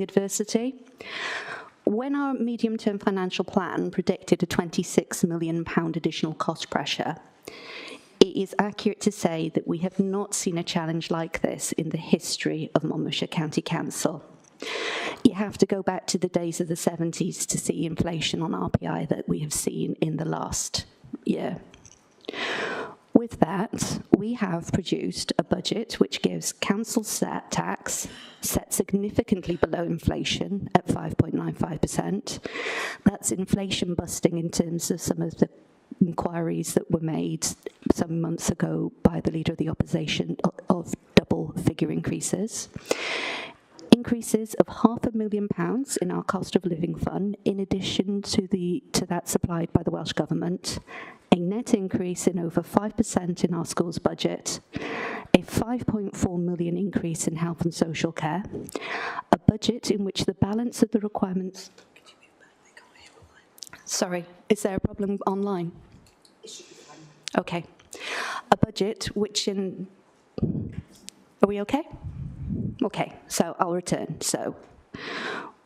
adversity. When our medium-term financial plan predicted a £26 million additional cost pressure, it is accurate to say that we have not seen a challenge like this in the history of Monmouthshire County Council. You have to go back to the days of the 70s to see inflation on RPI that we have seen in the last year. With that, we have produced a budget which gives council tax set significantly below inflation at 5.95%. That's inflation busting in terms of some of the inquiries that were made some months ago by the Leader of the Opposition of double-figure increases. Increases of £500,000 in our cost of living fund, in addition to that supplied by the Welsh Government, a net increase in over 5% in our schools budget, a £5.4 million increase in health and social care, a budget in which the balance of the requirements... Sorry, is there a problem online? Okay. A budget which in... Are we okay? Okay, so I'll return. So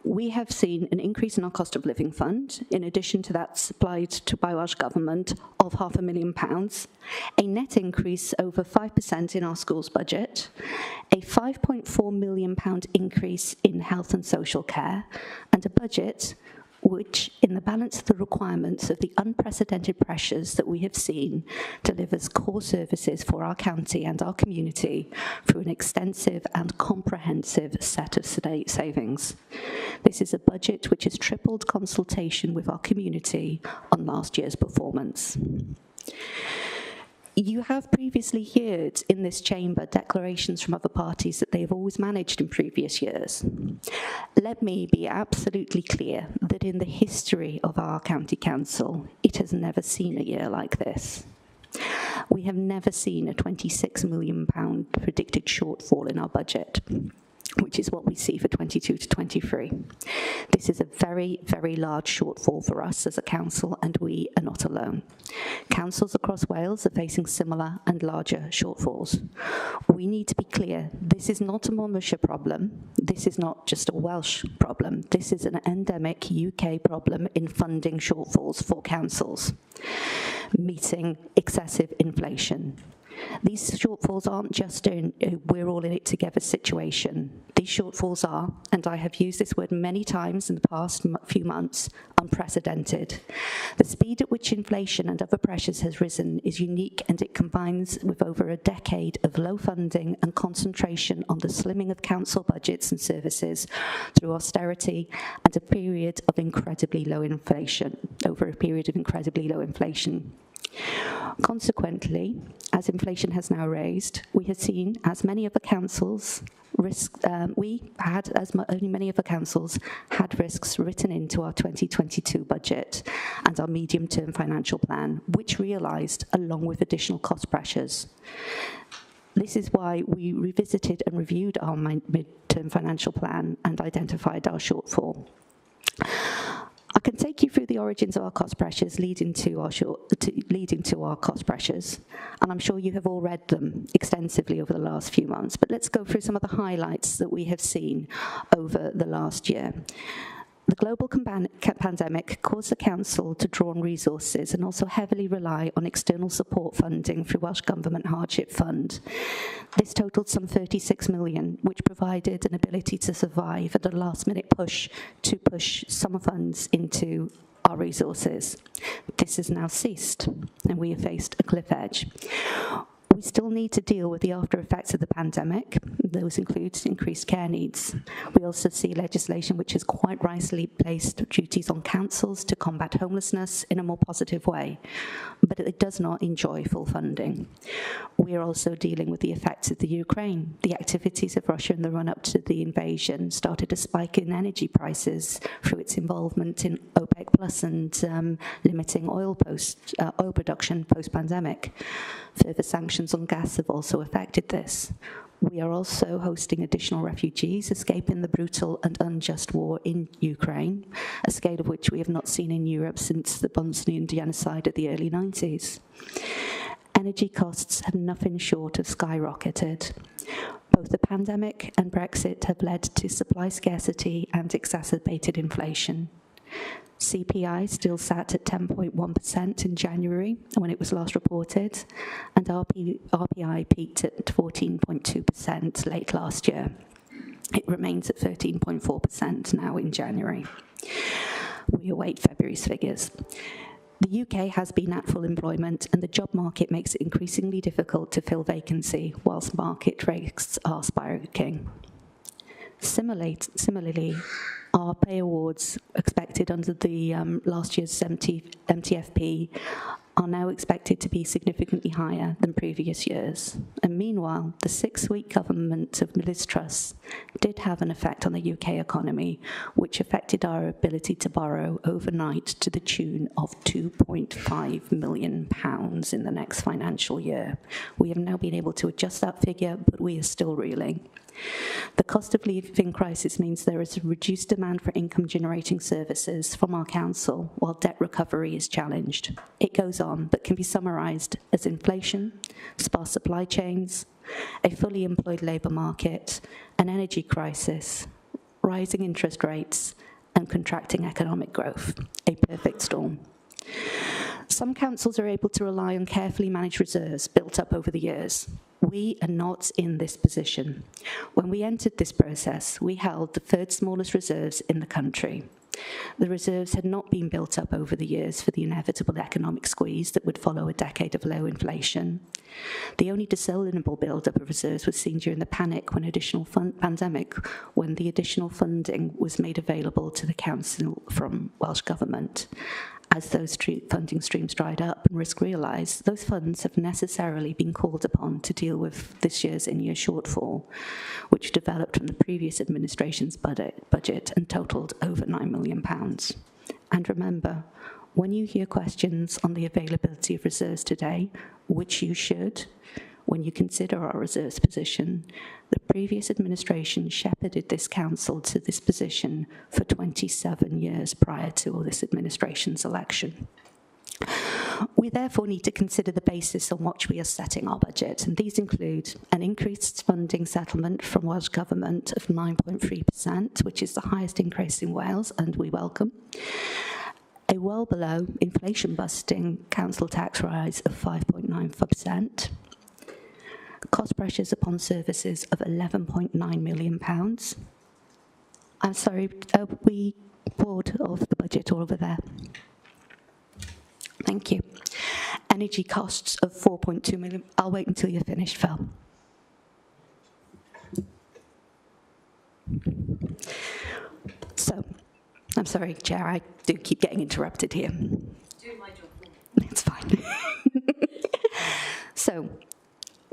we have seen an increase in our cost of living fund, in addition to that supplied by Welsh Government of £500,000, a net increase over 5% in our schools budget, a £5.4 million increase in health and social care, and a budget which, in the balance of the requirements of the unprecedented pressures that we have seen, delivers core services for our county and our community through an extensive and comprehensive set of savings. This is a budget which has tripled consultation with our community on last year's performance. You have previously heard in this chamber declarations from other parties that they have always managed in previous years. Let me be absolutely clear that in the history of our county council, it has never seen a year like this. We have never seen a £26 million predicted shortfall in our budget, which is what we see for 22 to 23. This is a very, very large shortfall for us as a council, and we are not alone. Councils across Wales are facing similar and larger shortfalls. We need to be clear, this is not a Monmouthshire problem. This is not just a Welsh problem. This is an endemic UK problem in funding shortfalls for councils, meeting excessive inflation. These shortfalls aren't just a we're all in it together situation. These shortfalls are, and I have used this word many times in the past few months, unprecedented. The speed at which inflation and other pressures has risen is unique, and it combines with over a decade of low funding and concentration on the slimming of council budgets and services through austerity and a period of incredibly low inflation, over a period of incredibly low inflation. Consequently, as inflation has now raised, we have seen, as many of the councils, many of the councils had risks written into our 2022 budget and our medium-term financial plan, which realised along with additional cost pressures. This is why we revisited and reviewed our mid-term financial plan and identified our shortfall. I can take you through the origins of our cost pressures leading to our cost pressures, and I'm sure you have all read them extensively over the last few months, but let's go through some of the highlights that we have seen over the last year. The global pandemic caused the council to draw on resources and also heavily rely on external support funding through Welsh Government Hardship Fund. This totalled some 36 million, which provided an ability to survive at a last-minute push to push summer funds into our resources. This has now ceased, and we have faced a cliff edge. We still need to deal with the after effects of the pandemic. Those include increased care needs. We also see legislation which has quite rightly placed duties on councils to combat homelessness in a more positive way, but it does not enjoy full funding. We are also dealing with the effects of the Ukraine. The activities of Russia in the run-up to the invasion started a spike in energy prices through its involvement in OPEC Plus and limiting oil production post-pandemic. Further sanctions on gas have also affected this. We are also hosting additional refugees escaping the brutal and unjust war in Ukraine, a scale of which we have not seen in Europe since the Bosnian genocide of the early 90s. energy costs have nothing short of skyrocketed. Both the pandemic and Brexit have led to supply scarcity and exacerbated inflation. CPI still sat at 10.1% in January when it was last reported, and RPI peaked at 14.2% late last year. It remains at 13.4% now in January. We await February's figures. The UK has been at full employment, and the job market makes it increasingly difficult to fill vacancy, whilst market rates are spiking. Similarly, our pay awards expected under the last year's MTFP are now expected to be significantly higher than previous years. And meanwhile, the 6-week government of Liz Truss did have an effect on the UK economy, which affected our ability to borrow overnight to the tune of £2.5 million in the next financial year. We have now been able to adjust that figure, but we are still reeling. The cost of living crisis means there is a reduced demand for income-generating services from our council, while debt recovery is challenged. It goes on, but can be summarised as inflation, sparse supply chains, a fully employed labour market, an energy crisis, rising interest rates, and contracting economic growth. A perfect storm. Some councils are able to rely on carefully managed reserves built up over the years. We are not in this position. When we entered this process, we held the third smallest reserves in the country. The reserves had not been built up over the years for the inevitable economic squeeze that would follow a decade of low inflation. The only discernible build-up of reserves was seen during the panic when when the additional funding was made available to the council from Welsh Government. As those funding streams dried up and risk realised, those funds have necessarily been called upon to deal with this year's in-year shortfall, which developed from the previous administration's budget and totalled over £9 million. And remember, when you hear questions on the availability of reserves today, which you should, when you consider our reserves position, the previous administration shepherded this council to this position for 27 years prior to this administration's election. We therefore need to consider the basis on which we are setting our budget, and these include an increased funding settlement from Welsh Government of 9.3%, which is the highest increase in Wales, and we welcome. A well below inflation-busting council tax rise of 5.95%. Cost pressures upon services of £11.9 million. I'm sorry, are we bored of the budget all over there? Thank you. Energy costs of 4.2 million. I'll wait until you're finished, Phil. So, I'm sorry, Chair, I do keep getting interrupted here. Doing my job. It's fine. So,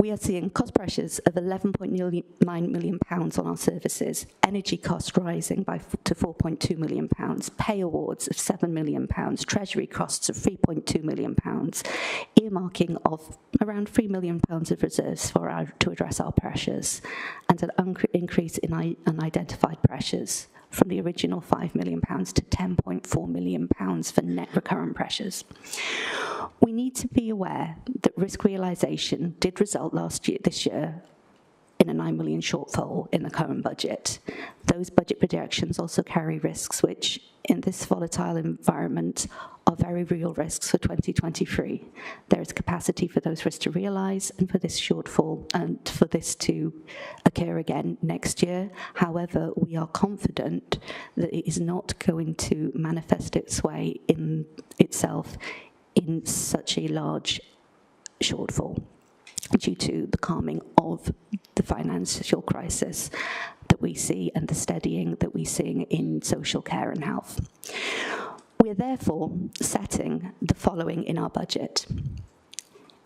we are seeing cost pressures of £11.9 million on our services, energy costs rising to £4.2 million, pay awards of £7 million, treasury costs of £3.2 million, earmarking of around £3 million of reserves to address our pressures, and an increase in unidentified pressures from the original £5 million to £10.4 million for net recurrent pressures. We need to be aware that risk realisation did result this year in a £9 million shortfall in the current budget. Those budget projections also carry risks which, in this volatile environment, are very real risks for 2023. There is capacity for those risks to realise and for this shortfall and for this to occur again next year. However, we are confident that it is not going to manifest itself in such a large shortfall due to the calming of the financial crisis that we see and the steadying that we're seeing in social care and health. We're therefore setting the following in our budget.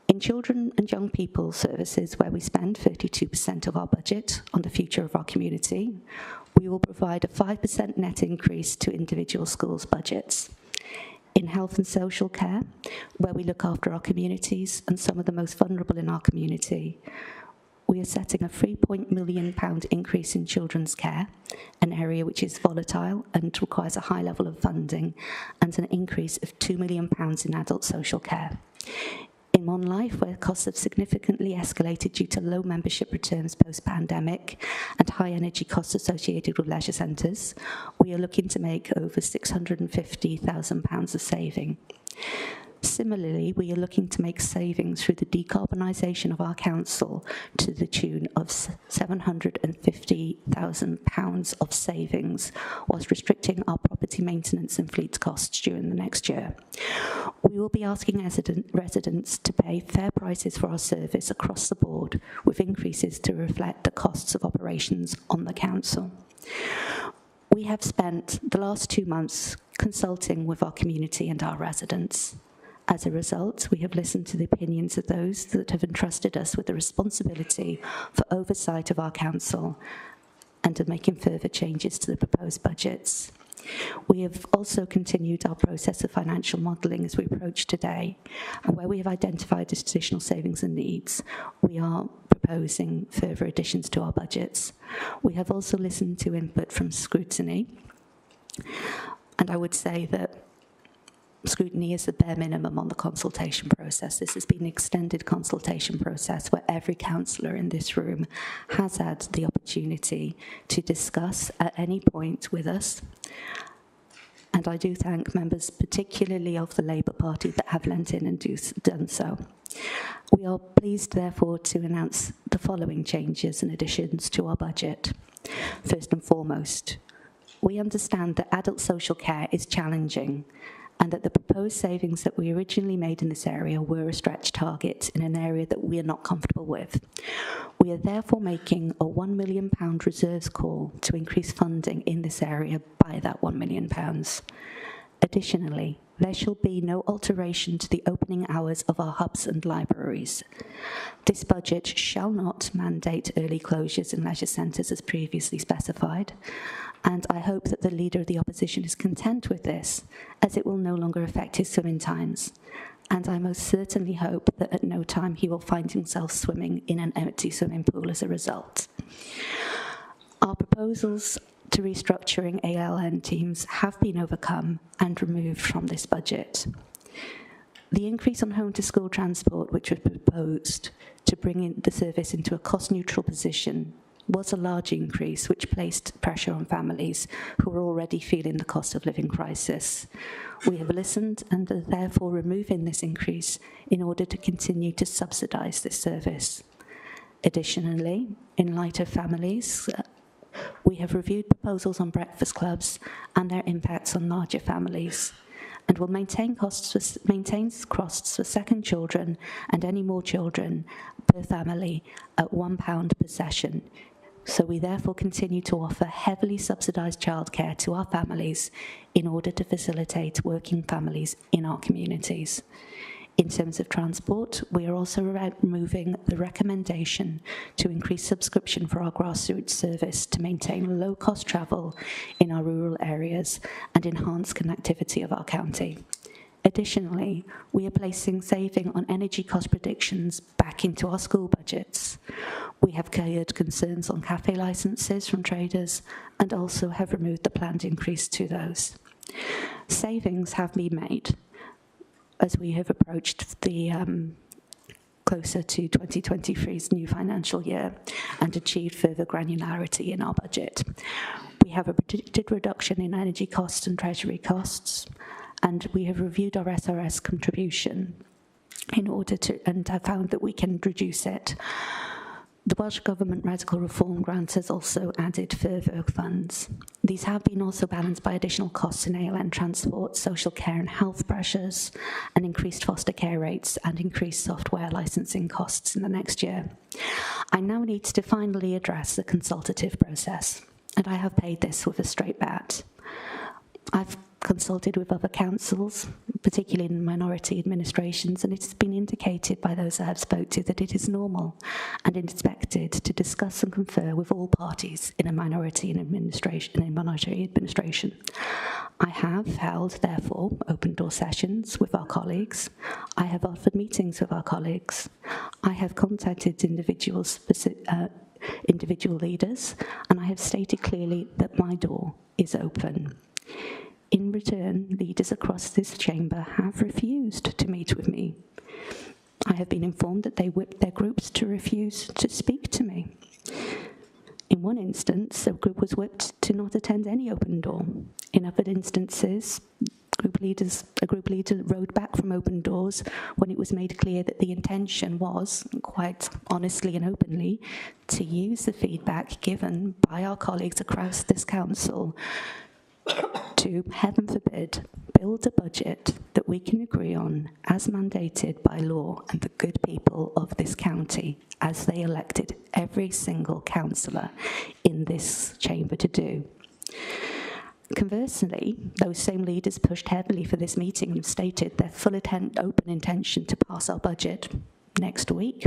In children and young people services, where we spend 32% of our budget on the future of our community, we will provide a 5% net increase to individual schools' budgets. In health and social care, where we look after our communities and some of the most vulnerable in our community, we are setting a £3 million increase in children's care, an area which is volatile and requires a high level of funding, and an increase of £2 million in adult social care. In Mon Life, where costs have significantly escalated due to low membership returns post-pandemic and high energy costs associated with leisure centres, we are looking to make over £650,000 of saving. Similarly, we are looking to make savings through the decarbonisation of our council to the tune of £750,000 of savings, whilst restricting our property maintenance and fleet costs during the next year. We will be asking residents to pay fair prices for our service across the board, with increases to reflect the costs of operations on the council. We have spent the last 2 months consulting with our community and our residents. As a result, we have listened to the opinions of those that have entrusted us with the responsibility for oversight of our council and of making further changes to the proposed budgets. We have also continued our process of financial modelling as we approach today, and where we have identified additional savings and needs, we are proposing further additions to our budgets. We have also listened to input from scrutiny, and I would say that scrutiny is the bare minimum on the consultation process. This has been an extended consultation process where every councillor in this room has had the opportunity to discuss at any point with us. And I do thank members, particularly of the Labour Party, that have lent in and done so. We are pleased, therefore, to announce the following changes and additions to our budget. First and foremost, we understand that adult social care is challenging, and that the proposed savings that we originally made in this area were a stretch target in an area that we are not comfortable with. We are therefore making a £1 million reserves call to increase funding in this area by that £1 million. Additionally, there shall be no alteration to the opening hours of our hubs and libraries. This budget shall not mandate early closures in leisure centres as previously specified, and I hope that the Leader of the Opposition is content with this, as it will no longer affect his swimming times. And I most certainly hope that at no time he will find himself swimming in an empty swimming pool as a result. Our proposals to restructuring ALN teams have been overcome and removed from this budget. The increase on home-to-school transport, which was proposed to bring in the service into a cost-neutral position, was a large increase which placed pressure on families who are already feeling the cost of living crisis. We have listened and are therefore removing this increase in order to continue to subsidise this service. Additionally, in light of families, we have reviewed proposals on breakfast clubs and their impacts on larger families, and will maintain costs for second children and any more children per family at £1 per session. So we therefore continue to offer heavily subsidised childcare to our families in order to facilitate working families in our communities. In terms of transport, we are also removing the recommendation to increase subscription for our grassroots service to maintain low-cost travel in our rural areas and enhance connectivity of our county. Additionally, we are placing saving on energy cost predictions back into our school budgets. We have cleared concerns on cafe licences from traders and also have removed the planned increase to those. Savings have been made as we have approached the closer to 2023's new financial year and achieved further granularity in our budget. We have a predicted reduction in energy costs and treasury costs, and we have reviewed our SRS contribution in order to, and have found that we can reduce it. The Welsh Government Radical Reform Grant has also added further funds. These have been also balanced by additional costs in ALN transport, social care and health pressures, and increased foster care rates and increased software licensing costs in the next year. I now need to finally address the consultative process, and I have paid this with a straight bat. I've consulted with other councils, particularly in minority administrations, and it has been indicated by those I have spoke to that it is normal and expected to discuss and confer with all parties in a minority administration. I have held, therefore, open door sessions with our colleagues. I have offered meetings with our colleagues. I have contacted individual leaders, and I have stated clearly that my door is open. In return, leaders across this chamber have refused to meet with me. I have been informed that they whipped their groups to refuse to speak to me. In one instance, a group was whipped to not attend any open door. In other instances, a group leader rode back from open doors when it was made clear that the intention was, quite honestly and openly, to use the feedback given by our colleagues across this council to, heaven forbid, build a budget that we can agree on as mandated by law and the good people of this county, as they elected every single councillor in this chamber to do. Conversely, those same leaders pushed heavily for this meeting and stated their full open intention to pass our budget next week.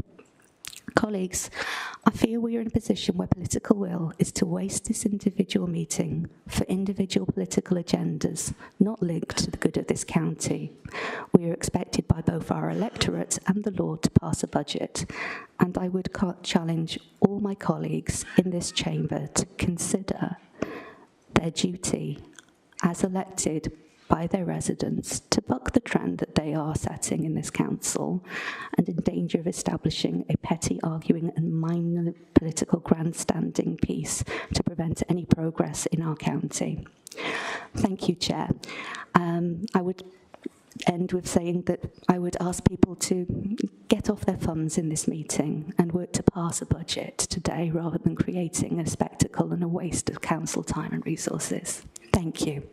Colleagues, I fear we are in a position where political will is to waste this individual meeting for individual political agendas not linked to the good of this county. We are expected by both our electorate and the law to pass a budget, and I would challenge all my colleagues in this chamber to consider their duty as elected by their residents to buck the trend that they are setting in this council and in danger of establishing a petty arguing and minor political grandstanding piece to prevent any progress in our county. Thank you, Chair. I would end with saying that I would ask people to get off their thumbs in this meeting and work to pass a budget today rather than creating a spectacle and a waste of council time and resources. Thank you.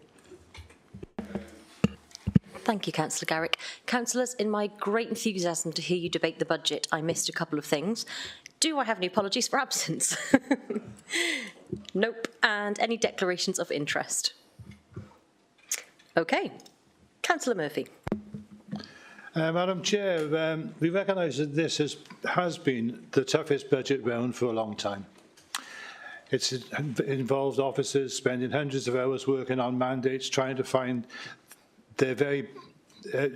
Thank you, Councillor Garrick. Councillors, in my great enthusiasm to hear you debate the budget, I missed a couple of things. Do I have any apologies for absence? Nope. And any declarations of interest? Okay. Councillor Murphy. Madam Chair, we recognise that this has been the toughest budget round for a long time. It's involved officers spending hundreds of hours working on mandates, trying to find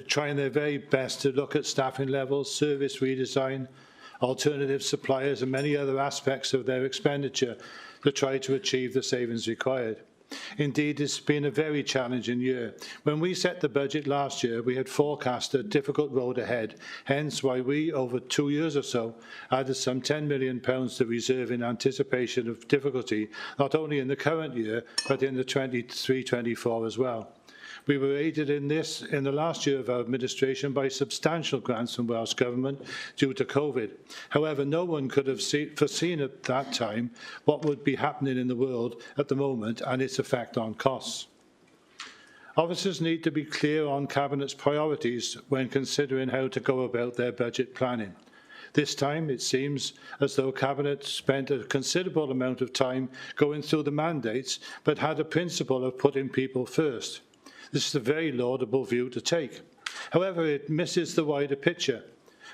trying their very best to look at staffing levels, service redesign, alternative suppliers and many other aspects of their expenditure to try to achieve the savings required. Indeed, it's been a very challenging year. When we set the budget last year, we had forecast a difficult road ahead, hence why we, over 2 years or so, added some £10 million to reserve in anticipation of difficulty, not only in the current year, but in the 23-24 as well. We were aided in this in the last year of our administration by substantial grants from Welsh Government due to COVID. However, no one could have foreseen at that time what would be happening in the world at the moment and its effect on costs. Officers need to be clear on Cabinet's priorities when considering how to go about their budget planning. This time, it seems as though Cabinet spent a considerable amount of time going through the mandates, but had a principle of putting people first. This is a very laudable view to take. However, it misses the wider picture.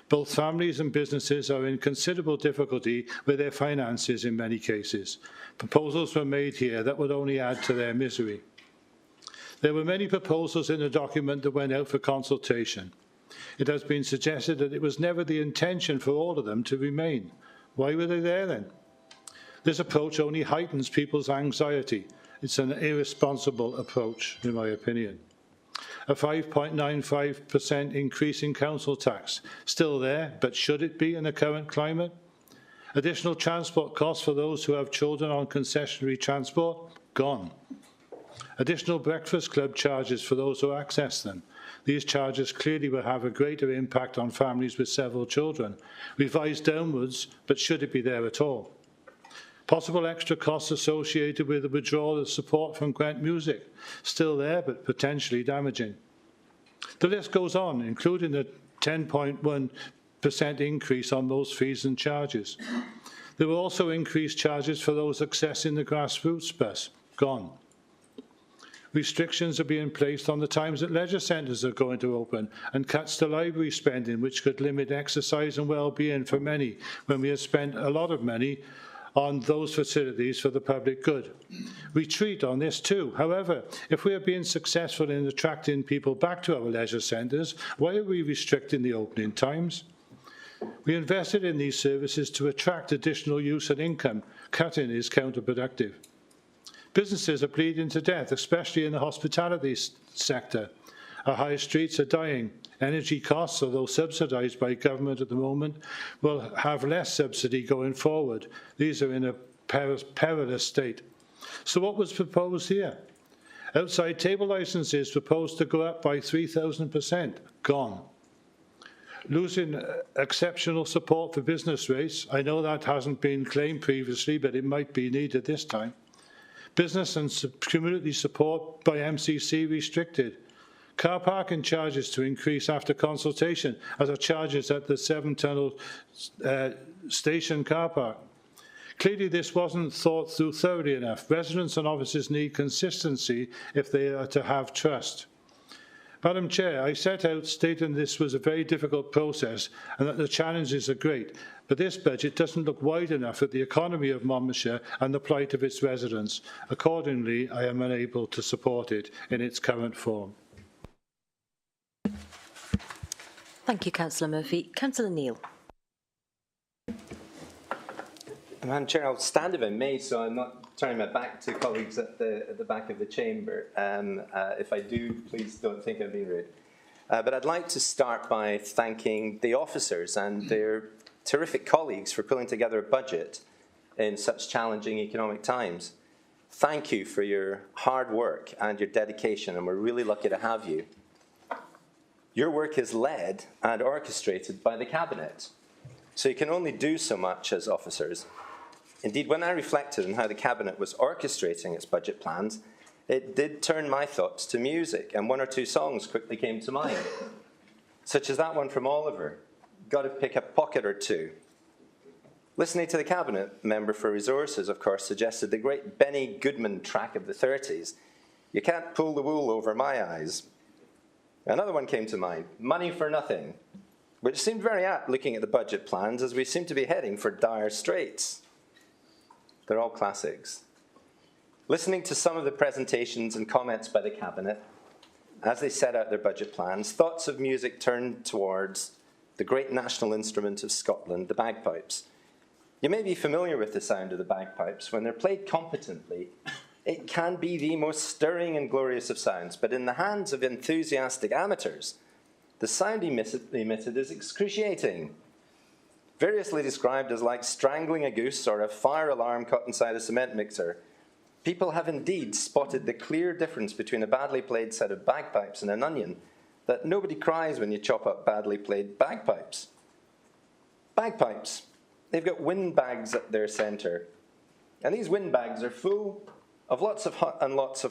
Both families and businesses are in considerable difficulty with their finances in many cases. Proposals were made here that would only add to their misery. There were many proposals in the document that went out for consultation. It has been suggested that it was never the intention for all of them to remain. Why were they there then? This approach only heightens people's anxiety. It's an irresponsible approach, in my opinion. A 5.95% increase in council tax, still there, but should it be in the current climate? Additional transport costs for those who have children on concessionary transport, gone. Additional breakfast club charges for those who access them. These charges clearly will have a greater impact on families with several children. Revised downwards, but should it be there at all? Possible extra costs associated with the withdrawal of support from Gwent Music, still there but potentially damaging. The list goes on, including the 10.1% increase on most fees and charges. There were also increased charges for those accessing the grassroots bus, gone. Restrictions are being placed on the times that leisure centres are going to open and cuts to library spending, which could limit exercise and well-being for many when we have spent a lot of money on those facilities for the public good. We treat on this too. However, if we are being successful in attracting people back to our leisure centres, why are we restricting the opening times? We invested in these services to attract additional use and income. Cutting is counterproductive. Businesses are bleeding to death, especially in the hospitality sector. Our high streets are dying. Energy costs, although subsidised by government at the moment, will have less subsidy going forward. These are in a perilous state. So what was proposed here? Outside table licences proposed to go up by 3,000%. Gone. Losing exceptional support for business rates. I know that hasn't been claimed previously, but it might be needed this time. Business and community support by MCC restricted. Car parking charges to increase after consultation, as are charges at the Severn Tunnel station car park. Clearly, this wasn't thought through thoroughly enough. Residents and officers need consistency if they are to have trust. Madam Chair, I set out stating this was a very difficult process and that the challenges are great, but this budget doesn't look wide enough at the economy of Monmouthshire and the plight of its residents. Accordingly, I am unable to support it in its current form. Thank you, Councillor Murphy. Councillor Neil. Madam Chair, I'll stand if I may, so I'm not turning my back to colleagues at the back of the chamber. If I do, please don't think I'm being rude. But I'd like to start by thanking the officers and their terrific colleagues for pulling together a budget in such challenging economic times. Thank you for your hard work and your dedication, and we're really lucky to have you. Your work is led and orchestrated by the Cabinet, so you can only do so much as officers. Indeed, when I reflected on how the Cabinet was orchestrating its budget plans, it did turn my thoughts to music, and one or two songs quickly came to mind, such as that one from Oliver, "Got to Pick a Pocket or Two." Listening to the Cabinet member for Resources, of course, suggested the great Benny Goodman track of the 30s, "You Can't Pull the Wool Over My Eyes." Another one came to mind, "Money for Nothing," which seemed very apt looking at the budget plans, as we seem to be heading for dire straits. They're all classics. Listening to some of the presentations and comments by the Cabinet, as they set out their budget plans, thoughts of music turned towards the great national instrument of Scotland, the bagpipes. You may be familiar with the sound of the bagpipes. When they're played competently, it can be the most stirring and glorious of sounds, but in the hands of enthusiastic amateurs, the sound emitted is excruciating. Variously described as like strangling a goose or a fire alarm caught inside a cement mixer, people have indeed spotted the clear difference between a badly played set of bagpipes and an onion, that nobody cries when you chop up badly played bagpipes. Bagpipes, they've got windbags at their centre, and these windbags are full of lots of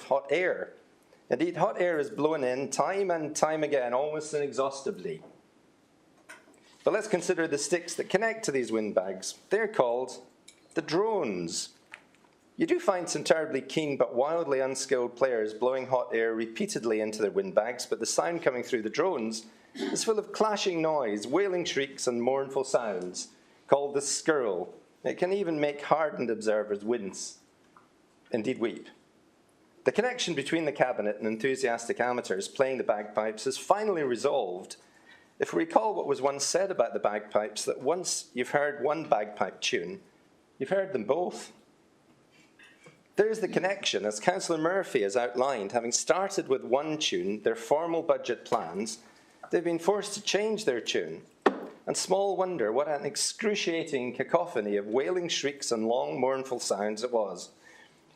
hot air. Indeed, hot air is blown in time and time again, almost inexhaustibly. But let's consider the sticks that connect to these windbags. They're called the drones. You do find some terribly keen but wildly unskilled players blowing hot air repeatedly into their windbags, but the sound coming through the drones is full of clashing noise, wailing shrieks and mournful sounds, called the skirl. It can even make hardened observers wince, indeed weep. The connection between the Cabinet and enthusiastic amateurs playing the bagpipes is finally resolved. If we recall what was once said about the bagpipes, that once you've heard one bagpipe tune, you've heard them both. There's the connection, as Councillor Murphy has outlined. Having started with one tune, their formal budget plans, they've been forced to change their tune. And small wonder what an excruciating cacophony of wailing shrieks and long mournful sounds it was.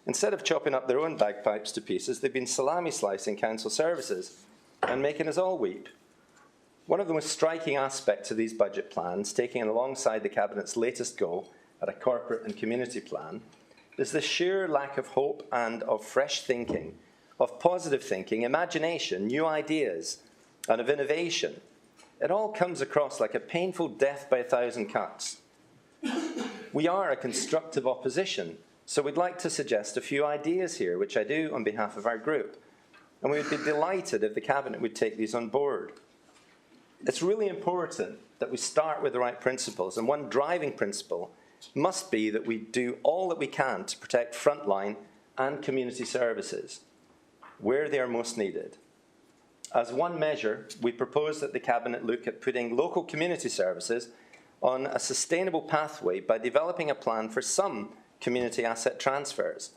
Instead of chopping up their own bagpipes to pieces, they've been salami slicing council services and making us all weep. One of the most striking aspects of these budget plans, taken alongside the Cabinet's latest go at a corporate and community plan, is the sheer lack of hope and of fresh thinking, of positive thinking, imagination, new ideas, and of innovation. It all comes across like a painful death by 1,000 cuts. We are a constructive opposition, so we'd like to suggest a few ideas here, which I do on behalf of our group, and we would be delighted if the Cabinet would take these on board. It's really important that we start with the right principles, and one driving principle must be that we do all that we can to protect frontline and community services where they are most needed. As one measure, we propose that the Cabinet look at putting local community services on a sustainable pathway by developing a plan for some community asset transfers.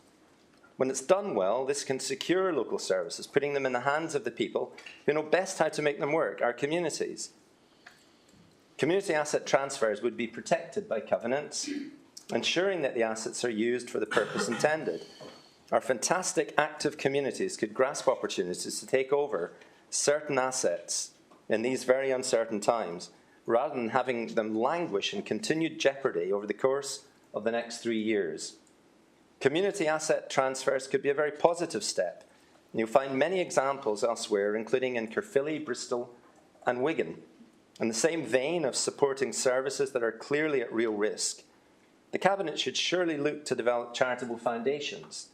When it's done well, this can secure local services, putting them in the hands of the people who know best how to make them work, our communities. Community asset transfers would be protected by covenants, ensuring that the assets are used for the purpose intended. Our fantastic active communities could grasp opportunities to take over certain assets in these very uncertain times, rather than having them languish in continued jeopardy over the course of the next 3 years. Community asset transfers could be a very positive step, and you'll find many examples elsewhere, including in Caerphilly, Bristol, and Wigan. In the same vein of supporting services that are clearly at real risk, the Cabinet should surely look to develop charitable foundations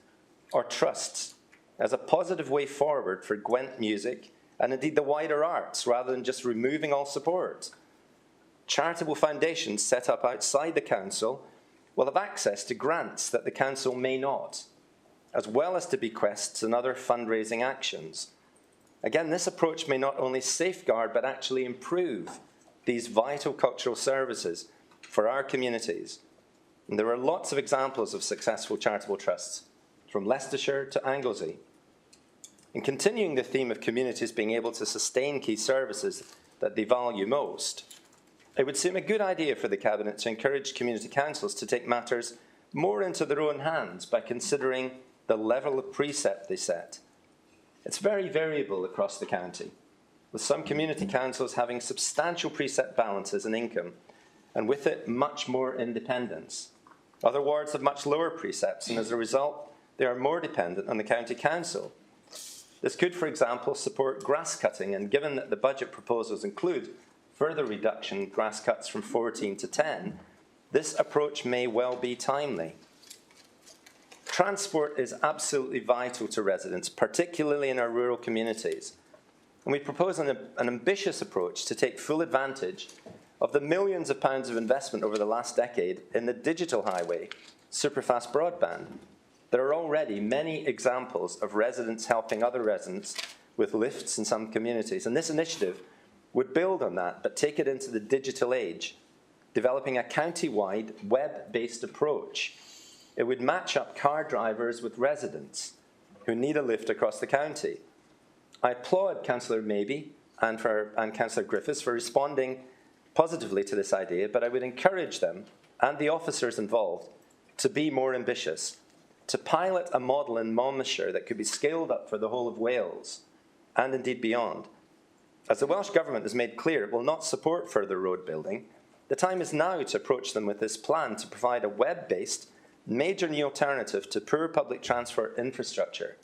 or trusts as a positive way forward for Gwent music and indeed the wider arts, rather than just removing all support. Charitable foundations set up outside the Council will have access to grants that the Council may not, as well as to bequests and other fundraising actions. Again, this approach may not only safeguard but actually improve these vital cultural services for our communities. And there are lots of examples of successful charitable trusts, from Leicestershire to Anglesey. In continuing the theme of communities being able to sustain key services that they value most, it would seem a good idea for the Cabinet to encourage community councils to take matters more into their own hands by considering the level of precept they set. It's very variable across the county, with some community councils having substantial precept balances and income, and with it much more independence. Other wards have much lower precepts, and as a result, they are more dependent on the county council. This could, for example, support grass cutting, and given that the budget proposals include further reduction in grass cuts from 14 to 10, this approach may well be timely. Transport is absolutely vital to residents, particularly in our rural communities. And we propose an ambitious approach to take full advantage of the millions of pounds of investment over the last decade in the digital highway, superfast broadband. There are already many examples of residents helping other residents with lifts in some communities, and this initiative would build on that, but take it into the digital age, developing a county-wide web-based approach. It would match up car drivers with residents who need a lift across the county. I applaud Councillor Mabey and Councillor Griffiths for responding positively to this idea, but I would encourage them and the officers involved to be more ambitious, to pilot a model in Monmouthshire that could be scaled up for the whole of Wales and indeed beyond. As the Welsh Government has made clear it will not support further road building, the time is now to approach them with this plan to provide a web-based, major new alternative to poor public transport infrastructure,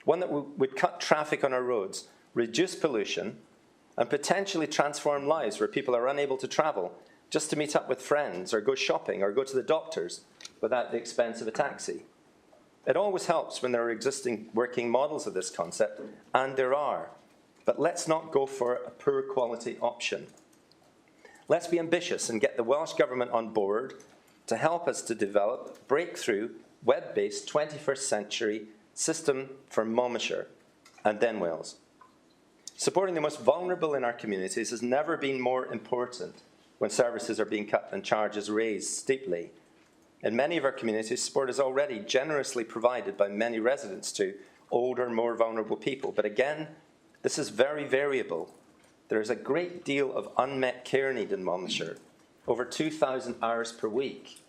one that would cut traffic on our roads, reduce pollution, and potentially transform lives where people are unable to travel just to meet up with friends or go shopping or go to the doctors without the expense of a taxi. It always helps when there are existing working models of this concept, and there are. But let's not go for a poor quality option. Let's be ambitious and get the Welsh Government on board to help us to develop breakthrough, web-based 21st century system for Monmouthshire and then Wales. Supporting the most vulnerable in our communities has never been more important when services are being cut and charges raised steeply. In many of our communities, support is already generously provided by many residents to older, more vulnerable people. But again, this is very variable. There is a great deal of unmet care need in Monmouthshire, over 2,000 hours per week.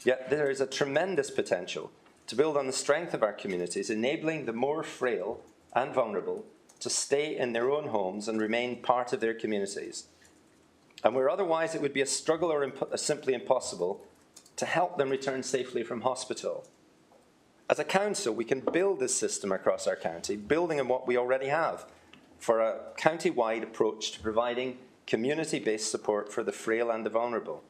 Yet there is a tremendous potential to build on the strength of our communities, enabling the more frail and vulnerable to stay in their own homes and remain part of their communities. And where otherwise it would be a struggle or simply impossible, to help them return safely from hospital. As a council, we can build this system across our county, building on what we already have, for a county-wide approach to providing community-based support for the frail and the vulnerable.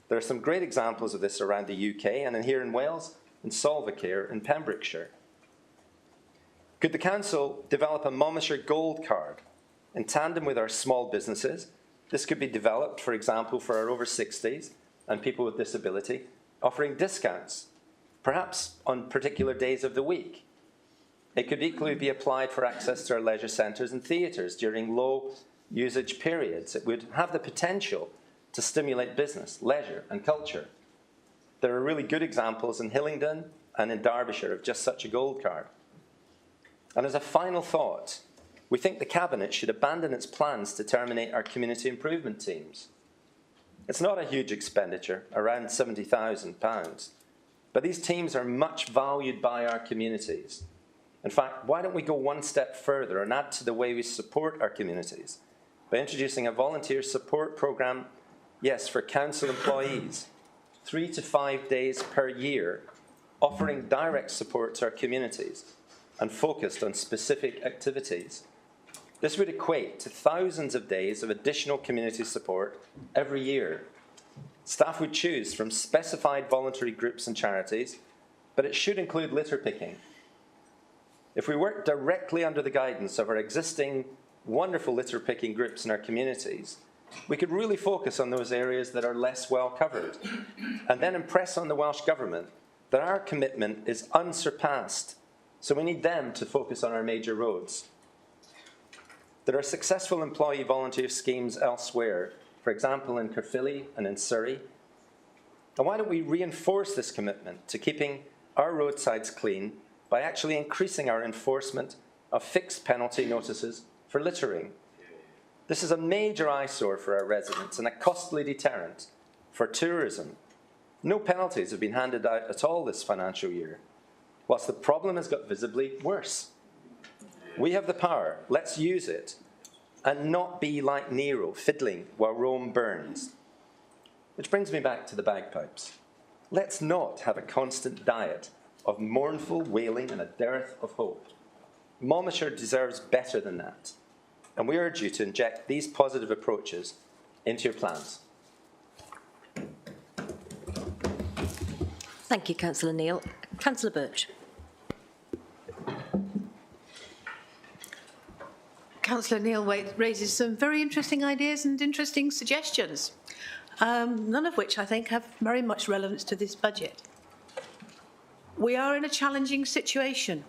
There are some great examples of this around the UK and here in Wales, in Solvacare in Pembrokeshire. Could the council develop a Monmouthshire Gold Card in tandem with our small businesses? This could be developed, for example, for our over 60s and people with disability, offering discounts, perhaps on particular days of the week. It could equally be applied for access to our leisure centres and theatres during low usage periods. It would have the potential to stimulate business, leisure and culture. There are really good examples in Hillingdon, and in Derbyshire have just such a gold card. And as a final thought, we think the Cabinet should abandon its plans to terminate our community improvement teams. It's not a huge expenditure, around £70,000, but these teams are much valued by our communities. In fact, why don't we go one step further and add to the way we support our communities by introducing a volunteer support programme, yes, for council employees, 3 to 5 days per year, offering direct support to our communities and focused on specific activities. This would equate to thousands of days of additional community support every year. Staff would choose from specified voluntary groups and charities, but it should include litter picking. If we work directly under the guidance of our existing wonderful litter picking groups in our communities, we could really focus on those areas that are less well covered, and then impress on the Welsh Government that our commitment is unsurpassed, so we need them to focus on our major roads. There are successful employee volunteer schemes elsewhere, for example in Caerphilly and in Surrey. And why don't we reinforce this commitment to keeping our roadsides clean by actually increasing our enforcement of fixed penalty notices for littering? This is a major eyesore for our residents and a costly deterrent for tourism. No penalties have been handed out at all this financial year, whilst the problem has got visibly worse. We have the power, let's use it, and not be like Nero, fiddling while Rome burns. Which brings me back to the bagpipes. Let's not have a constant diet of mournful wailing and a dearth of hope. Monmouthshire deserves better than that, and we urge you to inject these positive approaches into your plans. Thank you, Councillor Neil. Councillor Birch. Councillor Neil raises some very interesting ideas and interesting suggestions, none of which I think have very much relevance to this budget. We are in a challenging situation,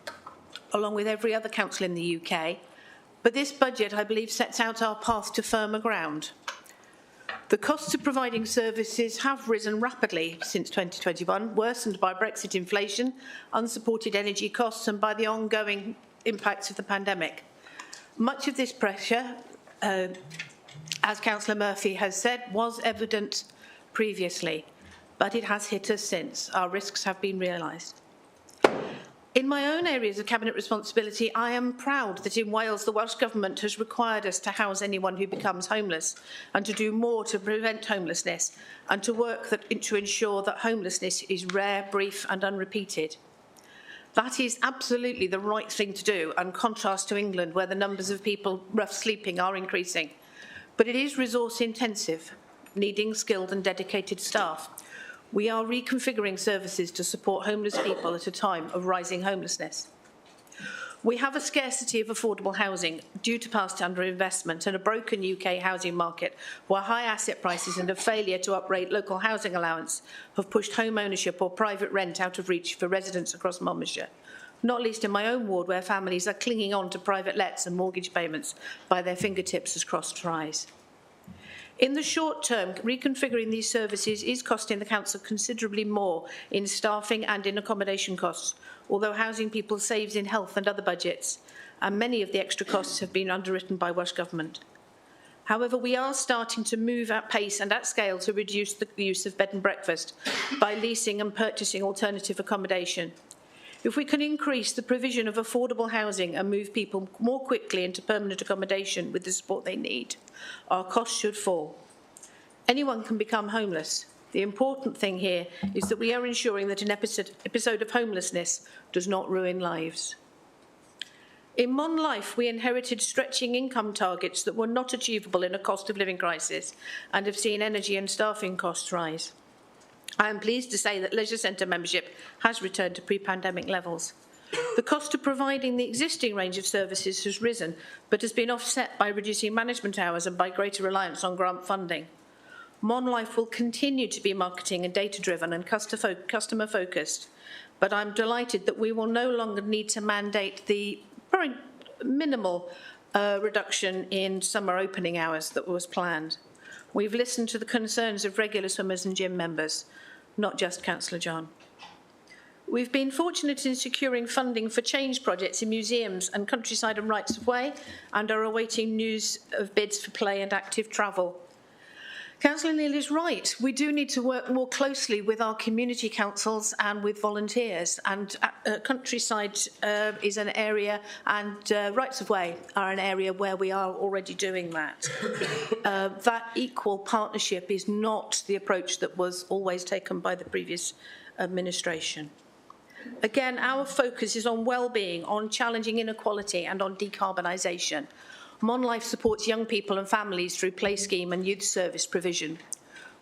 along with every other council in the UK, but this budget, I believe, sets out our path to firmer ground. The costs of providing services have risen rapidly since 2021, worsened by Brexit inflation, unsupported energy costs and by the ongoing impacts of the pandemic. Much of this pressure, as Councillor Murphy has said, was evident previously, but it has hit us since. Our risks have been realised. In my own areas of Cabinet responsibility, I am proud that in Wales the Welsh Government has required us to house anyone who becomes homeless and to do more to prevent homelessness and to work to ensure that homelessness is rare, brief and unrepeated. That is absolutely the right thing to do, in contrast to England, where the numbers of people rough sleeping are increasing. But it is resource intensive, needing skilled and dedicated staff. We are reconfiguring services to support homeless people at a time of rising homelessness. We have a scarcity of affordable housing due to past underinvestment and a broken UK housing market where high asset prices and a failure to upgrade local housing allowance have pushed home ownership or private rent out of reach for residents across Monmouthshire, not least in my own ward where families are clinging on to private lets and mortgage payments by their fingertips as costs rise. In the short term, reconfiguring these services is costing the Council considerably more in staffing and in accommodation costs, although housing people saves in health and other budgets, and many of the extra costs have been underwritten by Welsh Government. However, we are starting to move at pace and at scale to reduce the use of bed and breakfast by leasing and purchasing alternative accommodation. If we can increase the provision of affordable housing and move people more quickly into permanent accommodation with the support they need, our costs should fall. Anyone can become homeless. The important thing here is that we are ensuring that an episode of homelessness does not ruin lives. In Mon Life, we inherited stretching income targets that were not achievable in a cost of living crisis and have seen energy and staffing costs rise. I am pleased to say that leisure centre membership has returned to pre-pandemic levels. The cost of providing the existing range of services has risen, but has been offset by reducing management hours and by greater reliance on grant funding. Mon Life will continue to be marketing and data-driven and customer-focused, but I'm delighted that we will no longer need to mandate the very minimal reduction in summer opening hours that was planned. We've listened to the concerns of regular swimmers and gym members, not just Councillor John. We've been fortunate in securing funding for change projects in museums and countryside and rights of way, and are awaiting news of bids for play and active travel. Councillor Neil is right. We do need to work more closely with our community councils and with volunteers, and countryside is an area, and rights of way are an area where we are already doing that. That equal partnership is not the approach that was always taken by the previous administration. Again, our focus is on well-being, on challenging inequality and on decarbonisation. MonLife supports young people and families through play scheme and youth service provision.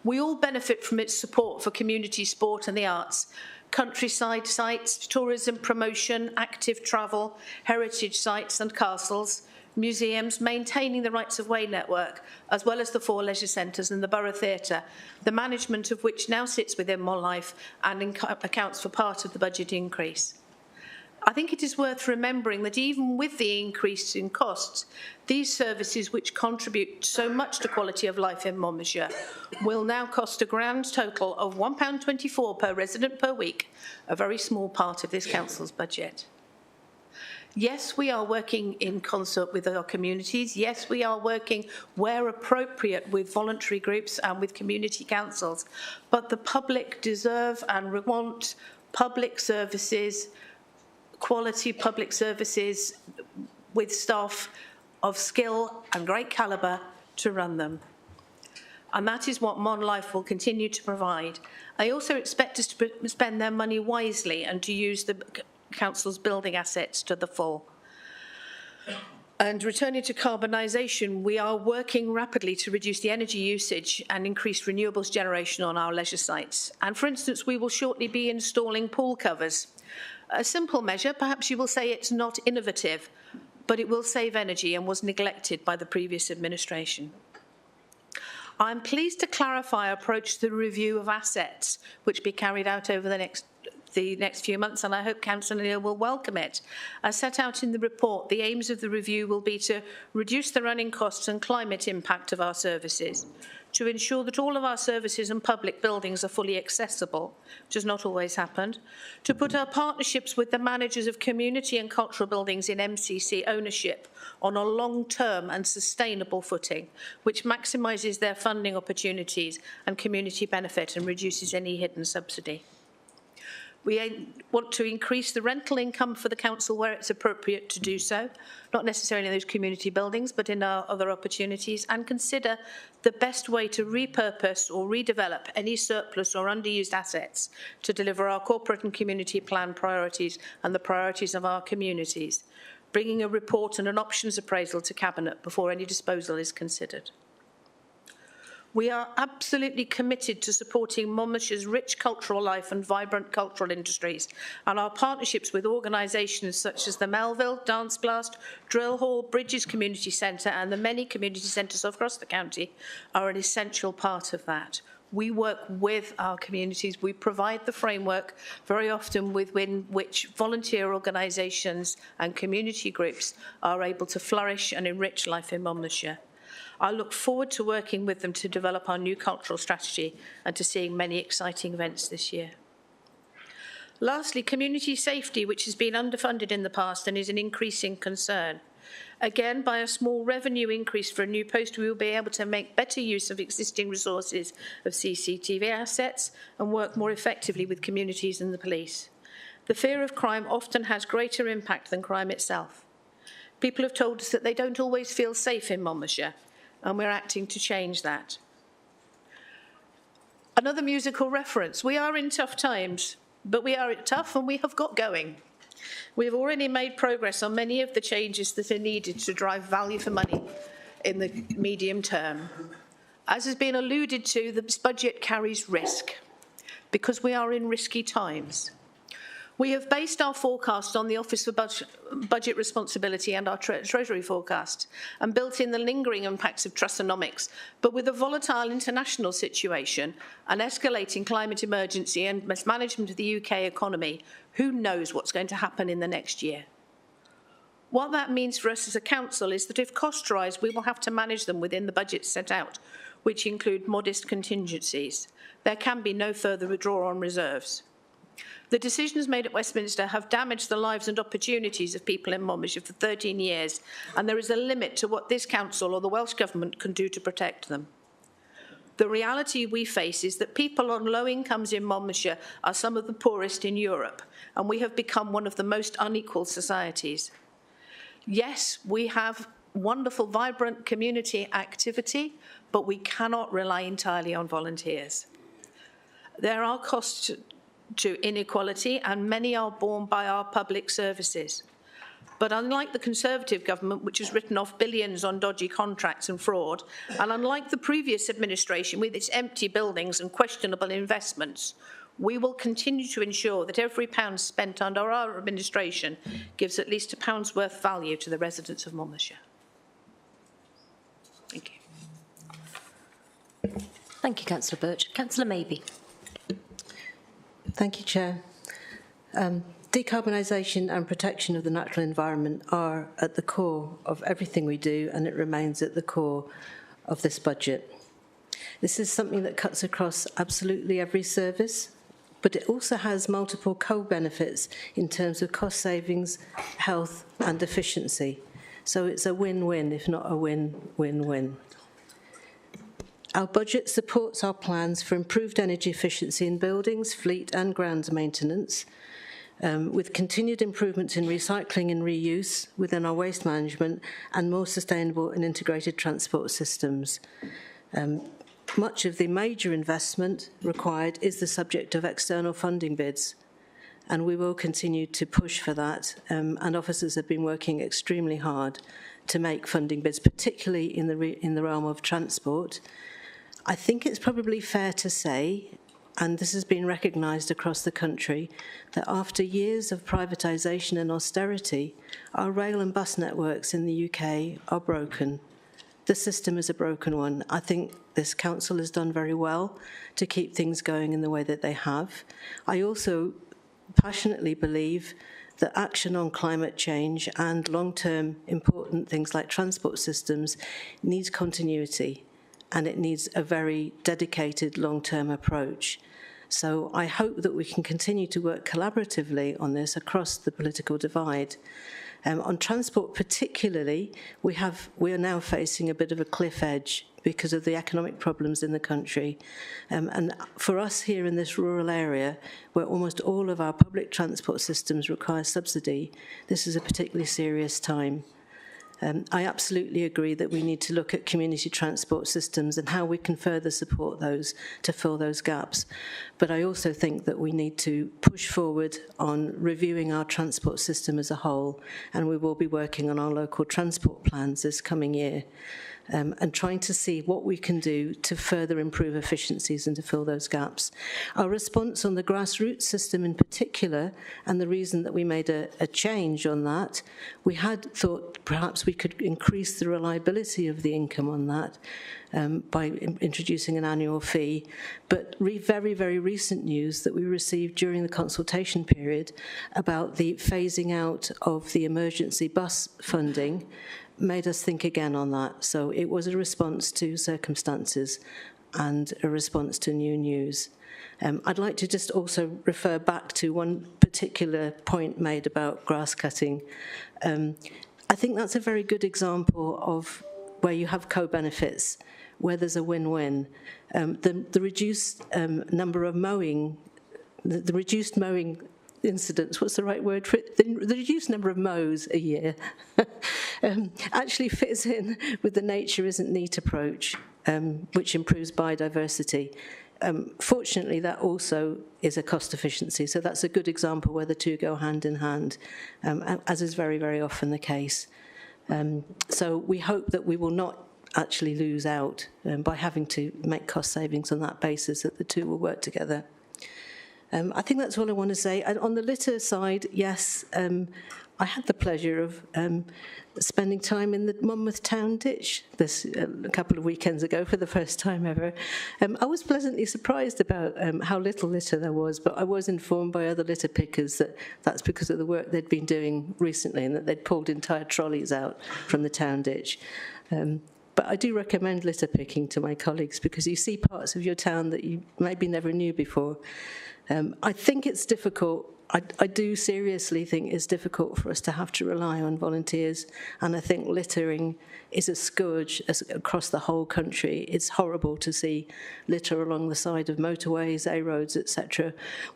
We all benefit from its support for community sport and the arts, countryside sites, tourism promotion, active travel, heritage sites and castles, museums, maintaining the Rights of Way network, as well as the 4 leisure centres and the Borough Theatre, the management of which now sits within MonLife and accounts for part of the budget increase. I think it is worth remembering that even with the increase in costs, these services, which contribute so much to quality of life in Monmouthshire, will now cost a grand total of £1.24 per resident per week, a very small part of this council's budget. Yes, we are working in concert with our communities. Yes, we are working where appropriate with voluntary groups and with community councils. But the public deserve and want public services, quality public services with staff of skill and great calibre to run them. And that is what MonLife will continue to provide. I also expect us to spend their money wisely and to use the council's building assets to the full. And returning to carbonisation, we are working rapidly to reduce the energy usage and increase renewables generation on our leisure sites. And for instance, we will shortly be installing pool covers. A simple measure, perhaps you will say it's not innovative, but it will save energy and was neglected by the previous administration. I'm pleased to clarify our approach to the review of assets, which will be carried out over the next few months, and I hope Councillor Neil will welcome it. As set out in the report, the aims of the review will be to reduce the running costs and climate impact of our services, to ensure that all of our services and public buildings are fully accessible, which has not always happened, to put our partnerships with the managers of community and cultural buildings in MCC ownership on a long-term and sustainable footing, which maximises their funding opportunities and community benefit and reduces any hidden subsidy. We want to increase the rental income for the council where it's appropriate to do so, not necessarily in those community buildings, but in our other opportunities, and consider the best way to repurpose or redevelop any surplus or underused assets to deliver our corporate and community plan priorities and the priorities of our communities, bringing a report and an options appraisal to Cabinet before any disposal is considered. We are absolutely committed to supporting Monmouthshire's rich cultural life and vibrant cultural industries, and our partnerships with organisations such as the Melville, Dance Blast, Drill Hall, Bridges Community Centre and the many community centres across the county are an essential part of that. We work with our communities. We provide the framework, very often within which volunteer organisations and community groups are able to flourish and enrich life in Monmouthshire. I look forward to working with them to develop our new cultural strategy and to seeing many exciting events this year. Lastly, community safety, which has been underfunded in the past and is an increasing concern. Again, by a small revenue increase for a new post, we will be able to make better use of existing resources of CCTV assets and work more effectively with communities and the police. The fear of crime often has greater impact than crime itself. People have told us that they don't always feel safe in Monmouthshire, and we're acting to change that. Another musical reference. We are in tough times, but we are tough and we have got going. We have already made progress on many of the changes that are needed to drive value for money in the medium term. As has been alluded to, this budget carries risk because we are in risky times. We have based our forecast on the Office for Budget Responsibility and our Treasury forecast and built in the lingering impacts of Trussonomics, but with a volatile international situation, an escalating climate emergency and mismanagement of the UK economy, who knows what's going to happen in the next year? What that means for us as a council is that if costs rise, we will have to manage them within the budget set out, which include modest contingencies. There can be no further withdrawal on reserves. The decisions made at Westminster have damaged the lives and opportunities of people in Monmouthshire for 13 years, and there is a limit to what this council or the Welsh Government can do to protect them. The reality we face is that people on low incomes in Monmouthshire are some of the poorest in Europe, and we have become one of the most unequal societies. Yes, we have wonderful, vibrant community activity, but we cannot rely entirely on volunteers. There are costs to inequality, and many are borne by our public services. But unlike the Conservative government, which has written off billions on dodgy contracts and fraud, and unlike the previous administration with its empty buildings and questionable investments, we will continue to ensure that every pound spent under our administration gives at least £1's worth value to the residents of Monmouthshire. Thank you. Thank you, Councillor Birch. Councillor Maybe. Thank you, Chair. Decarbonisation and protection of the natural environment are at the core of everything we do, and it remains at the core of this budget. This is something that cuts across absolutely every service, but it also has multiple co-benefits in terms of cost savings, health and efficiency. So it's a win-win, if not a win-win-win. Our budget supports our plans for improved energy efficiency in buildings, fleet and grounds maintenance, with continued improvements in recycling and reuse within our waste management and more sustainable and integrated transport systems. Much of the major investment required is the subject of external funding bids, and we will continue to push for that, and officers have been working extremely hard to make funding bids, particularly in the realm of transport. I think it's probably fair to say, and this has been recognised across the country, that after years of privatisation and austerity, our rail and bus networks in the UK are broken. The system is a broken one. I think this council has done very well to keep things going in the way that they have. I also passionately believe that action on climate change and long-term important things like transport systems needs continuity, and it needs a very dedicated long-term approach. So I hope that we can continue to work collaboratively on this across the political divide. On transport particularly, we are now facing a bit of a cliff edge because of the economic problems in the country. And for us here in this rural area, where almost all of our public transport systems require subsidy, this is a particularly serious time. I absolutely agree that we need to look at community transport systems and how we can further support those to fill those gaps. But I also think that we need to push forward on reviewing our transport system as a whole, and we will be working on our local transport plans this coming year, and trying to see what we can do to further improve efficiencies and to fill those gaps. Our response on the grassroots system in particular, and the reason that we made a change on that, we had thought perhaps we could increase the reliability of the income on that by introducing an annual fee. But very, very recent news that we received during the consultation period about the phasing out of the emergency bus funding made us think again on that. So it was a response to circumstances and a response to new news. I'd like to just also refer back to one particular point made about grass cutting. I think that's a very good example of where you have co-benefits, where there's a win-win. The reduced number of mowing, the reduced mowing incidents, what's the right word for it? The reduced number of mows a year actually fits in with the nature isn't neat approach, which improves biodiversity. Fortunately, that also is a cost efficiency, so that's a good example where the two go hand in hand, as is very, very often the case. So we hope that we will not actually lose out by having to make cost savings on that basis, that the two will work together. I think that's all I want to say. And on the litter side, yes, I had the pleasure of spending time in the Monmouth Town ditch a couple of weekends ago for the first time ever. I was pleasantly surprised about how little litter there was, but I was informed by other litter pickers that that's because of the work they'd been doing recently and that they'd pulled entire trolleys out from the town ditch. But I do recommend litter picking to my colleagues because you see parts of your town that you maybe never knew before. I think it's difficult. I do seriously think it's difficult for us to have to rely on volunteers, and I think littering is a scourge across the whole country. It's horrible to see litter along the side of motorways, A roads, etc.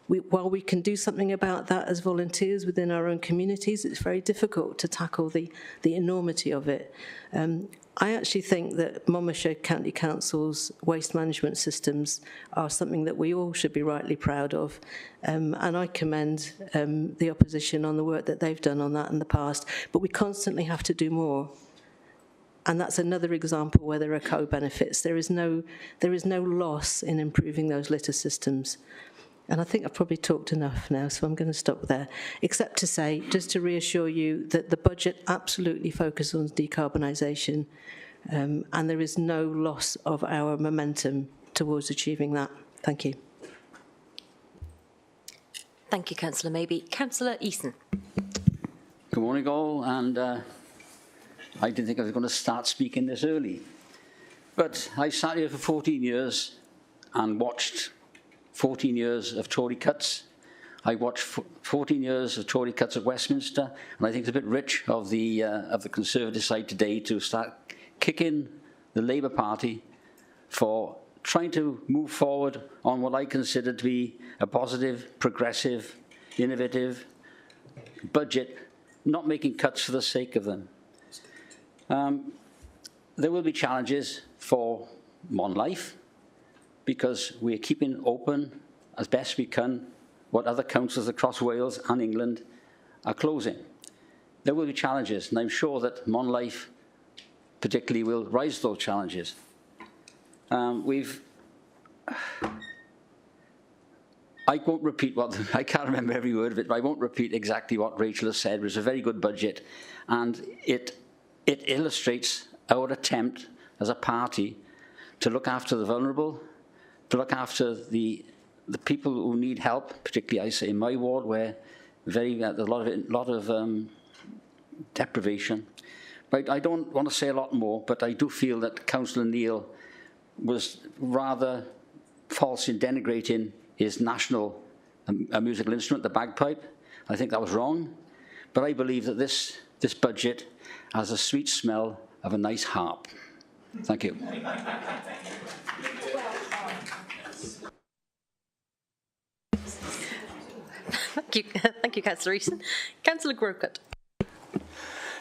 While we can do something about that as volunteers within our own communities, it's very difficult to tackle the enormity of it. I actually think that Monmouthshire County Council's waste management systems are something that we all should be rightly proud of, and I commend the opposition on the work that they've done on that in the past, but we constantly have to do more. And that's another example where there are co-benefits. There is no loss in improving those litter systems. And I think I've probably talked enough now, so I'm going to stop there, except to say, just to reassure you, that the budget absolutely focuses on decarbonisation, and there is no loss of our momentum towards achieving that. Thank you. Thank you, Councillor Maybe. Councillor Eason. Good morning, all, and I didn't think I was going to start speaking this early, but I sat here for 14 years and watched 14 years of Tory cuts. I watched 14 years of Tory cuts at Westminster, and I think it's a bit rich of the Conservative side today to start kicking the Labour Party for trying to move forward on what I consider to be a positive, progressive, innovative budget, not making cuts for the sake of them. There will be challenges for Monlife, because we're keeping open as best we can what other councils across Wales and England are closing. There will be challenges, and I'm sure that Monlife particularly will rise to those challenges. I won't repeat I can't remember every word of it, but I won't repeat exactly what Rachel has said. It was a very good budget, and it illustrates our attempt as a party to look after the vulnerable, to look after the people who need help, particularly I say in my ward, where there's a lot of deprivation. But I don't want to say a lot more, but I do feel that Councillor Neil was rather false in denigrating his national musical instrument, the bagpipe. I think that was wrong. But I believe that this budget has a sweet smell of a nice harp. Thank you. Thank you, Councillor Eason. Councillor Grocott.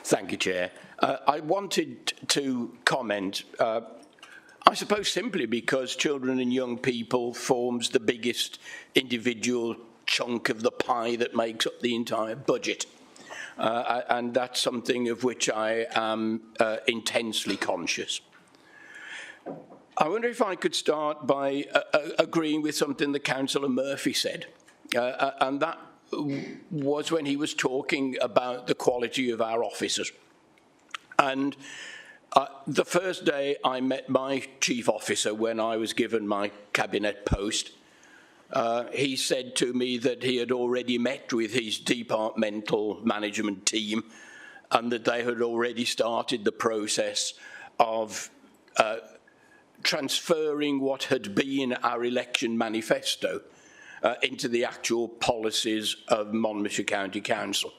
Thank you, Chair. I wanted to comment, I suppose simply because children and young people forms the biggest individual chunk of the pie that makes up the entire budget. And that's something of which I am intensely conscious. I wonder if I could start by agreeing with something that Councillor Murphy said, and that was when he was talking about the quality of our officers. And the first day I met my chief officer when I was given my cabinet post, he said to me that he had already met with his departmental management team and that they had already started the process of transferring what had been our election manifesto into the actual policies of Monmouthshire County Council.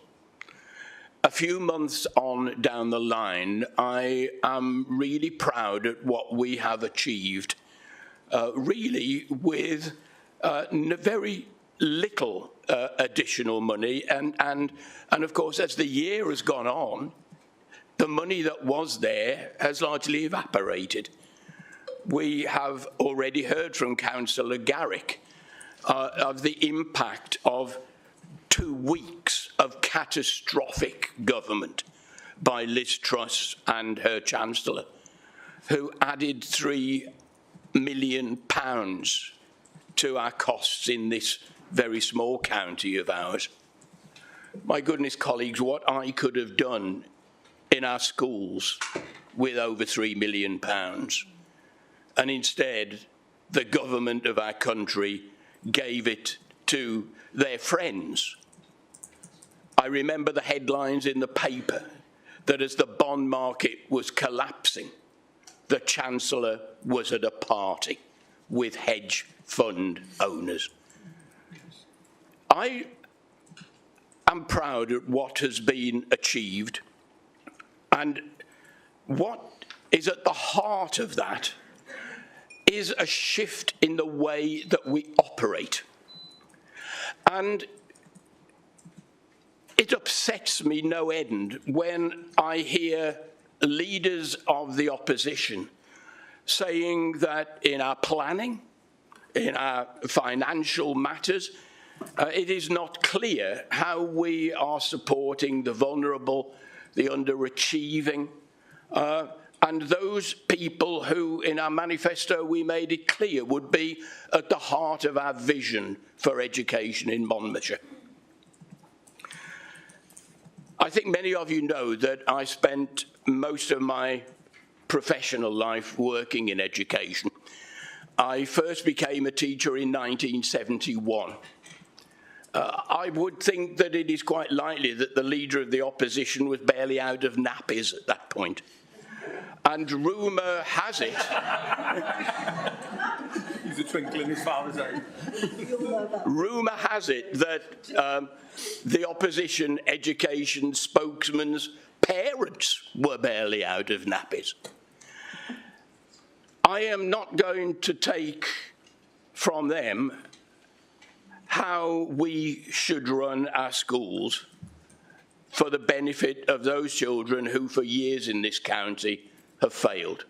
A few months on down the line, I am really proud at what we have achieved, really with very little additional money, and of course, as the year has gone on, the money that was there has largely evaporated. We have already heard from Councillor Garrick of the impact of 2 weeks of catastrophic government by Liz Truss and her Chancellor, who added £3 million to our costs in this very small county of ours. My goodness, colleagues, what I could have done in our schools with over £3 million. And instead, the government of our country gave it to their friends. I remember the headlines in the paper that as the bond market was collapsing, the Chancellor was at a party with hedge fund owners. I am proud of what has been achieved, and what is at the heart of that is a shift in the way that we operate. And it upsets me no end when I hear leaders of the opposition saying that in our planning, in our financial matters, it is not clear how we are supporting the vulnerable, the underachieving, and those people who, in our manifesto, we made it clear would be at the heart of our vision for education in Monmouthshire. I think many of you know that I spent most of my professional life working in education. I first became a teacher in 1971. I would think that it is quite likely that the leader of the opposition was barely out of nappies at that point. And rumour has it... He's a twinkle in his father's eye. Rumour has it that the opposition education spokesman's parents were barely out of nappies. I am not going to take from them how we should run our schools for the benefit of those children who for years in this county have failed.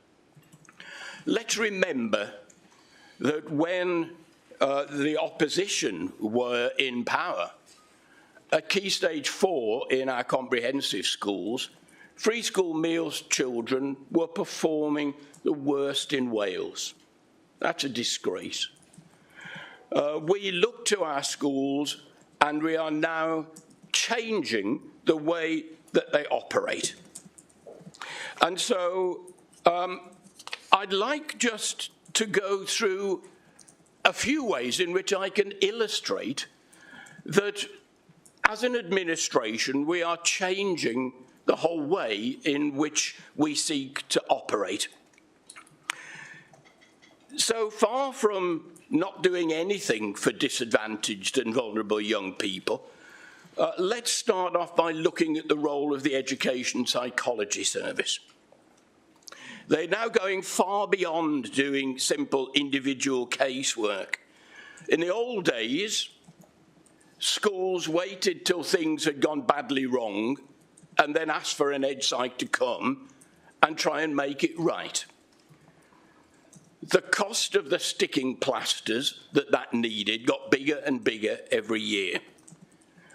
Let's remember that when the opposition were in power, at Key Stage 4 in our comprehensive schools, free school meals children were performing the worst in Wales. That's a disgrace. We look to our schools and we are now changing the way that they operate. And so I'd like just to go through a few ways in which I can illustrate that as an administration we are changing the whole way in which we seek to operate. So far from not doing anything for disadvantaged and vulnerable young people, let's start off by looking at the role of the Education Psychology Service. They're now going far beyond doing simple individual casework. In the old days, schools waited till things had gone badly wrong and then asked for an ed psych to come and try and make it right. The cost of the sticking plasters that needed got bigger and bigger every year.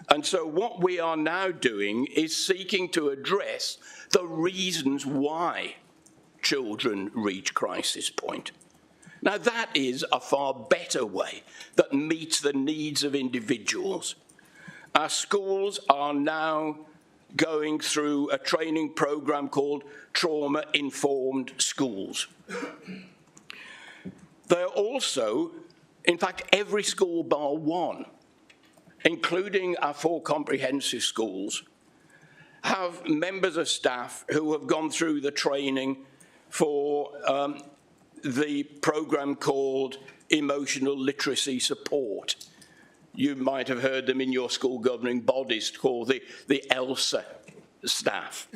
And so what we are now doing is seeking to address the reasons why children reach crisis point. Now that is a far better way that meets the needs of individuals. Our schools are now going through a training program called Trauma Informed Schools. They're also, in fact, every school bar one, including our 4 comprehensive schools, have members of staff who have gone through the training for the program called Emotional Literacy Support. You might have heard them in your school governing bodies called the ELSA staff,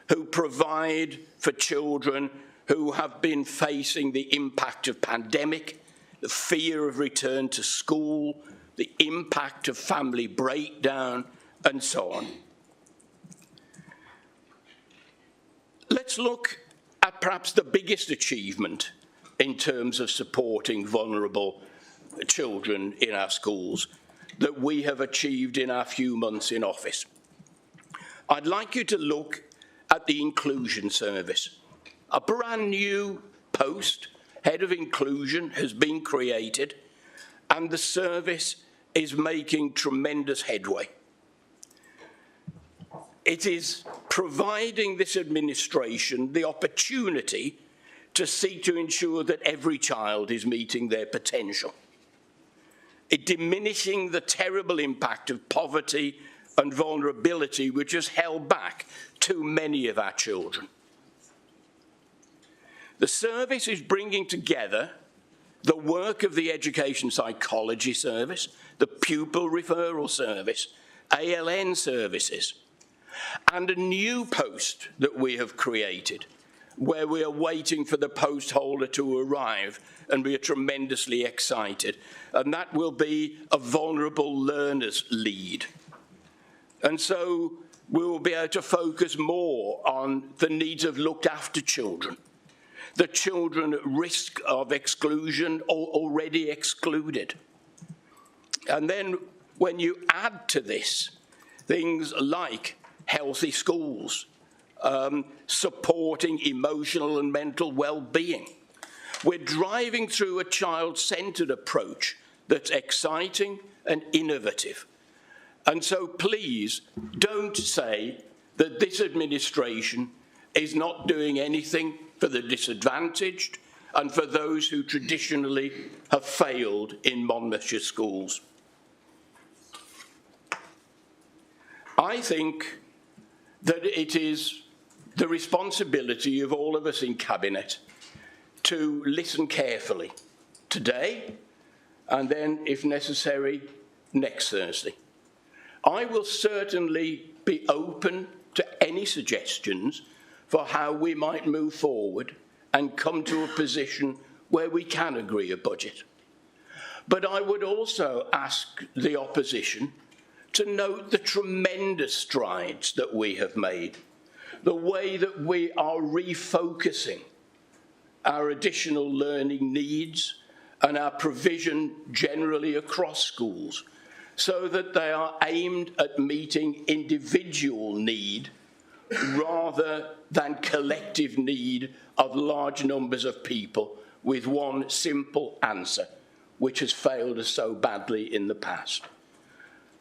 who provide for children who have been facing the impact of pandemic, the fear of return to school, the impact of family breakdown, and so on. Let's look at perhaps the biggest achievement in terms of supporting vulnerable children in our schools that we have achieved in our few months in office. I'd like you to look at the Inclusion Service. A brand new post, Head of Inclusion, has been created, and the service is making tremendous headway. It is providing this administration the opportunity to seek to ensure that every child is meeting their potential. It diminishing the terrible impact of poverty and vulnerability which has held back too many of our children. The service is bringing together the work of the Education Psychology Service, the Pupil Referral Service, ALN services, and a new post that we have created, where we are waiting for the post holder to arrive, and we are tremendously excited. And that will be a vulnerable learners lead. And so we will be able to focus more on the needs of looked after children, the children at risk of exclusion or already excluded. And then when you add to this things like healthy schools, supporting emotional and mental well-being, we're driving through a child-centred approach that's exciting and innovative. And so please don't say that this administration is not doing anything for the disadvantaged and for those who traditionally have failed in Monmouthshire schools. I think that it is the responsibility of all of us in Cabinet to listen carefully today and then, if necessary, next Thursday. I will certainly be open to any suggestions for how we might move forward and come to a position where we can agree a budget. But I would also ask the opposition to note the tremendous strides that we have made, the way that we are refocusing our additional learning needs and our provision generally across schools, so that they are aimed at meeting individual need rather than collective need of large numbers of people with one simple answer, which has failed us so badly in the past.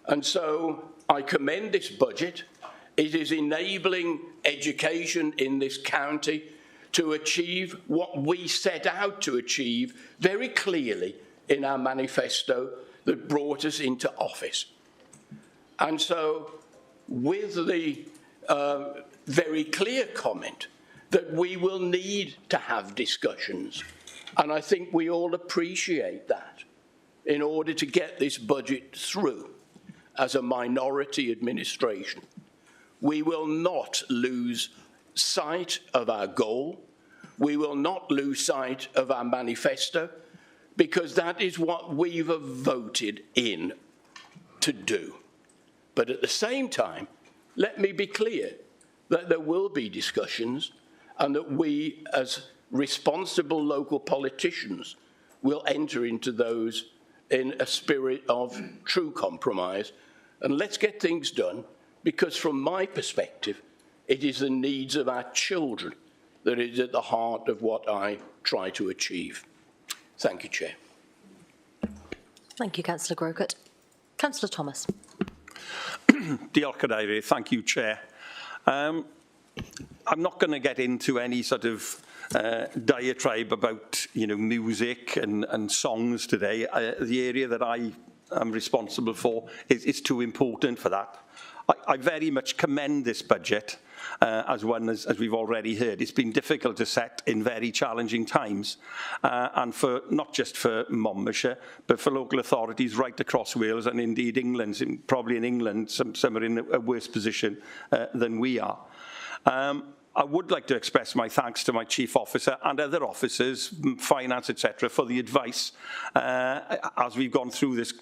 And so I commend this budget. It is enabling education in this county to achieve what we set out to achieve very clearly in our manifesto that brought us into office. And so, with the very clear comment that we will need to have discussions, and I think we all appreciate that, in order to get this budget through as a minority administration. We will not lose sight of our goal. We will not lose sight of our manifesto, because that is what we've voted in to do. But at the same time, let me be clear that there will be discussions and that we, as responsible local politicians, will enter into those in a spirit of true compromise. And let's get things done, because from my perspective, it is the needs of our children that is at the heart of what I try to achieve. Thank you, Chair. Thank you, Councillor Grocott. Councillor Thomas. Diolch, Cadeirydd. Thank you, Chair. I'm not going to get into any sort of diatribe about, music and songs today. The area that I am responsible for is too important for that. I very much commend this budget. As we've already heard, it's been difficult to set in very challenging times, and for not just for Monmouthshire, but for local authorities right across Wales and indeed England. Probably in England, some are in a worse position than we are. I would like to express my thanks to my chief officer and other officers, finance, etc., for the advice as we've gone through this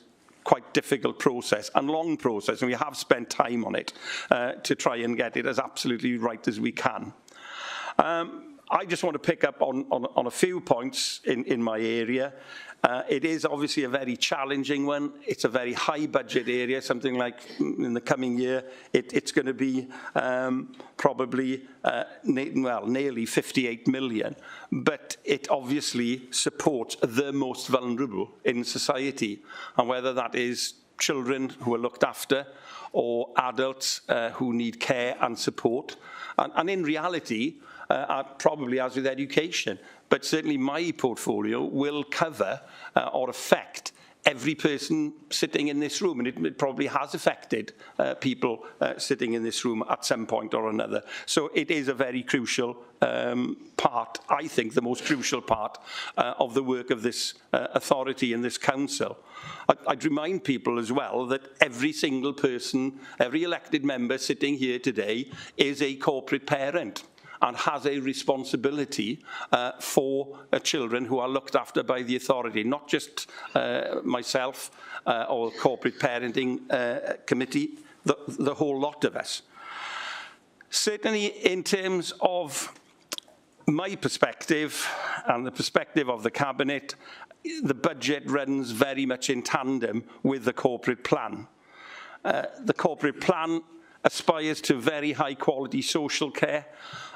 quite difficult process and long process, and we have spent time on it to try and get it as absolutely right as we can. I just want to pick up on a few points in my area. It is obviously a very challenging one. It's a very high budget area, something like in the coming year, it's going to be probably nearly 58 million. But it obviously supports the most vulnerable in society, and whether that is children who are looked after or adults who need care and support. And in reality, probably as with education, but certainly my portfolio will cover or affect every person sitting in this room, and it probably has affected people sitting in this room at some point or another. So it is a very crucial part, I think the most crucial part of the work of this authority and this council. I'd remind people as well that every single person, every elected member sitting here today is a corporate parent and has a responsibility for children who are looked after by the authority, not just myself or corporate parenting committee, the whole lot of us. Certainly in terms of my perspective and the perspective of the Cabinet, the budget runs very much in tandem with the corporate plan. The corporate plan aspires to very high quality social care,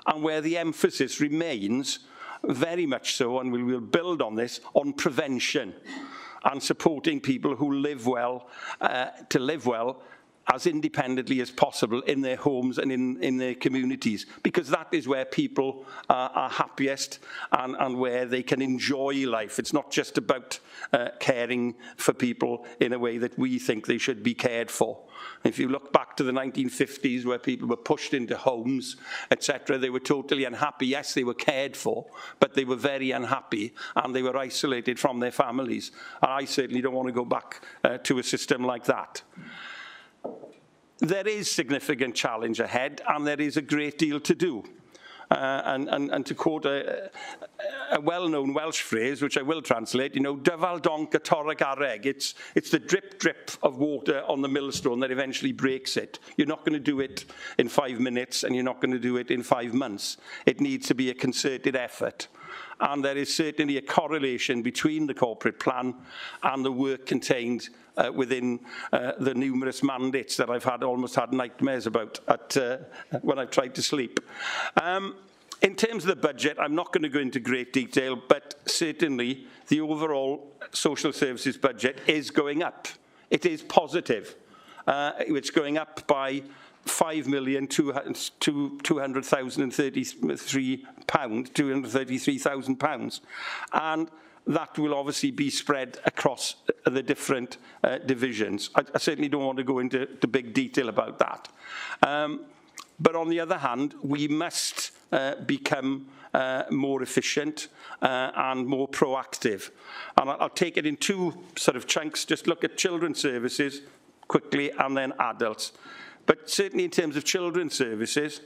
and where the emphasis remains very much so, and we will build on this, on prevention and supporting people who live well, to live well as independently as possible in their homes and in their communities, because that is where people are happiest and where they can enjoy life. It's not just about caring for people in a way that we think they should be cared for. If you look back to the 1950s, where people were pushed into homes, etc., they were totally unhappy. Yes, they were cared for, but they were very unhappy and they were isolated from their families. And I certainly don't want to go back to a system like that. There is significant challenge ahead, and there is a great deal to do. And to quote a well-known Welsh phrase, which I will translate, you know, dyfal donc y torra garreg. It's the drip, drip of water on the millstone that eventually breaks it. You're not going to do it in 5 minutes, and you're not going to do it in 5 months. It needs to be a concerted effort. And there is certainly a correlation between the corporate plan and the work contained within the numerous mandates that I've almost had nightmares about when I've tried to sleep. In terms of the budget, I'm not going to go into great detail, but certainly the overall social services budget is going up. It is positive. It's going up by £5,233,000, and that will obviously be spread across the different divisions. I certainly don't want to go into big detail about that. But on the other hand, we must become more efficient and more proactive. And I'll take it in two sort of chunks. Just look at children's services quickly and then adults. But certainly in terms of children's services,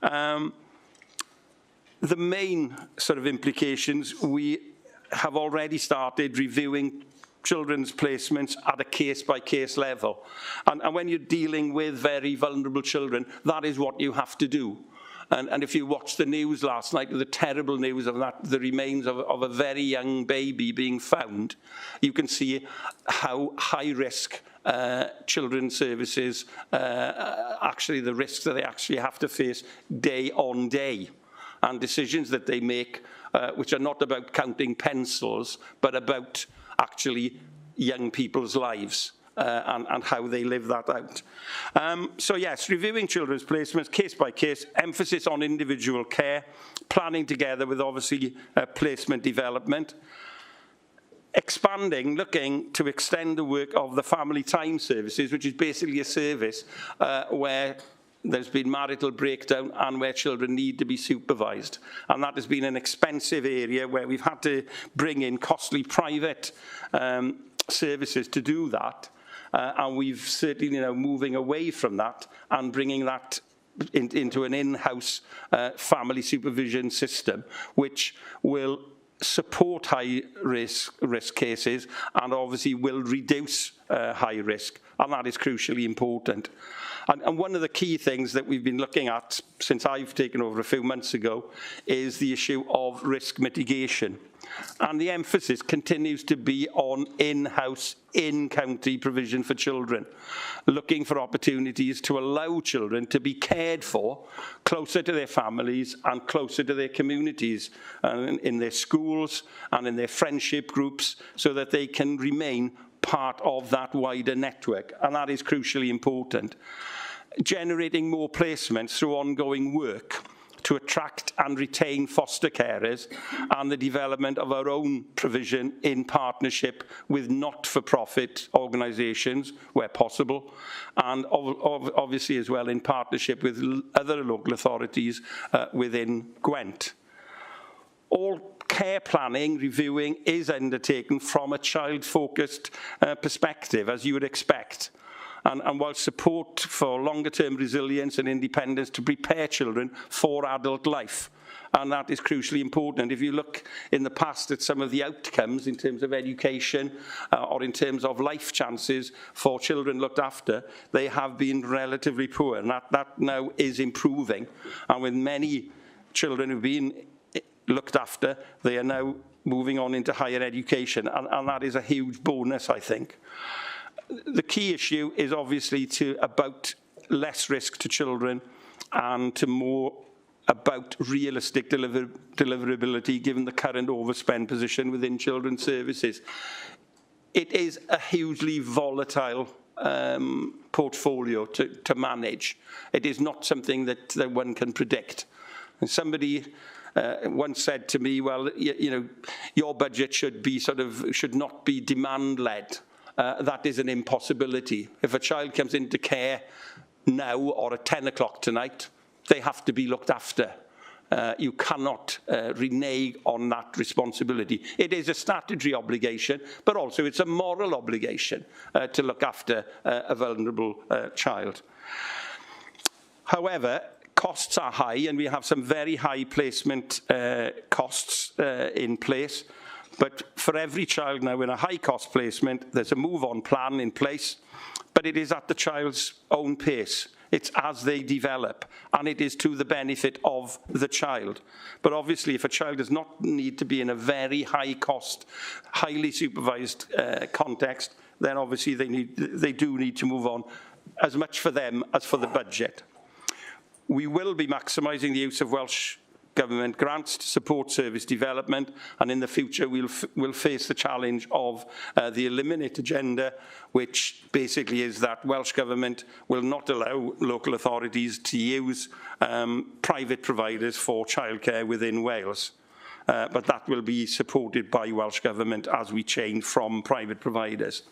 the main sort of implications, we have already started reviewing children's placements at a case-by-case level. And when you're dealing with very vulnerable children, that is what you have to do. And if you watched the news last night, the terrible news of that, the remains of a very young baby being found, you can see how high risk children's services, actually the risks that they actually have to face day on day, and decisions that they make which are not about counting pencils, but about actually young people's lives and how they live that out. So yes, reviewing children's placements case by case, emphasis on individual care, planning together with obviously placement development, expanding, looking to extend the work of the family time services, which is basically a service where there's been marital breakdown and where children need to be supervised. And that has been an expensive area where we've had to bring in costly private services to do that. And we've certainly now moving away from that and bringing that into an in-house family supervision system, which will support high risk cases and obviously will reduce high risk, and that is crucially important. And one of the key things that we've been looking at since I've taken over a few months ago is the issue of risk mitigation. And the emphasis continues to be on in-house, in-county provision for children, looking for opportunities to allow children to be cared for closer to their families and closer to their communities, in their schools and in their friendship groups, so that they can remain part of that wider network, and that is crucially important. Generating more placements through ongoing work to attract and retain foster carers, and the development of our own provision in partnership with not-for-profit organisations where possible, and obviously as well in partnership with other local authorities within Gwent. All care planning, reviewing is undertaken from a child-focused perspective, as you would expect. And while support for longer-term resilience and independence to prepare children for adult life, and that is crucially important. If you look in the past at some of the outcomes in terms of education or in terms of life chances for children looked after, they have been relatively poor, and that now is improving. And with many children who've been looked after, they are now moving on into higher education, and that is a huge bonus, I think. The key issue is obviously about less risk to children and to more about realistic deliverability given the current overspend position within children's services. It is a hugely volatile portfolio to manage. It is not something that one can predict. And somebody once said to me, well, you know, your budget should not be demand-led. That is an impossibility. If a child comes into care now or at 10 o'clock tonight, they have to be looked after. You cannot renege on that responsibility. It is a statutory obligation, but also it's a moral obligation to look after a vulnerable child. However, costs are high, and we have some very high placement costs in place. But for every child now in a high-cost placement, there's a move-on plan in place, but it is at the child's own pace. It's as they develop, and it is to the benefit of the child. But obviously, if a child does not need to be in a very high-cost, highly supervised context, then obviously they do need to move on, as much for them as for the budget. We will be maximising the use of Welsh Government grants to support service development, and in the future we'll face the challenge of the Eliminate agenda, which basically is that Welsh Government will not allow local authorities to use private providers for childcare within Wales. But that will be supported by Welsh Government as we change from private providers.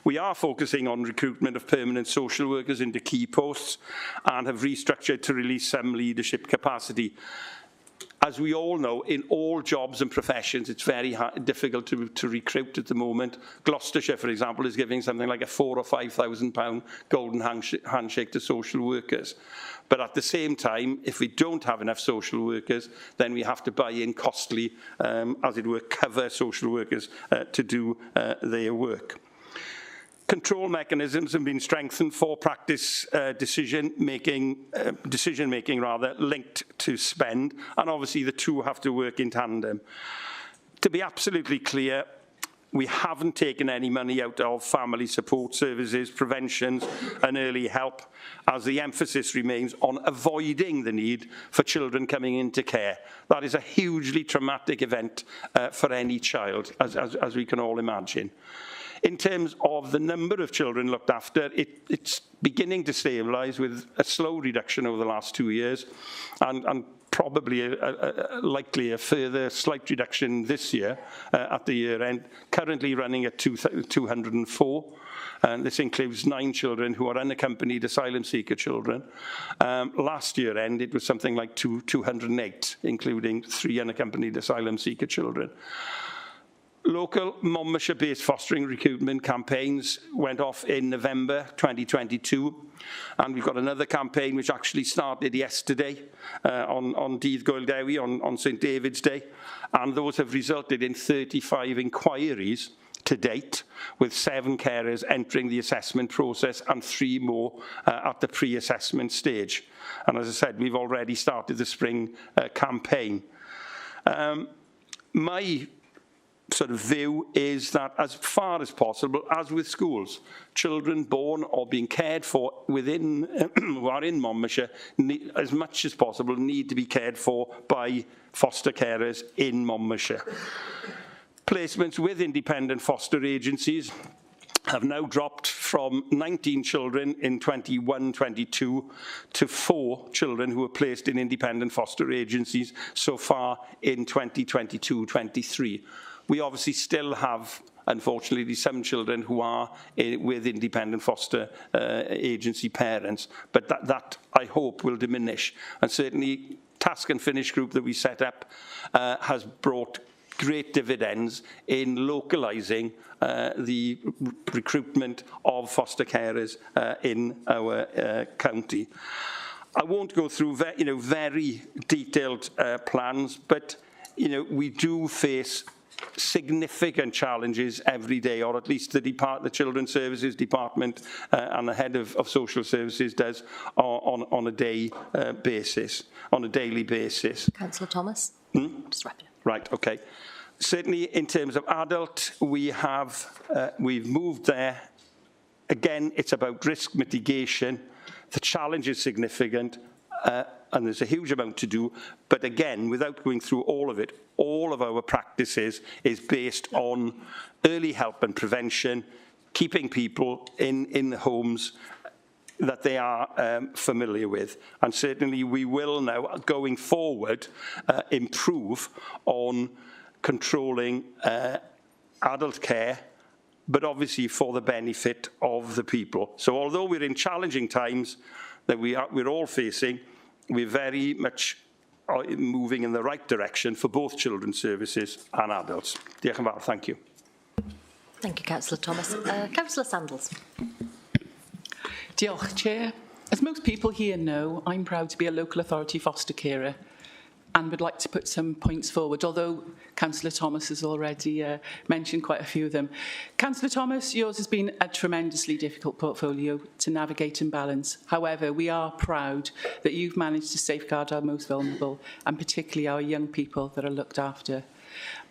We are focusing on recruitment of permanent social workers into key posts and have restructured to release some leadership capacity. As we all know, in all jobs and professions, it's very difficult to recruit at the moment. Gloucestershire, for example, is giving something like a £4,000 or £5,000 golden handshake to social workers. But at the same time, if we don't have enough social workers, then we have to buy in costly, as it were, cover social workers to do their work. Control mechanisms have been strengthened for practice decision-making linked to spend, and obviously the two have to work in tandem. To be absolutely clear, we haven't taken any money out of family support services, preventions and early help, as the emphasis remains on avoiding the need for children coming into care. That is a hugely traumatic event for any child, as we can all imagine. In terms of the number of children looked after, it's beginning to stabilise with a slow reduction over the last 2 years, and probably likely a further slight reduction this year at the year end, currently running at 204. And this includes 9 children who are unaccompanied asylum seeker children. Last year end, it was something like 208, including 3 unaccompanied asylum seeker children. Local Monmouthshire-based fostering recruitment campaigns went off in November 2022, and we've got another campaign which actually started yesterday on Dydd Gŵyl Dewi, on St David's Day, and those have resulted in 35 inquiries to date, with 7 carers entering the assessment process and 3 more at the pre-assessment stage. And as I said, we've already started the spring campaign. My sort of view is that as far as possible, as with schools, children born or being cared for within who are in Monmouthshire, as much as possible, need to be cared for by foster carers in Monmouthshire. Placements with independent foster agencies have now dropped from 19 children in 21-22 to 4 children who were placed in independent foster agencies so far in 2022-23. We obviously still have, unfortunately, some children who are with independent foster agency parents, but that I hope will diminish. And certainly, Task and Finish group that we set up has brought great dividends in localising the recruitment of foster carers in our county. I won't go through very detailed plans, but we do face significant challenges every day, or at least the Children's Services Department and the head of Social Services does on a daily basis. Councillor Thomas? Just wrap it up. Right, okay. Certainly in terms of adult, we've moved there. Again, it's about risk mitigation. The challenge is significant, and there's a huge amount to do. But again, without going through all of it, all of our practices is based on early help and prevention, keeping people in the homes that they are familiar with. And certainly we will now, going forward, improve on controlling adult care, but obviously for the benefit of the people. So although we're in challenging times that we're all facing, we're very much moving in the right direction for both children's services and adults. Diolch yn fawr, thank you. Thank you, Councillor Thomas. Councillor Sandals. Diolch, Chair. As most people here know, I'm proud to be a local authority foster carer and would like to put some points forward, although Councillor Thomas has already mentioned quite a few of them. Councillor Thomas, yours has been a tremendously difficult portfolio to navigate and balance. However, we are proud that you've managed to safeguard our most vulnerable, and particularly our young people that are looked after.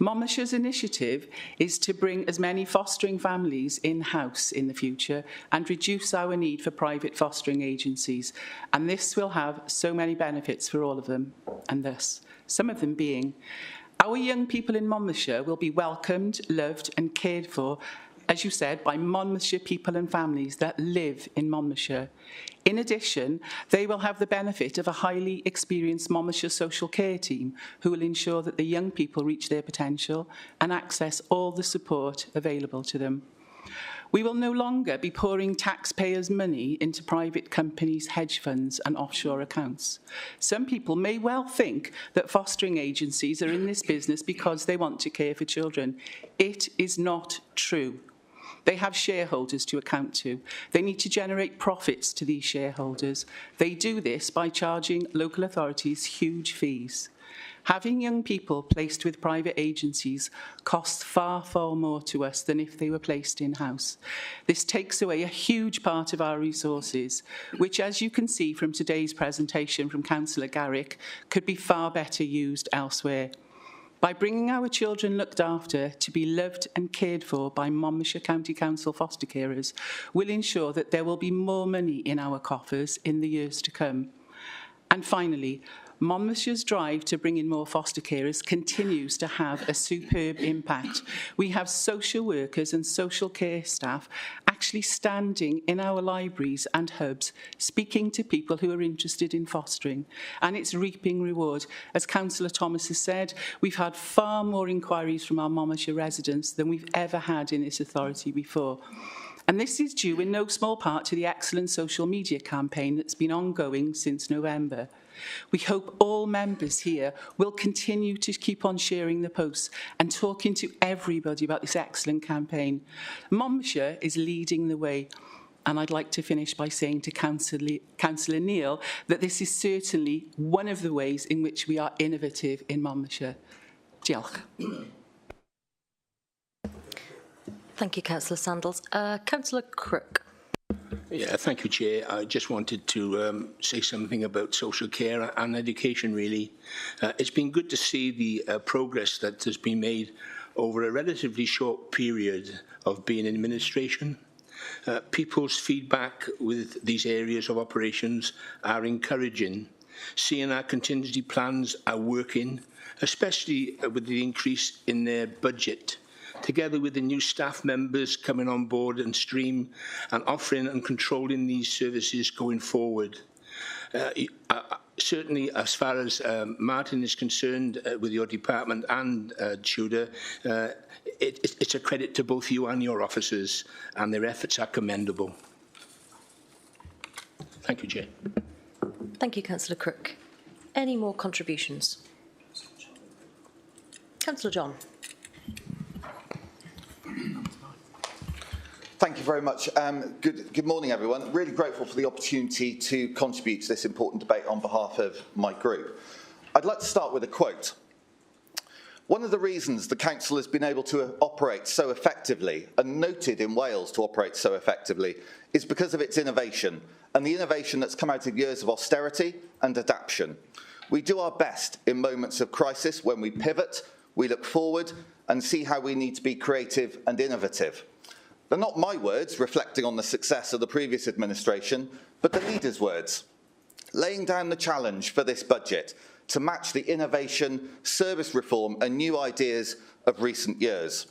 Monmouthshire's initiative is to bring as many fostering families in-house in the future and reduce our need for private fostering agencies. And this will have so many benefits for all of them, and thus, some of them being, our young people in Monmouthshire will be welcomed, loved and cared for, as you said, by Monmouthshire people and families that live in Monmouthshire. In addition, they will have the benefit of a highly experienced Monmouthshire social care team who will ensure that the young people reach their potential and access all the support available to them. We will no longer be pouring taxpayers' money into private companies' hedge funds and offshore accounts. Some people may well think that fostering agencies are in this business because they want to care for children. It is not true. They have shareholders to account to. They need to generate profits to these shareholders. They do this by charging local authorities huge fees. Having young people placed with private agencies costs far, far more to us than if they were placed in-house. This takes away a huge part of our resources, which, as you can see from today's presentation from Councillor Garrick, could be far better used elsewhere. By bringing our children looked after to be loved and cared for by Monmouthshire County Council foster carers will ensure that there will be more money in our coffers in the years to come. And finally, Monmouthshire's drive to bring in more foster carers continues to have a superb impact. We have social workers and social care staff actually standing in our libraries and hubs, speaking to people who are interested in fostering, and it's reaping reward. As Councillor Thomas has said, we've had far more inquiries from our Monmouthshire residents than we've ever had in this authority before. And this is due in no small part to the excellent social media campaign that's been ongoing since November. We hope all members here will continue to keep on sharing the posts and talking to everybody about this excellent campaign. Monmouthshire is leading the way. And I'd like to finish by saying to Councillor Neil that this is certainly one of the ways in which we are innovative in Monmouthshire. Diolch. Thank you, Councillor Sandals. Councillor Crook. Yeah, thank you, Chair. I just wanted to say something about social care and education, really. It's been good to see the progress that has been made over a relatively short period of being in administration. People's feedback with these areas of operations are encouraging. Seeing our contingency plans are working, especially with the increase in their budget. together with the new staff members coming on board and Stream, and offering and controlling these services going forward. Certainly, as far as Martin is concerned, with your department and Tudor, it's a credit to both you and your officers, and their efforts are commendable. Thank you, Chair. Thank you, Councillor Crook. Any more contributions? Councillor John. Thank you very much. Good morning, everyone. Really grateful for the opportunity to contribute to this important debate on behalf of my group. I'd like to start with a quote. One of the reasons the Council has been able to operate so effectively, and noted in Wales to operate so effectively, is because of its innovation, and the innovation that's come out of years of austerity and adaptation. We do our best in moments of crisis when we pivot, we look forward and see how we need to be creative and innovative. They're not my words reflecting on the success of the previous administration, but the leaders' words, laying down the challenge for this budget to match the innovation, service reform and new ideas of recent years.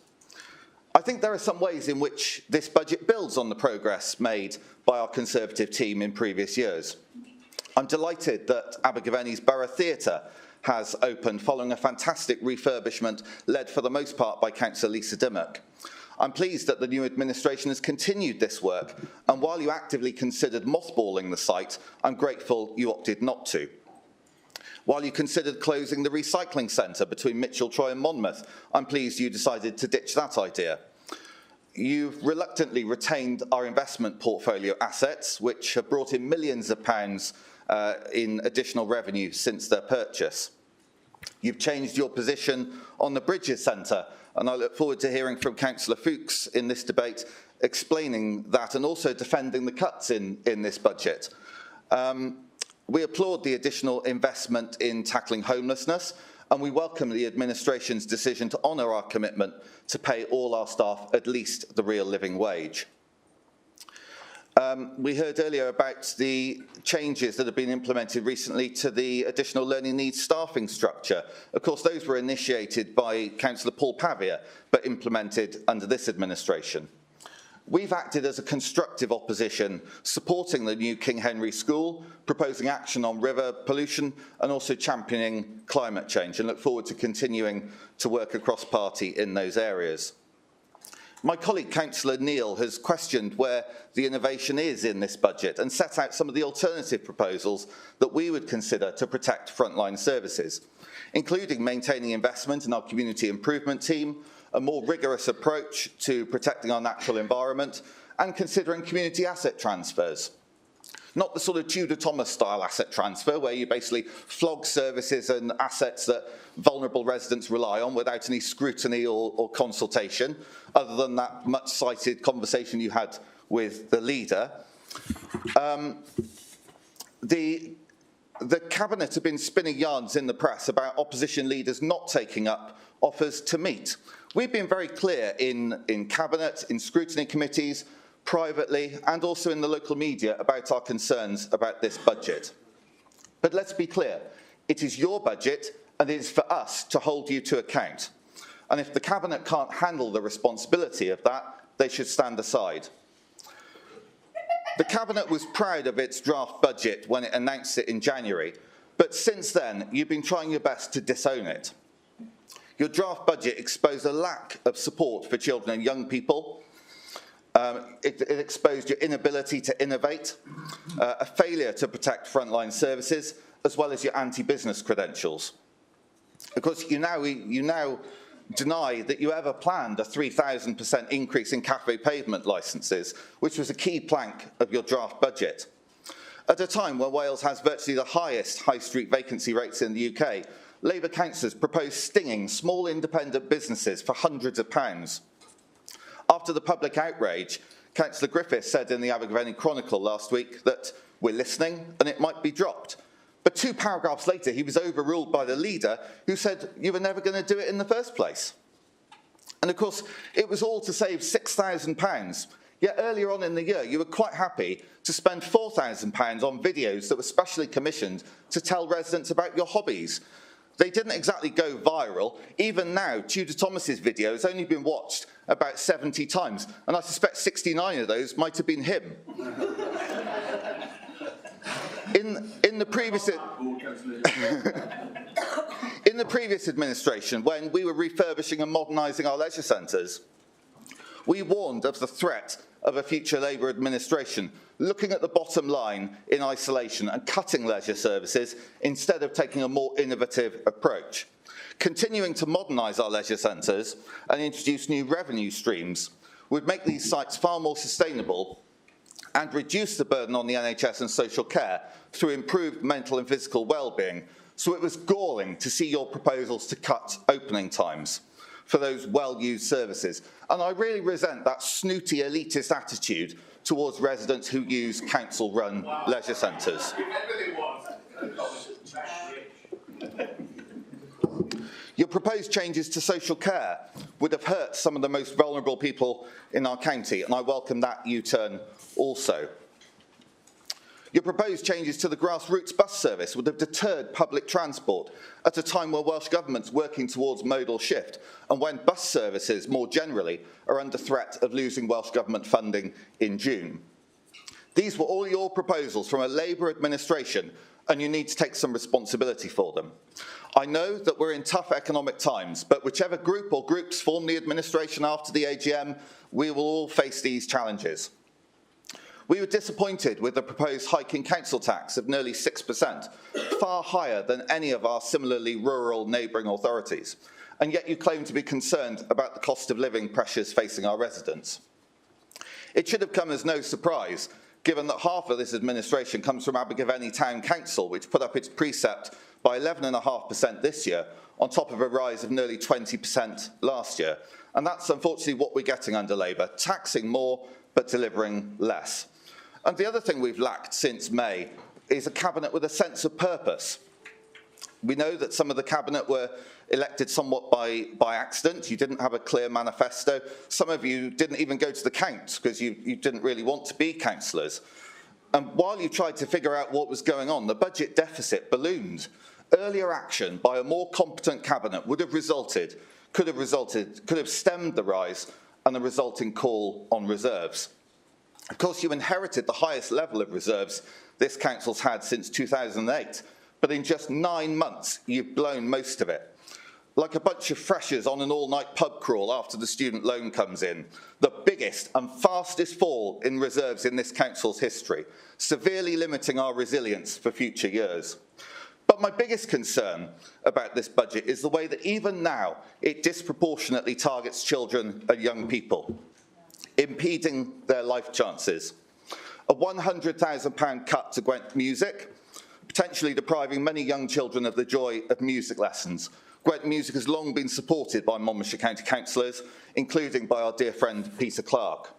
I think there are some ways in which this budget builds on the progress made by our Conservative team in previous years. I'm delighted that Abergavenny's Borough Theatre has opened following a fantastic refurbishment led for the most part by Councillor Lisa Dimmock. I'm pleased that the new administration has continued this work, and while you actively considered mothballing the site, I'm grateful you opted not to. While you considered closing the recycling centre between Mitchell, Troy and Monmouth, I'm pleased you decided to ditch that idea. You've reluctantly retained our investment portfolio assets, which have brought in millions of pounds in additional revenue since their purchase. You've changed your position on the Bridges Centre, and I look forward to hearing from Councillor Fuchs in this debate explaining that and also defending the cuts in this budget. We applaud the additional investment in tackling homelessness, and we welcome the administration's decision to honour our commitment to pay all our staff at least the real living wage. We heard earlier about the changes that have been implemented recently to the additional learning needs staffing structure. Of course, those were initiated by Councillor Paul Pavia, but implemented under this administration. We've acted as a constructive opposition, supporting the new King Henry School, proposing action on river pollution, and also championing climate change, and look forward to continuing to work across party in those areas. My colleague, Councillor Neil, has questioned where the innovation is in this budget and set out some of the alternative proposals that we would consider to protect frontline services, including maintaining investment in our community improvement team, a more rigorous approach to protecting our natural environment, and considering community asset transfers. Not the sort of Tudor Thomas style asset transfer where you basically flog services and assets that vulnerable residents rely on without any scrutiny or consultation, other than that much cited conversation you had with the leader. The Cabinet have been spinning yarns in the press about opposition leaders not taking up offers to meet. We've been very clear in Cabinet, in scrutiny committees, privately and also in the local media about our concerns about this budget. But let's be clear, it is your budget and it is for us to hold you to account. And if the Cabinet can't handle the responsibility of that, they should stand aside. The Cabinet was proud of its draft budget when it announced it in January, but since then you've been trying your best to disown it. Your draft budget exposed a lack of support for children and young people. It exposed your inability to innovate, a failure to protect frontline services, as well as your anti-business credentials. Of course, you now deny that you ever planned a 3,000% increase in cafe pavement licences, which was a key plank of your draft budget. At a time where Wales has virtually the highest high street vacancy rates in the UK, Labour councillors proposed stinging small independent businesses for hundreds of pounds. After the public outrage, Councillor Griffiths said in the Abergavenny Chronicle last week that we're listening and it might be dropped. But 2 paragraphs later, he was overruled by the leader who said you were never going to do it in the first place. And of course, it was all to save £6,000. Yet earlier on in the year, you were quite happy to spend £4,000 on videos that were specially commissioned to tell residents about your hobbies. They didn't exactly go viral. Even now, Tudor Thomas's video has only been watched about 70 times, and I suspect 69 of those might have been him. In the previous administration, when we were refurbishing and modernising our leisure centres, we warned of the threat of a future Labour administration looking at the bottom line in isolation and cutting leisure services instead of taking a more innovative approach. Continuing to modernise our leisure centres and introduce new revenue streams would make these sites far more sustainable and reduce the burden on the NHS and social care through improved mental and physical well-being. So it was galling to see your proposals to cut opening times for those well-used services. And I really resent that snooty elitist attitude towards residents who use council-run leisure centres. Your proposed changes to social care would have hurt some of the most vulnerable people in our county, and I welcome that U-turn also. Your proposed changes to the grassroots bus service would have deterred public transport at a time where Welsh Government's working towards modal shift and when bus services more generally are under threat of losing Welsh Government funding in June. These were all your proposals from a Labour administration, and you need to take some responsibility for them. I know that we're in tough economic times, but whichever group or groups form the administration after the AGM, we will all face these challenges. We were disappointed with the proposed hike in council tax of nearly 6%, far higher than any of our similarly rural neighbouring authorities, and yet you claim to be concerned about the cost of living pressures facing our residents. It should have come as no surprise, given that half of this administration comes from Abergavenny Town Council, which put up its precept by 11.5% this year, on top of a rise of nearly 20% last year. And that's unfortunately what we're getting under Labour, taxing more but delivering less. And the other thing we've lacked since May is a cabinet with a sense of purpose. We know that some of the cabinet were elected somewhat by accident. You didn't have a clear manifesto. Some of you didn't even go to the count because you didn't really want to be councillors. And while you tried to figure out what was going on, the budget deficit ballooned. Earlier action by a more competent cabinet could have stemmed the rise and the resulting call on reserves. Of course, you inherited the highest level of reserves this council's had since 2008, but in just 9 months, you've blown most of it. Like a bunch of freshers on an all-night pub crawl after the student loan comes in, the biggest and fastest fall in reserves in this council's history, severely limiting our resilience for future years. But my biggest concern about this budget is the way that even now it disproportionately targets children and young people, impeding their life chances. A £100,000 cut to Gwent Music, potentially depriving many young children of the joy of music lessons. Gwent Music has long been supported by Monmouthshire County councillors, including by our dear friend Peter Clark.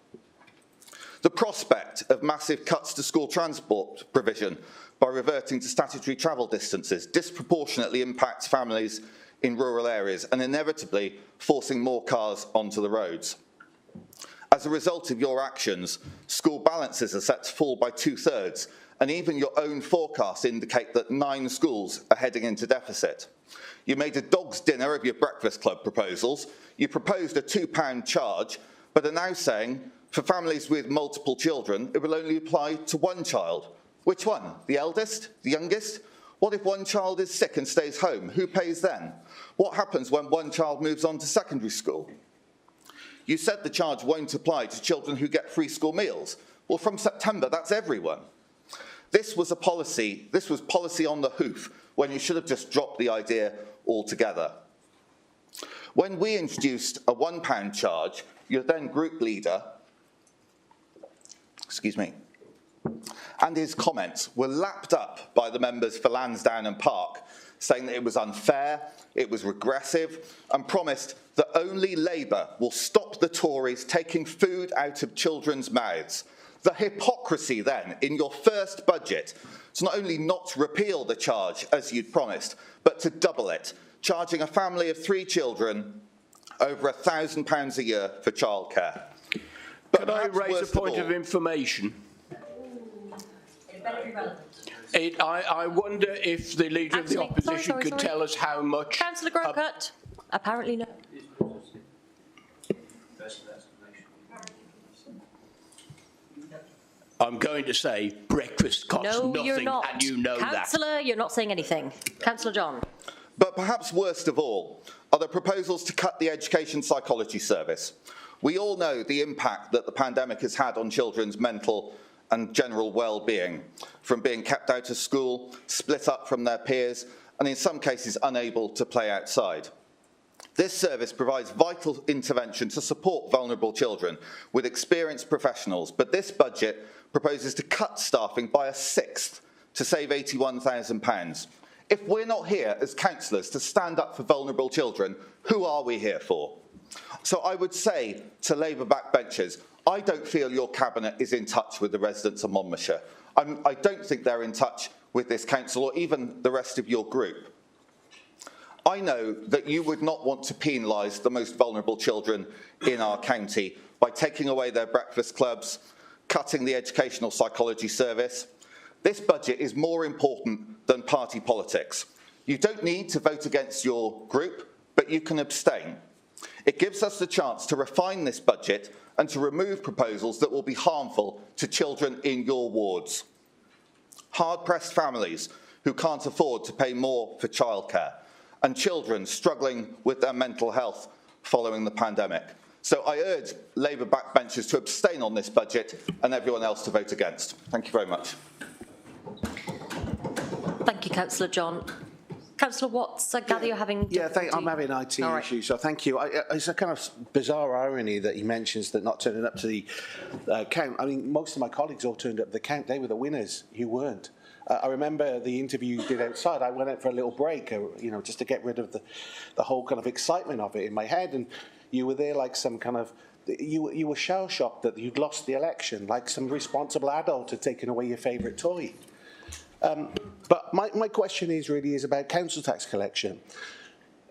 The prospect of massive cuts to school transport provision by reverting to statutory travel distances disproportionately impacts families in rural areas and inevitably forcing more cars onto the roads. As a result of your actions, school balances are set to fall by 2/3, and even your own forecasts indicate that 9 schools are heading into deficit. You made a dog's dinner of your breakfast club proposals. You proposed a £2 charge, but are now saying for families with multiple children, it will only apply to 1 child. Which one? The eldest? The youngest? What if 1 child is sick and stays home? Who pays then? What happens when 1 child moves on to secondary school? You said the charge won't apply to children who get free school meals. Well, from September, that's everyone. This was policy on the hoof, when you should have just dropped the idea altogether. When we introduced a £1 charge, your then group leader, and his comments were lapped up by the members for Lansdowne and Park, saying that it was unfair, it was regressive, and promised that only Labour will stop the Tories taking food out of children's mouths. The hypocrisy then in your first budget to not only not repeal the charge as you'd promised, but to double it, charging a family of 3 children over £1,000 a year for childcare. Could I raise a point of information? I wonder if the Leader of the Opposition could tell us how much... Councillor Grocott? Apparently no. I'm going to say breakfast costs nothing, you're not. and you know that. Councillor, you're not saying anything. Councillor John. But perhaps worst of all are the proposals to cut the education psychology service. We all know the impact that the pandemic has had on children's mental and general well-being, from being kept out of school, split up from their peers, and in some cases unable to play outside. This service provides vital intervention to support vulnerable children with experienced professionals, but this budget proposes to cut staffing by a sixth to save £81,000. If we're not here as councillors to stand up for vulnerable children, who are we here for? So I would say to Labour backbenchers, I don't feel your cabinet is in touch with the residents of Monmouthshire. I don't think they're in touch with this council or even the rest of your group. I know that you would not want to penalise the most vulnerable children in our county by taking away their breakfast clubs, cutting the educational psychology service. This budget is more important than party politics. You don't need to vote against your group, but you can abstain. It gives us the chance to refine this budget and to remove proposals that will be harmful to children in your wards. Hard-pressed families who can't afford to pay more for childcare, and children struggling with their mental health following the pandemic. So I urge Labour backbenchers to abstain on this budget and everyone else to vote against. Thank you very much. Thank you, Councillor John. Councillor Watts, I gather you're having... I'm having IT issues, so thank you. It's a kind of bizarre irony that he mentions that not turning up to the count. I mean, most of my colleagues all turned up to the count. They were the winners. You weren't. I remember the interview you did outside. I went out for a little break, just to get rid of the whole kind of excitement of it in my head. And you were there like some kind of... You were shell-shocked that you'd lost the election, like some responsible adult had taken away your favourite toy. But my question is about council tax collection.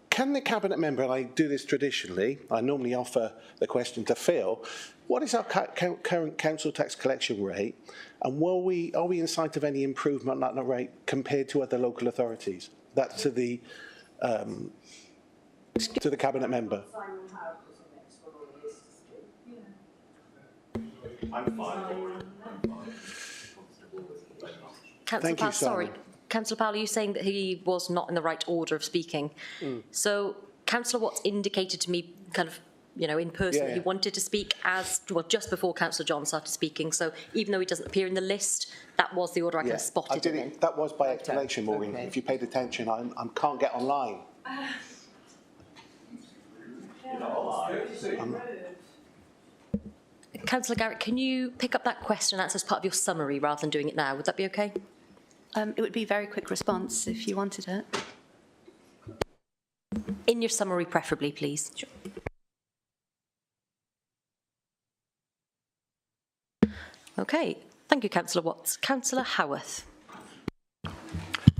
Can the cabinet member, and I do this traditionally, I normally offer the question to Phil, what is our current council tax collection rate, and are we in sight of any improvement on that rate compared to other local authorities? That's to the cabinet member. I'm fine. Councillor Powell, sorry. Councillor Powell, are you saying that he was not in the right order of speaking? So Councillor Watts indicated to me kind of, in person that he wanted to speak just before Councillor John started speaking. So even though he doesn't appear in the list, that was the order I kind of spotted him in. That was by explanation, Maureen. Okay. If you paid attention, I can't get online. Councillor Garrett, can you pick up that question and answer as part of your summary rather than doing it now? Would that be okay? It would be a very quick response if you wanted it. In your summary, preferably, please. Sure. Okay. Thank you, Councillor Watts. Councillor Howarth.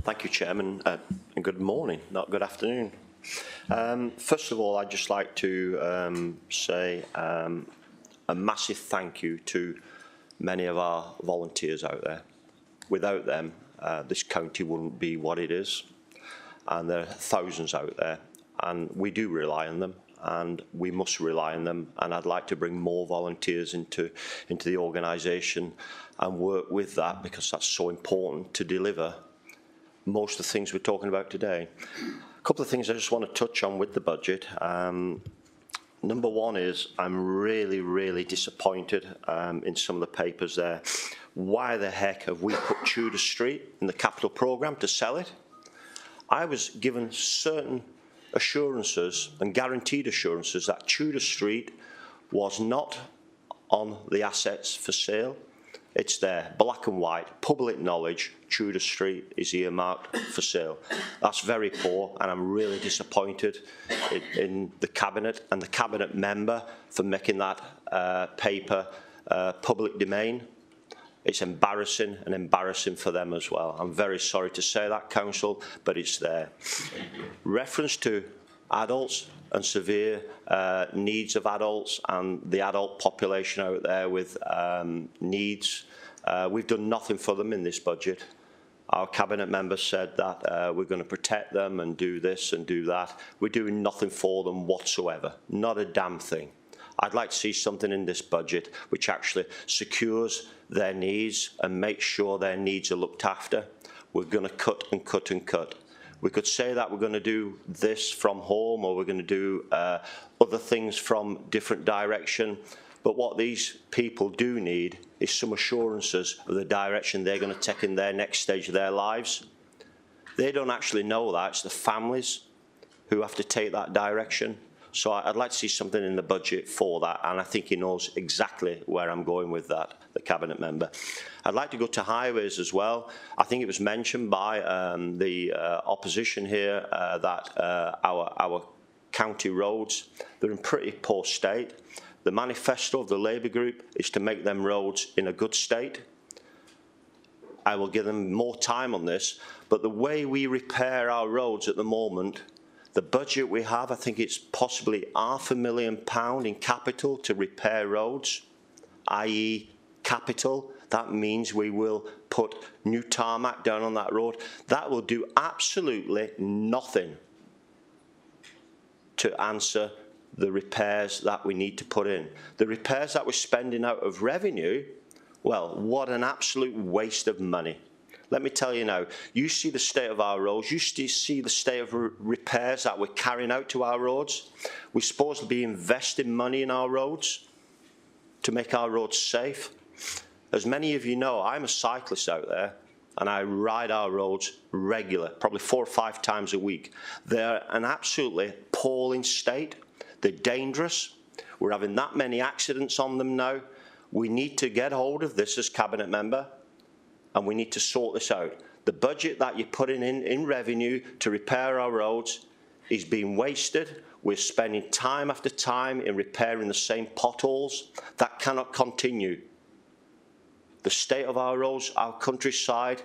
Thank you, Chairman, and good morning, not good afternoon. First of all, I'd just like to say a massive thank you to many of our volunteers out there. Without them, this county wouldn't be what it is, and there are thousands out there, and we do rely on them, and we must rely on them, and I'd like to bring more volunteers into the organisation and work with that, because that's so important to deliver most of the things we're talking about today. A couple of things I just want to touch on with the budget. Number one is I'm really, really disappointed in some of the papers there. Why the heck have we put Tudor Street in the capital programme to sell it? I was given certain assurances and guaranteed assurances that Tudor Street was not on the assets for sale. It's there, black and white, public knowledge, Tudor Street is earmarked for sale. That's very poor, and I'm really disappointed in the Cabinet and the Cabinet member for making that paper public domain. It's embarrassing and embarrassing for them as well. I'm very sorry to say that, Council, but it's there. Reference to adults and severe needs of adults and the adult population out there with needs We've done nothing for them in this budget. Our cabinet members said that we're going to protect them and do this and do that. We're doing nothing for them whatsoever, not a damn thing. I'd like to see something in this budget which actually secures their needs and makes sure their needs are looked after. We're going to cut and cut and cut. We could say that we're going to do this from home, or we're going to do other things from different direction. But what these people do need is some assurances of the direction they're going to take in their next stage of their lives. They don't actually know that. It's the families who have to take that direction. So I'd like to see something in the budget for that, and I think he knows exactly where I'm going with that, the cabinet member. I'd like to go to highways as well. I think it was mentioned by the opposition here that our county roads, they're in pretty poor state. The manifesto of the Labour group is to make them roads in a good state. I will give them more time on this, but the way we repair our roads at the moment, the budget we have, I think it's possibly £500,000 in capital to repair roads, i.e. capital. That means we will put new tarmac down on that road. That will do absolutely nothing to answer the repairs that we need to put in. The repairs that we're spending out of revenue, well, what an absolute waste of money. Let me tell you now, you see the state of our roads, you see the state of repairs that we're carrying out to our roads. We're supposed to be investing money in our roads to make our roads safe. As many of you know, I'm a cyclist out there and I ride our roads regular, probably 4 or 5 times a week. They're an absolutely appalling state. They're dangerous. We're having that many accidents on them now. We need to get hold of this as cabinet member, and we need to sort this out. The budget that you're putting in revenue to repair our roads is being wasted. We're spending time after time in repairing the same potholes. That cannot continue. The state of our roads, our countryside,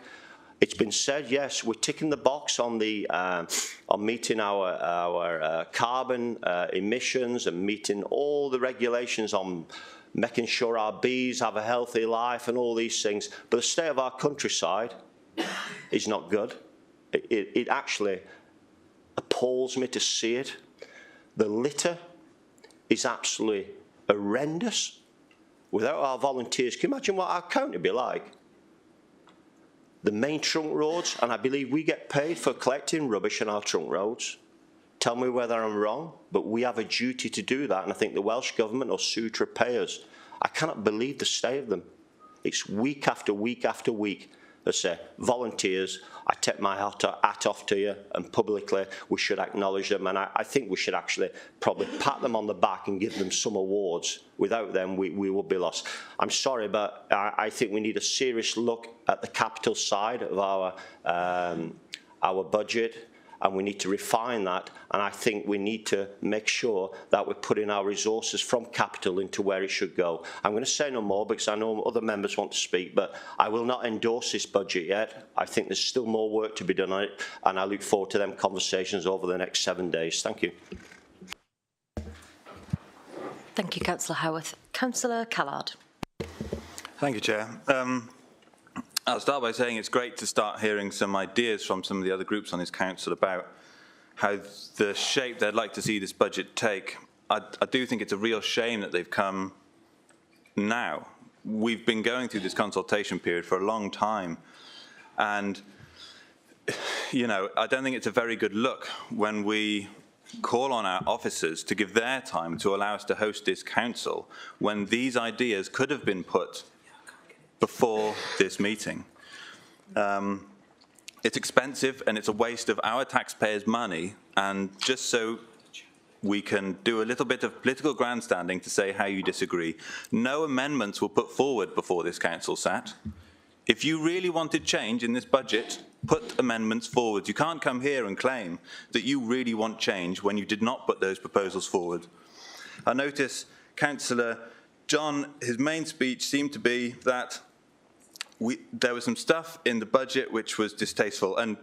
it's been said, yes, we're ticking the box on the on meeting our carbon emissions and meeting all the regulations on making sure our bees have a healthy life and all these things. But the state of our countryside is not good. It actually appalls me to see it. The litter is absolutely horrendous. Without our volunteers, can you imagine what our county would be like? The main trunk roads, and I believe we get paid for collecting rubbish on our trunk roads. Tell me whether I'm wrong, but we have a duty to do that, and I think the Welsh Government or Sutra pay us. I cannot believe the state of them. It's week after week after week. I say, volunteers, I take my hat off to you, and publicly we should acknowledge them, and I think we should actually probably pat them on the back and give them some awards. Without them, we will be lost. I'm sorry, but I think we need a serious look at the capital side of our budget, and we need to refine that, and I think we need to make sure that we're putting our resources from capital into where it should go. I'm going to say no more because I know other members want to speak, but I will not endorse this budget yet. I think there's still more work to be done on it, and I look forward to them conversations over the next 7 days. Thank you. Thank you, Councillor Howarth. Councillor Callard. Thank you, Chair. I'll start by saying it's great to start hearing some ideas from some of the other groups on this council about how the shape they'd like to see this budget take. I do think it's a real shame that they've come now. We've been going through this consultation period for a long time, and you know, I don't think it's a very good look when we call on our officers to give their time to allow us to host this council when these ideas could have been put before this meeting. It's expensive and it's a waste of our taxpayers' money, and just so we can do a little bit of political grandstanding to say how you disagree, no amendments were put forward before this council sat. If you really wanted change in this budget, put amendments forward. You can't come here and claim that you really want change when you did not put those proposals forward. I notice Councillor John, his main speech seemed to be that there was some stuff in the budget which was distasteful, and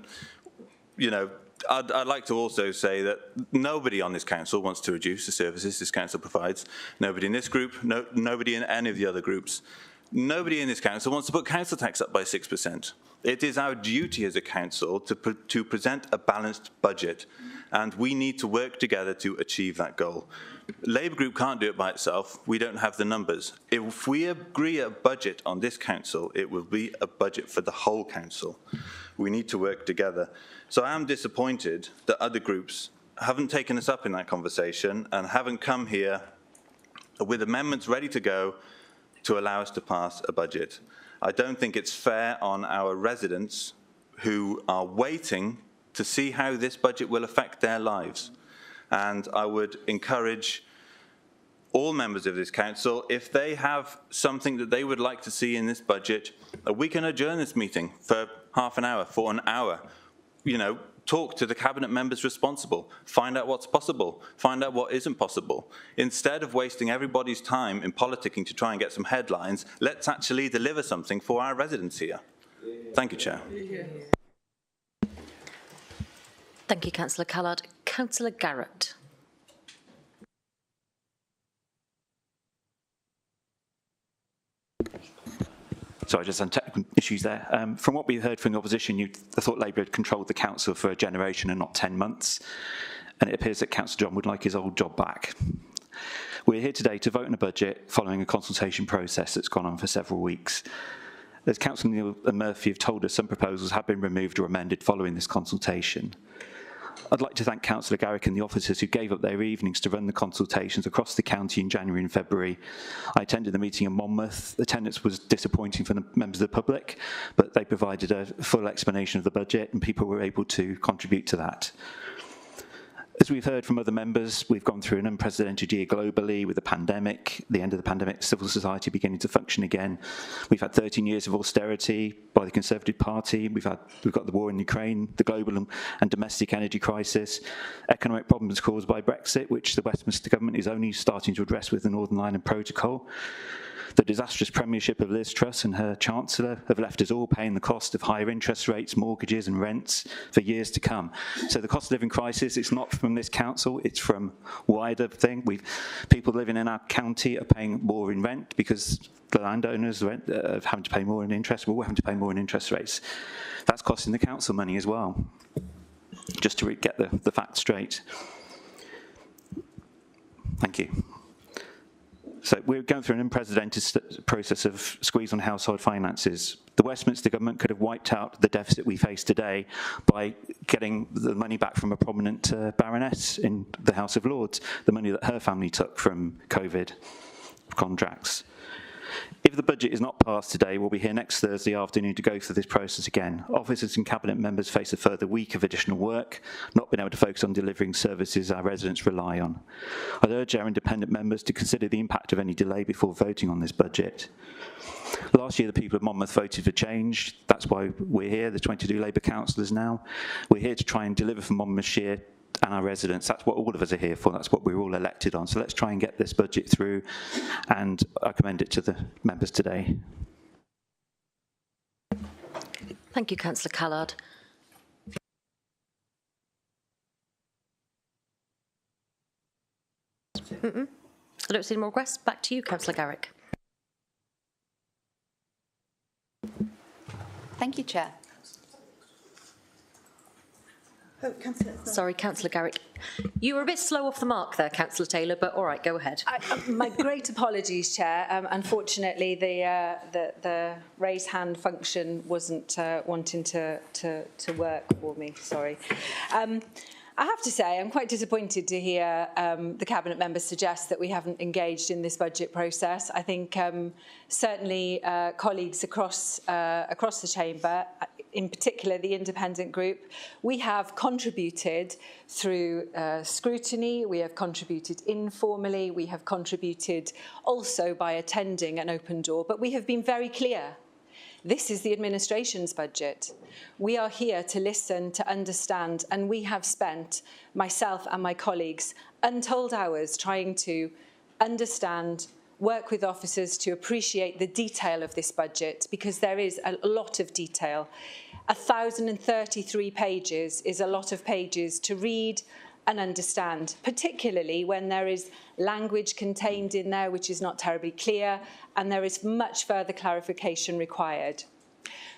you know, I'd like to also say that nobody on this council wants to reduce the services this council provides. Nobody in this group, nobody in any of the other groups. Nobody in this council wants to put council tax up by 6%. It is our duty as a council to present a balanced budget, and we need to work together to achieve that goal. Labour Group can't do it by itself. We don't have the numbers. If we agree a budget on this council, it will be a budget for the whole council. We need to work together. So I am disappointed that other groups haven't taken us up in that conversation and haven't come here with amendments ready to go to allow us to pass a budget. I don't think it's fair on our residents who are waiting to see how this budget will affect their lives. And I would encourage all members of this council, if they have something that they would like to see in this budget, we can adjourn this meeting for half an hour, for an hour. You know, talk to the cabinet members responsible, find out what's possible, find out what isn't possible. Instead of wasting everybody's time in politicking to try and get some headlines, let's actually deliver something for our residents here. Thank you, Chair. Thank you, Councillor Callard. Councillor Garrett. Sorry, just some technical issues there. From what we heard from the opposition, I thought Labour had controlled the council for a generation and not 10 months. And it appears that Councillor John would like his old job back. We're here today to vote on a budget following a consultation process that's gone on for several weeks. As Councillor Neil and Murphy have told us, some proposals have been removed or amended following this consultation. I'd like to thank Councillor Garrick and the officers who gave up their evenings to run the consultations across the county in January and February. I attended the meeting in Monmouth. Attendance was disappointing for the members of the public, but they provided a full explanation of the budget and people were able to contribute to that. As we've heard from other members, we've gone through an unprecedented year globally with the pandemic, the end of the pandemic, civil society beginning to function again. We've had 13 years of austerity by the Conservative Party. We've got the war in Ukraine, the global and domestic energy crisis, economic problems caused by Brexit, which the Westminster government is only starting to address with the Northern Ireland Protocol. The disastrous premiership of Liz Truss and her Chancellor have left us all paying the cost of higher interest rates, mortgages and rents for years to come. So the cost of living crisis, it's not from this council, it's from wider thing. People living in our county are paying more in rent because the landowners are having to pay more in interest. We're all having to pay more in interest rates. That's costing the council money as well, just to get the facts straight. Thank you. So we're going through an unprecedented process of squeeze on household finances. The Westminster government could have wiped out the deficit we face today by getting the money back from a prominent baroness in the House of Lords, the money that her family took from COVID contracts. If the budget is not passed today, we'll be here next Thursday afternoon to go through this process again. Officers and cabinet members face a further week of additional work, not being able to focus on delivering services our residents rely on. I'd urge our independent members to consider the impact of any delay before voting on this budget. Last year, the people of Monmouth voted for change. That's why we're here, the 22 Labour councillors now. We're here to try and deliver for Monmouthshire and our residents. That's what all of us are here for. That's what we're all elected on. So let's try and get this budget through, and I commend it to the members today. Thank you, Councillor Callard. I don't see any more requests. Back to you, Councillor Garrick. Thank you, Chair. Sorry, Councillor Garrick. You were a bit slow off the mark there, Councillor Taylor, but all right, go ahead. My great apologies, Chair. Unfortunately, the raise hand function wasn't wanting to work for me. Sorry. I have to say, I'm quite disappointed to hear the Cabinet members suggest that we haven't engaged in this budget process. I think certainly colleagues across the Chamber, in particular the Independent Group, we have contributed through scrutiny, we have contributed informally, we have contributed also by attending an open door, but we have been very clear. This is the administration's budget. We are here to listen, to understand, and we have spent, myself and my colleagues, untold hours trying to understand, work with officers to appreciate the detail of this budget, because there is a lot of detail. 1,033 pages is a lot of pages to read and understand, particularly when there is language contained in there which is not terribly clear, and there is much further clarification required.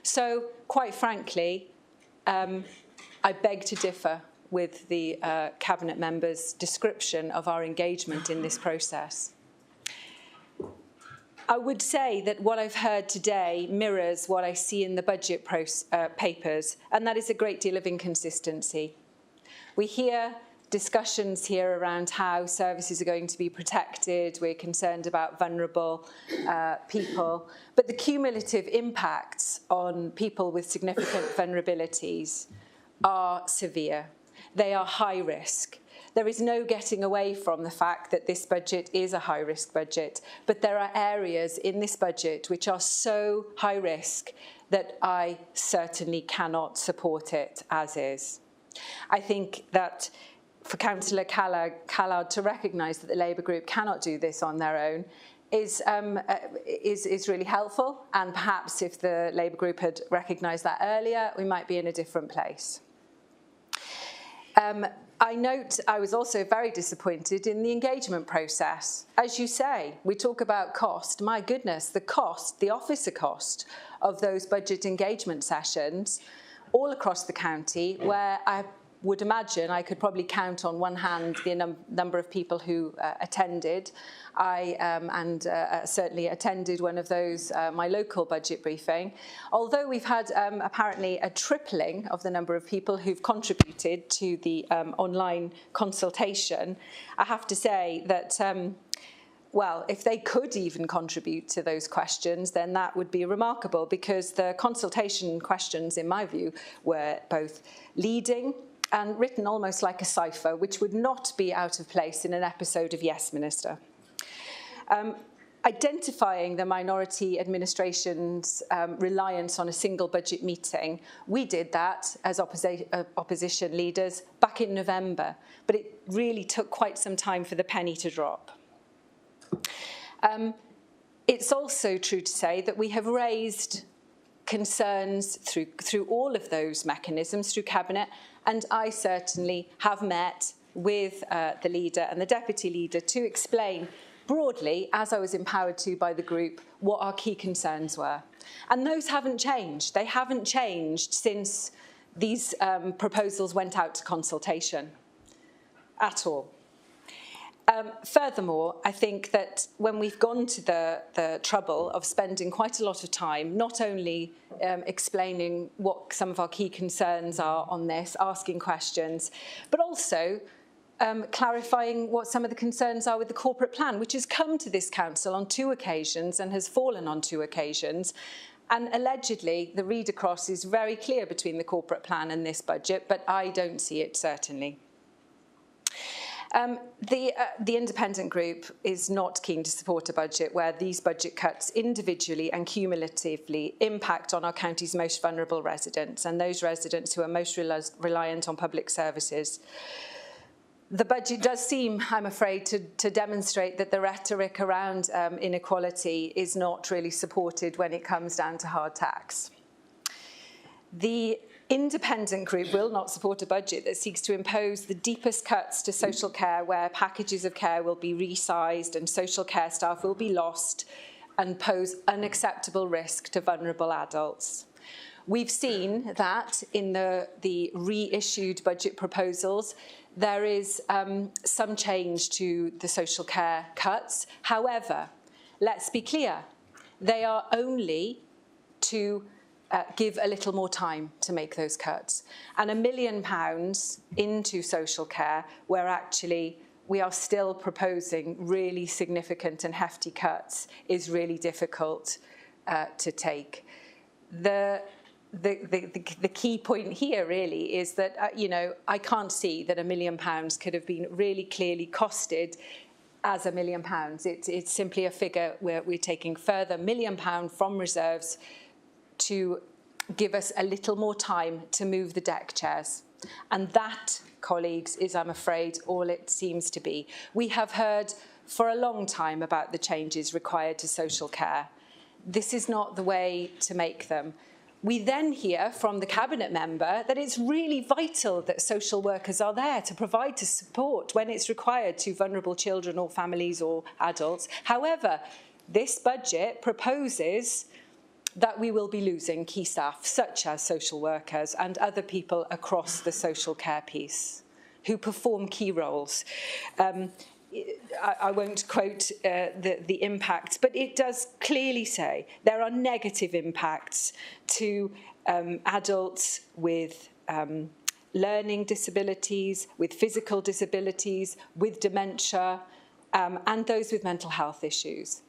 So, quite frankly, I beg to differ with the Cabinet members' description of our engagement in this process. I would say that what I've heard today mirrors what I see in the budget papers, and that is a great deal of inconsistency. We hear discussions here around how services are going to be protected. We're concerned about vulnerable people. But the cumulative impacts on people with significant vulnerabilities are severe. They are high risk. There is no getting away from the fact that this budget is a high-risk budget, but there are areas in this budget which are so high risk that I certainly cannot support it as is. I think that for Councillor Callard to recognise that the Labour group cannot do this on their own is really helpful, and perhaps if the Labour group had recognised that earlier, we might be in a different place. I note I was also very disappointed in the engagement process. As you say, we talk about cost. My goodness, the cost, the officer cost of those budget engagement sessions all across the county, where I would imagine I could probably count on one hand the number of people who attended. I certainly attended one of those, my local budget briefing. Although we've had apparently a tripling of the number of people who've contributed to the online consultation, I have to say that well, if they could even contribute to those questions, then that would be remarkable, because the consultation questions, in my view, were both leading and written almost like a cipher, which would not be out of place in an episode of Yes, Minister. Identifying the minority administration's reliance on a single budget meeting, we did that as opposition leaders back in November, but it really took quite some time for the penny to drop. It's also true to say that we have raised concerns through all of those mechanisms, through Cabinet, and I certainly have met with the leader and the deputy leader to explain broadly, as I was empowered to by the group, what our key concerns were. And those haven't changed. They haven't changed since these proposals went out to consultation at all. Furthermore, I think that when we've gone to the trouble of spending quite a lot of time, not only explaining what some of our key concerns are on this, asking questions, but also clarifying what some of the concerns are with the corporate plan, which has come to this council on 2 occasions and has fallen on 2 occasions. And allegedly, the read across is very clear between the corporate plan and this budget, but I don't see it, certainly. The independent group is not keen to support a budget where these budget cuts individually and cumulatively impact on our county's most vulnerable residents and those residents who are most reliant on public services. The budget does seem, I'm afraid, to demonstrate that the rhetoric around inequality is not really supported when it comes down to hard tax. The independent group will not support a budget that seeks to impose the deepest cuts to social care, where packages of care will be resized and social care staff will be lost and pose unacceptable risk to vulnerable adults. We've seen that in the reissued budget proposals. There is some change to the social care cuts. However, let's be clear, they are only to give a little more time to make those cuts. And £1 million into social care, where actually we are still proposing really significant and hefty cuts, is really difficult to take. The key point here really is that, you know, I can't see that £1 million could have been really clearly costed as £1 million. It's simply a figure where we're taking further £1 million from reserves to give us a little more time to move the deck chairs. And that, colleagues, is, I'm afraid, all it seems to be. We have heard for a long time about the changes required to social care. This is not the way to make them. We then hear from the Cabinet member that it's really vital that social workers are there to provide to support when it's required to vulnerable children or families or adults. However, this budget proposes that we will be losing key staff, such as social workers and other people across the social care piece who perform key roles. I won't quote the impacts, but it does clearly say there are negative impacts to adults with learning disabilities, with physical disabilities, with dementia, and those with mental health issues.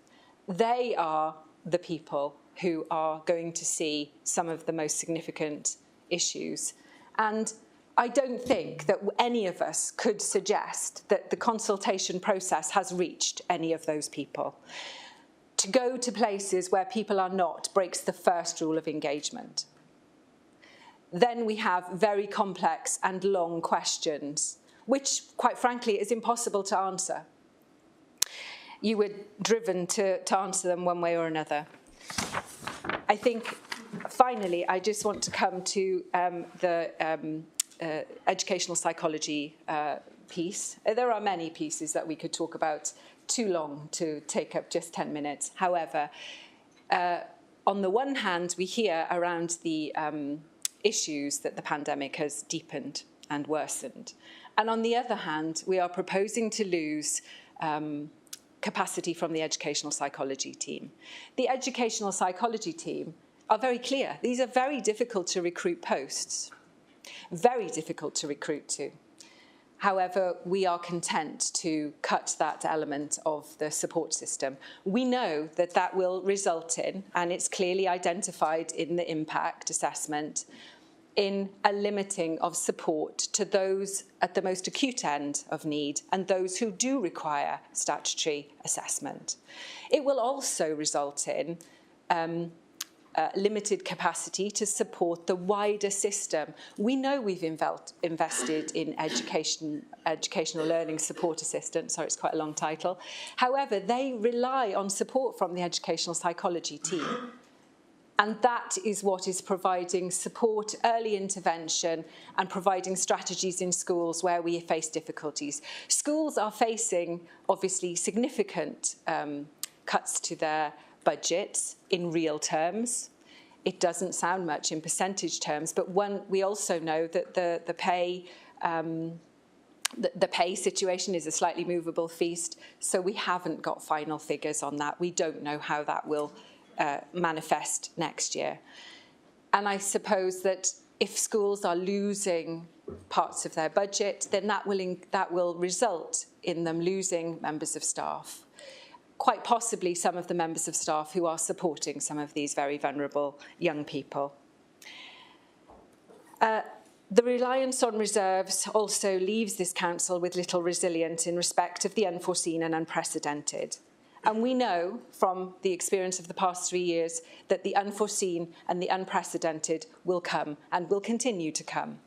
They are the people who are going to see some of the most significant issues. And I don't think that any of us could suggest that the consultation process has reached any of those people. To go to places where people are not breaks the first rule of engagement. Then we have very complex and long questions, which, quite frankly, is impossible to answer. You were driven to answer them one way or another. I think, finally, I just want to come to the educational psychology piece. There are many pieces that we could talk about, too long to take up just 10 minutes. However, on the one hand, we hear around the issues that the pandemic has deepened and worsened. And on the other hand, we are proposing to lose capacity from the educational psychology team. The educational psychology team are very clear. These are very difficult to recruit posts. Very difficult to recruit to. However, we are content to cut that element of the support system. We know that that will result in, and it's clearly identified in the impact assessment, in a limiting of support to those at the most acute end of need and those who do require statutory assessment. It will also result in limited capacity to support the wider system. We know we've invested in educational learning support assistants. Sorry, it's quite a long title. However, they rely on support from the educational psychology team. And that is what is providing support, early intervention, and providing strategies in schools where we face difficulties. Schools are facing, obviously, significant cuts to their budgets in real terms. It doesn't sound much in percentage terms, but we also know that the pay situation is a slightly movable feast, so we haven't got final figures on that. We don't know how that will manifest next year. And I suppose that if schools are losing parts of their budget, then that will result in them losing members of staff. Quite possibly some of the members of staff who are supporting some of these very vulnerable young people. The reliance on reserves also leaves this council with little resilience in respect of the unforeseen and unprecedented. And we know from the experience of the past 3 years that the unforeseen and the unprecedented will come and will continue to come.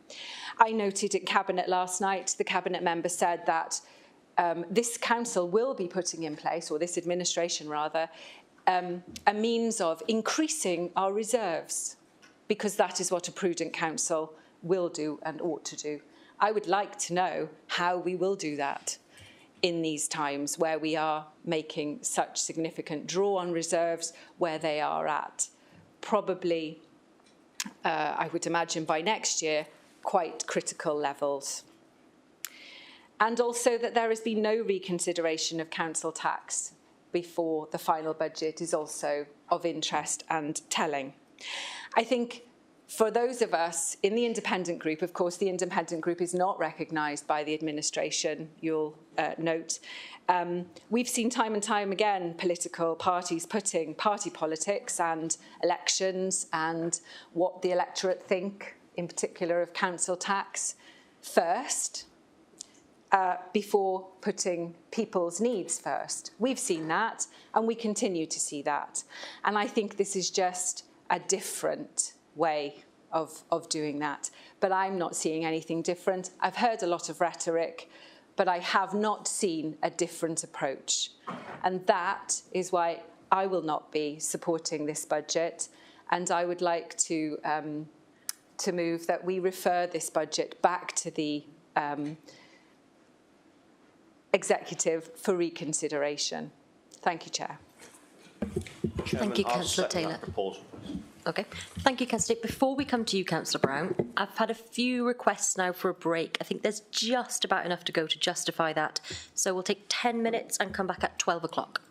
I noted at Cabinet last night, the Cabinet member said that this council will be putting in place, or this administration rather, a means of increasing our reserves, because that is what a prudent council will do and ought to do. I would like to know how we will do that in these times where we are making such significant draw on reserves, where they are at probably, I would imagine by next year, quite critical levels. And also that there has been no reconsideration of council tax before the final budget is also of interest and telling. I think for those of us in the independent group, of course, the independent group is not recognised by the administration, you'll note. We've seen time and time again political parties putting party politics and elections and what the electorate think, in particular of council tax, first, before putting people's needs first. We've seen that, and we continue to see that. And I think this is just a different way of doing that. But I'm not seeing anything different. I've heard a lot of rhetoric, but I have not seen a different approach. And that is why I will not be supporting this budget. and I would like to move that we refer this budget back to the executive for reconsideration. Thank you, Chair. Chairman, thank you, I'll Councillor second Taylor. that proposal. Okay, thank you, Councillor. Before we come to you, Councillor Brown, I've had a few requests now for a break. I think there's just about enough to go to justify that. So we'll take 10 minutes and come back at 12 o'clock.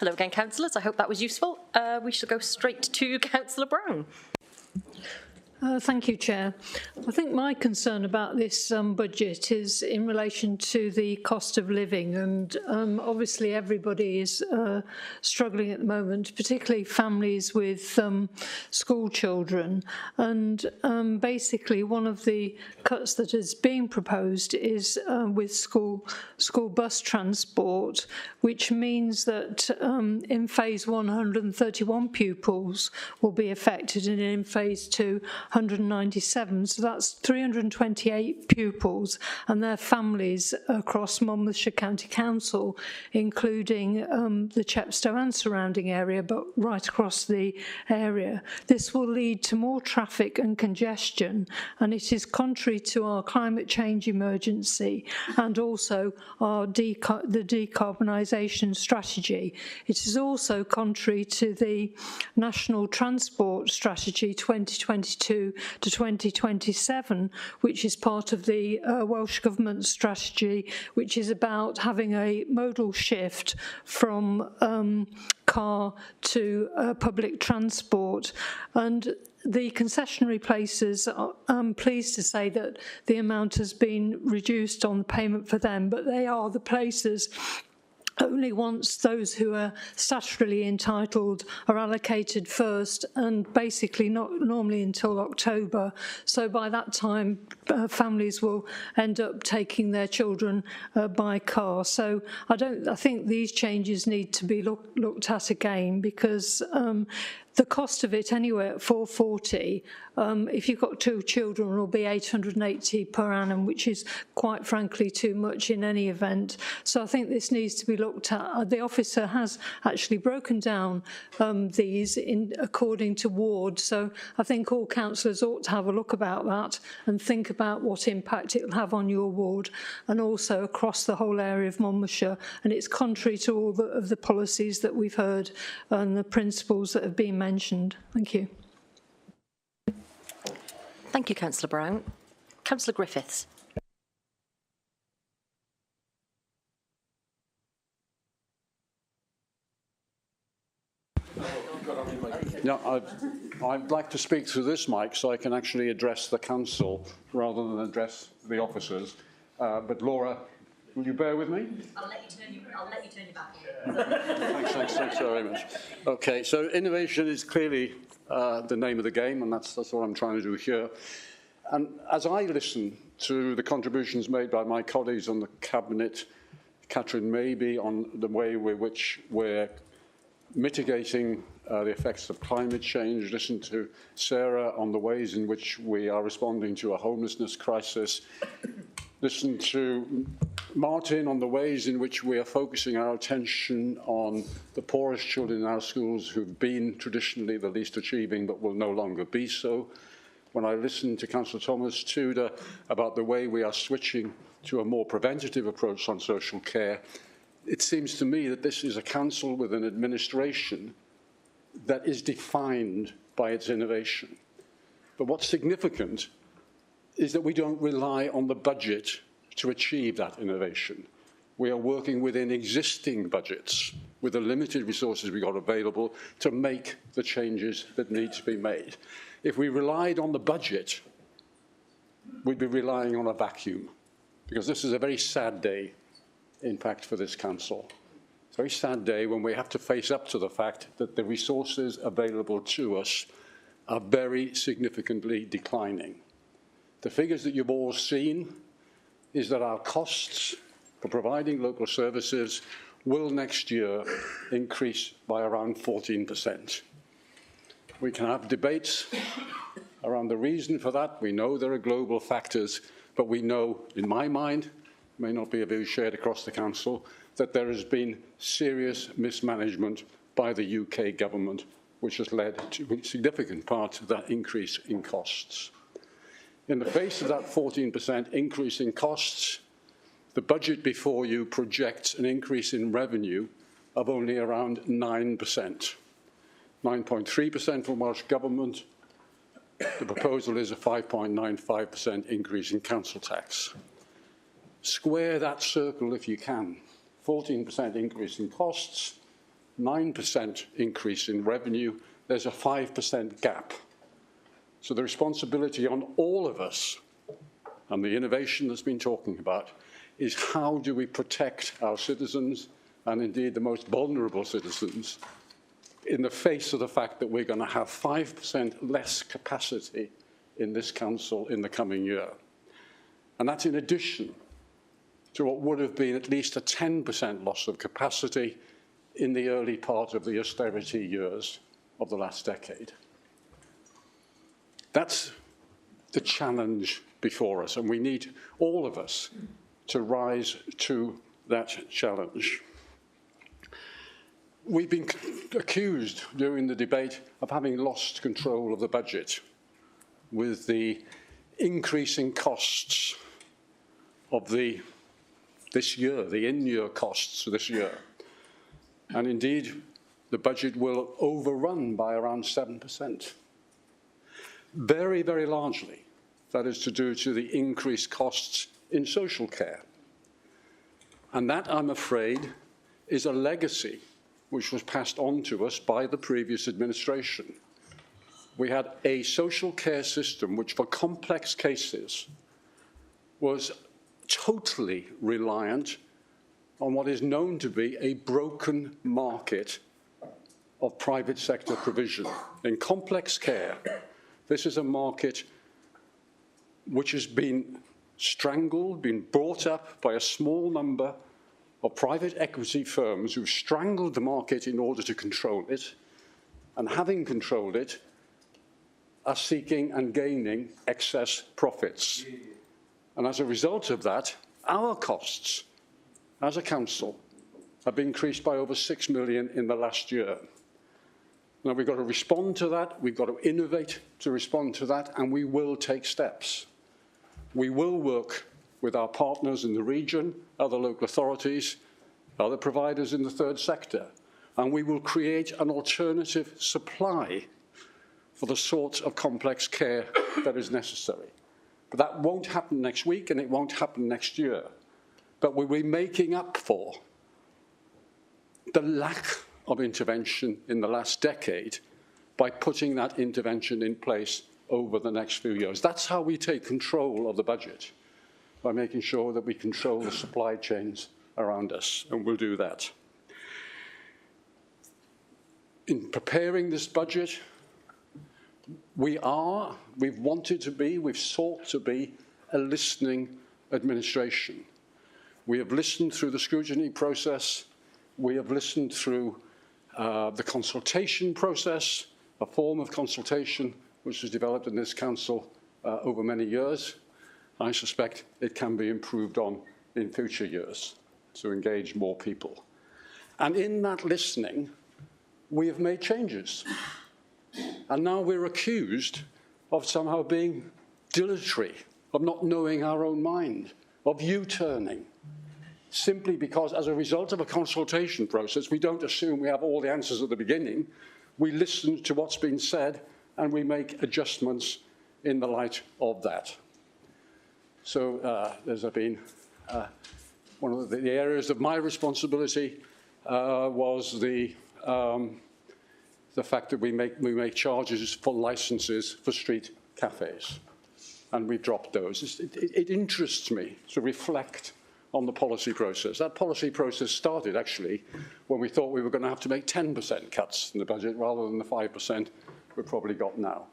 Hello again, councillors. I hope that was useful. We shall go straight to Councillor Brown. Thank you, Chair. I think my concern about this budget is in relation to the cost of living, and obviously everybody is struggling at the moment, particularly families with school children. And basically one of the cuts that is being proposed is with school bus transport, which means that in phase 1, 131 pupils will be affected, and in phase 2, 197, so that's 328 pupils and their families across Monmouthshire County Council, including the Chepstow and surrounding area, but right across the area. This will lead to more traffic and congestion, and it is contrary to our climate change emergency and also our the decarbonisation strategy. It is also contrary to the National Transport Strategy 2022 to 2027, which is part of the Welsh Government strategy, which is about having a modal shift from car to public transport. And the concessionary places, I'm pleased to say that the amount has been reduced on the payment for them, but they are the places only once those who are statutorily entitled are allocated first, and basically not normally until October. So by that time, families will end up taking their children by car. So I think these changes need to be looked at again, because the cost of it anyway at 440, if you've got 2 children, will be 880 per annum, which is quite frankly too much in any event. So I think this needs to be looked at. The officer has actually broken down these according to ward. So I think all councillors ought to have a look about that and think about what impact it will have on your ward and also across the whole area of Monmouthshire. And it's contrary to all of the policies that we've heard and the principles that have been mentioned. Thank you. Thank you, Councillor Brown. Councillor Griffiths. Yeah, I'd like to speak through this mic so I can actually address the council rather than address the officers. But Laura, will you bear with me? I'll let you turn your back. Thanks very much. Okay, so innovation is clearly the name of the game, and that's what I'm trying to do here. And as I listen to the contributions made by my colleagues on the Cabinet, Catherine Maybe, on the way in which we're mitigating the effects of climate change, listen to Sarah on the ways in which we are responding to a homelessness crisis, listen to Martin on the ways in which we are focusing our attention on the poorest children in our schools who've been traditionally the least achieving but will no longer be so. When I listen to Councillor Thomas Tudor about the way we are switching to a more preventative approach on social care, it seems to me that this is a council with an administration that is defined by its innovation. But what's significant is that we don't rely on the budget to achieve that innovation. We are working within existing budgets with the limited resources we've got available to make the changes that need to be made. If we relied on the budget, we'd be relying on a vacuum, because this is a very sad day, in fact, for this council. It's a very sad day when we have to face up to the fact that the resources available to us are very significantly declining. The figures that you've all seen is that our costs for providing local services will next year increase by around 14%. We can have debates around the reason for that. We know there are global factors, but we know, in my mind, may not be a view shared across the council, that there has been serious mismanagement by the UK government, which has led to a significant part of that increase in costs. In the face of that 14% increase in costs, the budget before you projects an increase in revenue of only around 9%. 9.3% from Welsh Government. The proposal is a 5.95% increase in council tax. Square that circle if you can. 14% increase in costs, 9% increase in revenue, there's a 5% gap. So the responsibility on all of us, and the innovation that's been talking about, is how do we protect our citizens, and indeed the most vulnerable citizens, in the face of the fact that we're going to have 5% less capacity in this council in the coming year. And that's in addition to what would have been at least a 10% loss of capacity in the early part of the austerity years of the last decade. That's the challenge before us, and we need all of us to rise to that challenge. We've been accused during the debate of having lost control of the budget with the increasing costs of this year, the in-year costs this year. And indeed, the budget will overrun by around 7%. Very, very largely, that is to do to the increased costs in social care. And that, I'm afraid, is a legacy which was passed on to us by the previous administration. We had a social care system which, for complex cases, was totally reliant on what is known to be a broken market of private sector provision. In complex care, this is a market which has been strangled, been brought up by a small number of private equity firms who've strangled the market in order to control it, and having controlled it, are seeking and gaining excess profits. And as a result of that, our costs as a council have been increased by over 6 million in the last year. Now, we've got to respond to that, we've got to innovate to respond to that, and we will take steps. We will work with our partners in the region, other local authorities, other providers in the third sector, and we will create an alternative supply for the sort of complex care that is necessary. But that won't happen next week, and it won't happen next year. But we'll be making up for the lack of intervention in the last decade by putting that intervention in place over the next few years. That's how we take control of the budget, by making sure that we control the supply chains around us, and we'll do that. In preparing this budget, we've wanted to be, we've sought to be a listening administration. We have listened through the scrutiny process, we have listened through the consultation process, a form of consultation which was developed in this council over many years. I suspect it can be improved on in future years to engage more people. And in that listening, we have made changes. And now we're accused of somehow being dilatory, of not knowing our own mind, of U-turning, simply because as a result of a consultation process, we don't assume we have all the answers at the beginning. We listen to what's been said and we make adjustments in the light of that. So there's been one of the areas of my responsibility was the fact that we make charges for licenses for street cafes, and we dropped those. It interests me to reflect on the policy process. That policy process started actually when we thought we were going to have to make 10% cuts in the budget rather than the 5% we've probably got now.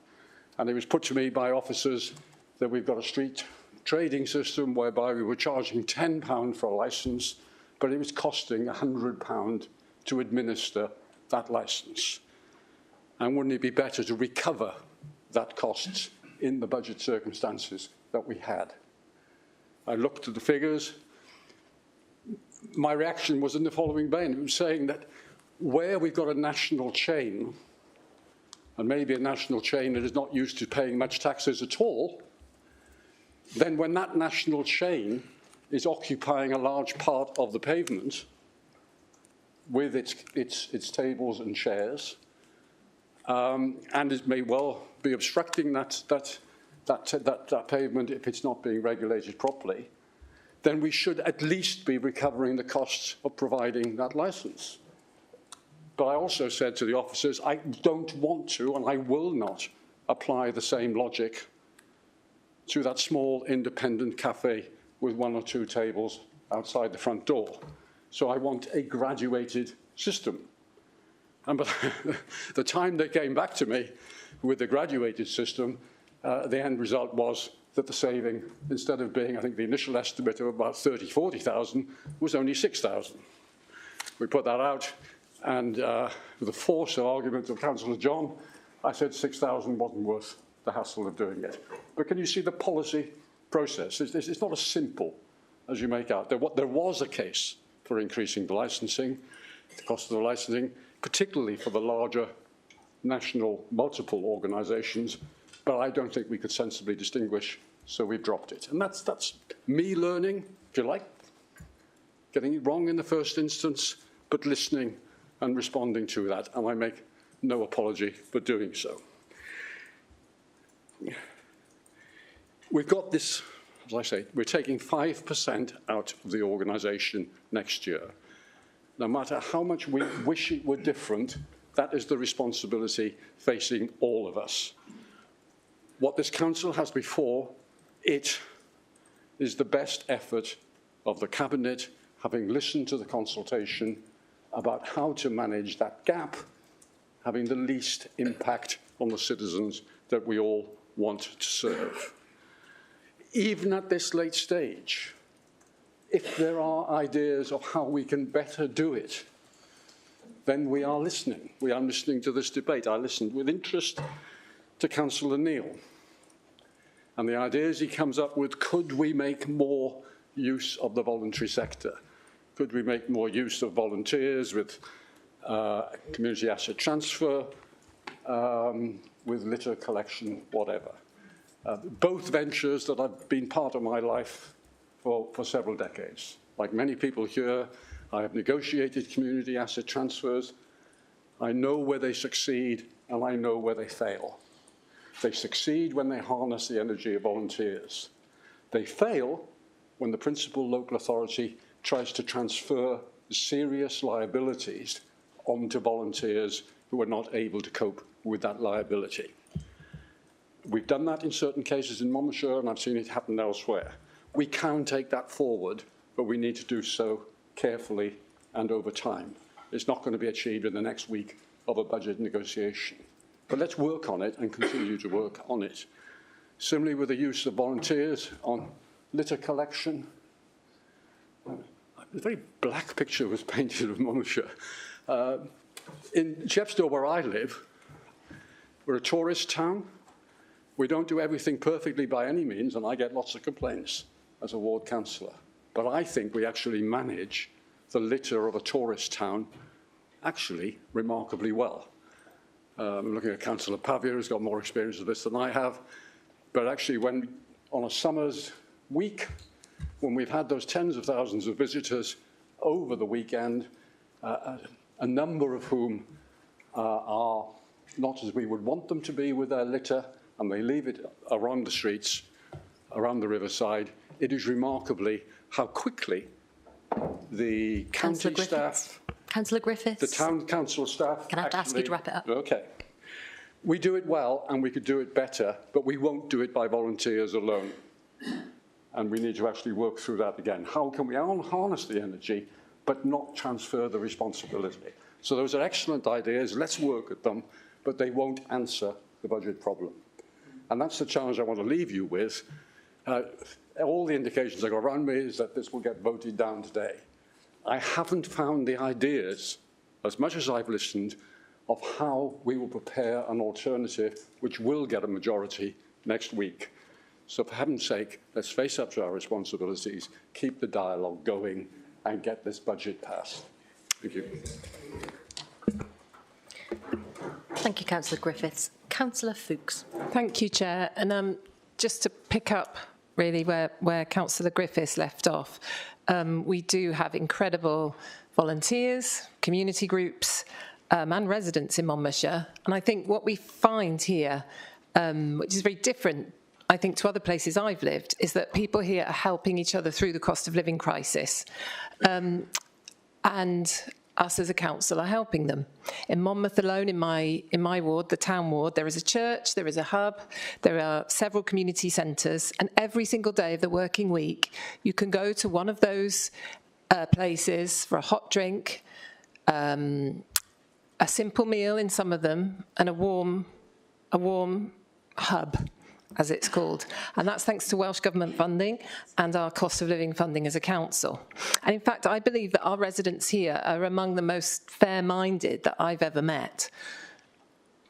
And it was put to me by officers that we've got a street trading system whereby we were charging £10 for a licence, but it was costing £100 to administer that licence. And wouldn't it be better to recover that cost in the budget circumstances that we had? I looked at the figures. My reaction was in the following vein. It was saying that where we've got a national chain, and maybe a national chain that is not used to paying much taxes at all, then when that national chain is occupying a large part of the pavement with its tables and chairs, and it may well be obstructing that pavement if it's not being regulated properly, then we should at least be recovering the costs of providing that licence. But I also said to the officers, I don't want to and I will not apply the same logic to that small independent cafe with 1 or 2 tables outside the front door. So I want a graduated system. And by the time they came back to me with the graduated system, the end result was that the saving, instead of being, I think, the initial estimate of about 30,000, 40,000, was only 6,000. We put that out, and with the force of argument of Councillor John, I said 6,000 wasn't worth the hassle of doing it. But can you see the policy process? It's not as simple as you make out. There was a case for increasing the licensing, the cost of the licensing, particularly for the larger national multiple organisations, but I don't think we could sensibly distinguish, so we've dropped it. And that's me learning, if you like, getting it wrong in the first instance, but listening and responding to that, and I make no apology for doing so. We've got this, as I say, we're taking 5% out of the organisation next year. No matter how much we wish it were different, that is the responsibility facing all of us. What this council has before it is the best effort of the Cabinet, having listened to the consultation about how to manage that gap, having the least impact on the citizens that we all want to serve. Even at this late stage, if there are ideas of how we can better do it, then we are listening. We are listening to this debate. I listened with interest to Councillor Neil and the ideas he comes up with. Could we make more use of the voluntary sector? Could we make more use of volunteers with community asset transfer, with litter collection, whatever? Both ventures that have been part of my life for several decades. Like many people here, I have negotiated community asset transfers. I know where they succeed and I know where they fail. They succeed when they harness the energy of volunteers. They fail when the principal local authority tries to transfer serious liabilities onto volunteers who are not able to cope with that liability. We've done that in certain cases in Monmouthshire, and I've seen it happen elsewhere. We can take that forward, but we need to do so carefully and over time. It's not going to be achieved in the next week of a budget negotiation. But let's work on it and continue to work on it. Similarly with the use of volunteers on litter collection. A very black picture was painted of Monmouthshire. In Chepstow, where I live, we're a tourist town. We don't do everything perfectly by any means, and I get lots of complaints as a ward councillor. But I think we actually manage the litter of a tourist town actually remarkably well. I'm looking at Councillor Pavia, who's got more experience of this than I have. But actually, when on a summer's week, when we've had those tens of thousands of visitors over the weekend, a number of whom are not as we would want them to be with their litter, and they leave it around the streets, around the riverside, it is remarkably how quickly the county staff... Councillor Griffiths. The town council staff... Can I have to ask you to wrap it up? OK. We do it well, and we could do it better, but we won't do it by volunteers alone. And we need to actually work through that again. How can we harness the energy, but not transfer the responsibility? So those are excellent ideas. Let's work at them, but they won't answer the budget problem. And that's the challenge I want to leave you with. All the indications I got around me is that this will get voted down today. I haven't found the ideas, as much as I've listened, of how we will prepare an alternative which will get a majority next week. So for heaven's sake, let's face up to our responsibilities, keep the dialogue going, and get this budget passed. Thank you. Thank you, Councillor Griffiths. Councillor Fuchs. Thank you, Chair. And just to pick up really where Councillor Griffiths left off, we do have incredible volunteers, community groups, and residents in Monmouthshire. And I think what we find here, which is very different, I think, to other places I've lived, is that people here are helping each other through the cost of living crisis. And us as a council are helping them. In Monmouth alone, in my ward, the town ward, there is a church, there is a hub, there are several community centres, and every single day of the working week, you can go to one of those places for a hot drink, a simple meal in some of them, and a warm hub, as it's called. And that's thanks to Welsh Government funding and our cost of living funding as a council. And in fact, I believe that our residents here are among the most fair-minded that I've ever met.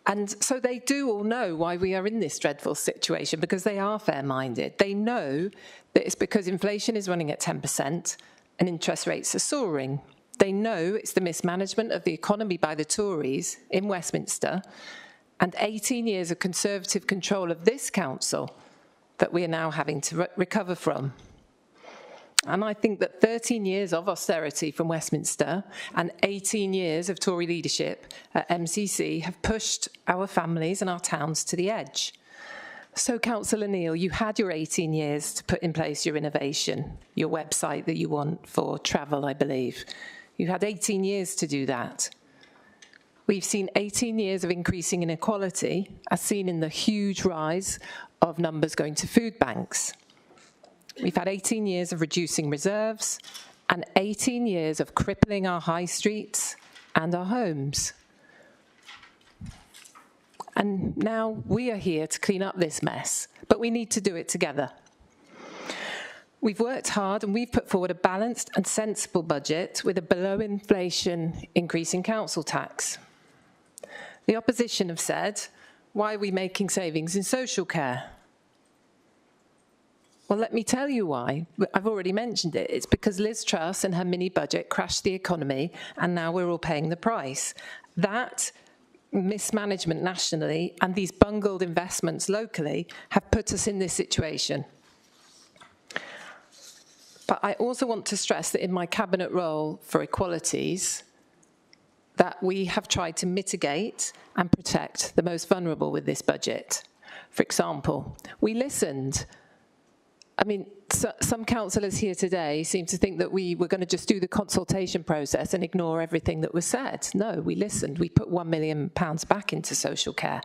And so they do all know why we are in this dreadful situation, because they are fair-minded. They know that it's because inflation is running at 10% and interest rates are soaring. They know it's the mismanagement of the economy by the Tories in Westminster and 18 years of Conservative control of this council that we are now having to recover from. And I think that 13 years of austerity from Westminster and 18 years of Tory leadership at MCC have pushed our families and our towns to the edge. So, Councillor Neil, you had your 18 years to put in place your innovation, your website that you want for travel, I believe. You had 18 years to do that. We've seen 18 years of increasing inequality, as seen in the huge rise of numbers going to food banks. We've had 18 years of reducing reserves and 18 years of crippling our high streets and our homes. And now we are here to clean up this mess, but we need to do it together. We've worked hard and we've put forward a balanced and sensible budget with a below-inflation increase in council tax. The opposition have said, why are we making savings in social care? Well, let me tell you why. I've already mentioned it. It's because Liz Truss and her mini-budget crashed the economy, and now we're all paying the price. That mismanagement nationally and these bungled investments locally have put us in this situation. But I also want to stress that in my cabinet role for equalities, that we have tried to mitigate and protect the most vulnerable with this budget. For example, we listened. I mean, some councillors here today seem to think that we were going to just do the consultation process and ignore everything that was said. No, we listened. We put £1 million back into social care.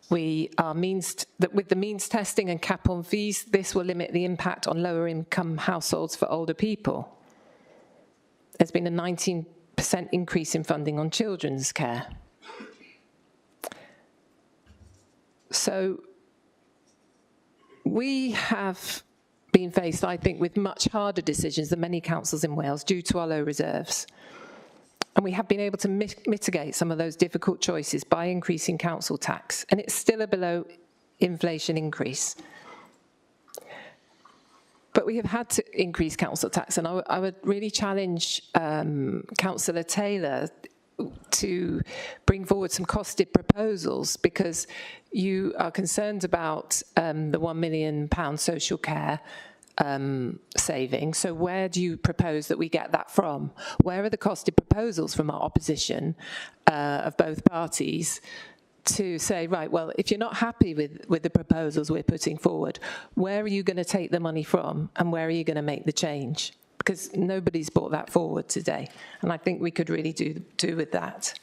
With the means testing and cap on fees, this will limit the impact on lower income households for older people. There's been a 19% increase in funding on children's care. So we have been faced, I think, with much harder decisions than many councils in Wales due to our low reserves. And we have been able to mitigate some of those difficult choices by increasing council tax, and it's still a below inflation increase. But we have had to increase council tax, and I would really challenge Councillor Taylor to bring forward some costed proposals, because you are concerned about the £1 million social care saving. So where do you propose that we get that from? Where are the costed proposals from our opposition of both parties to say, right, well, if you're not happy with the proposals we're putting forward, where are you going to take the money from and where are you going to make the change? Because nobody's brought that forward today, and I think we could really do with that.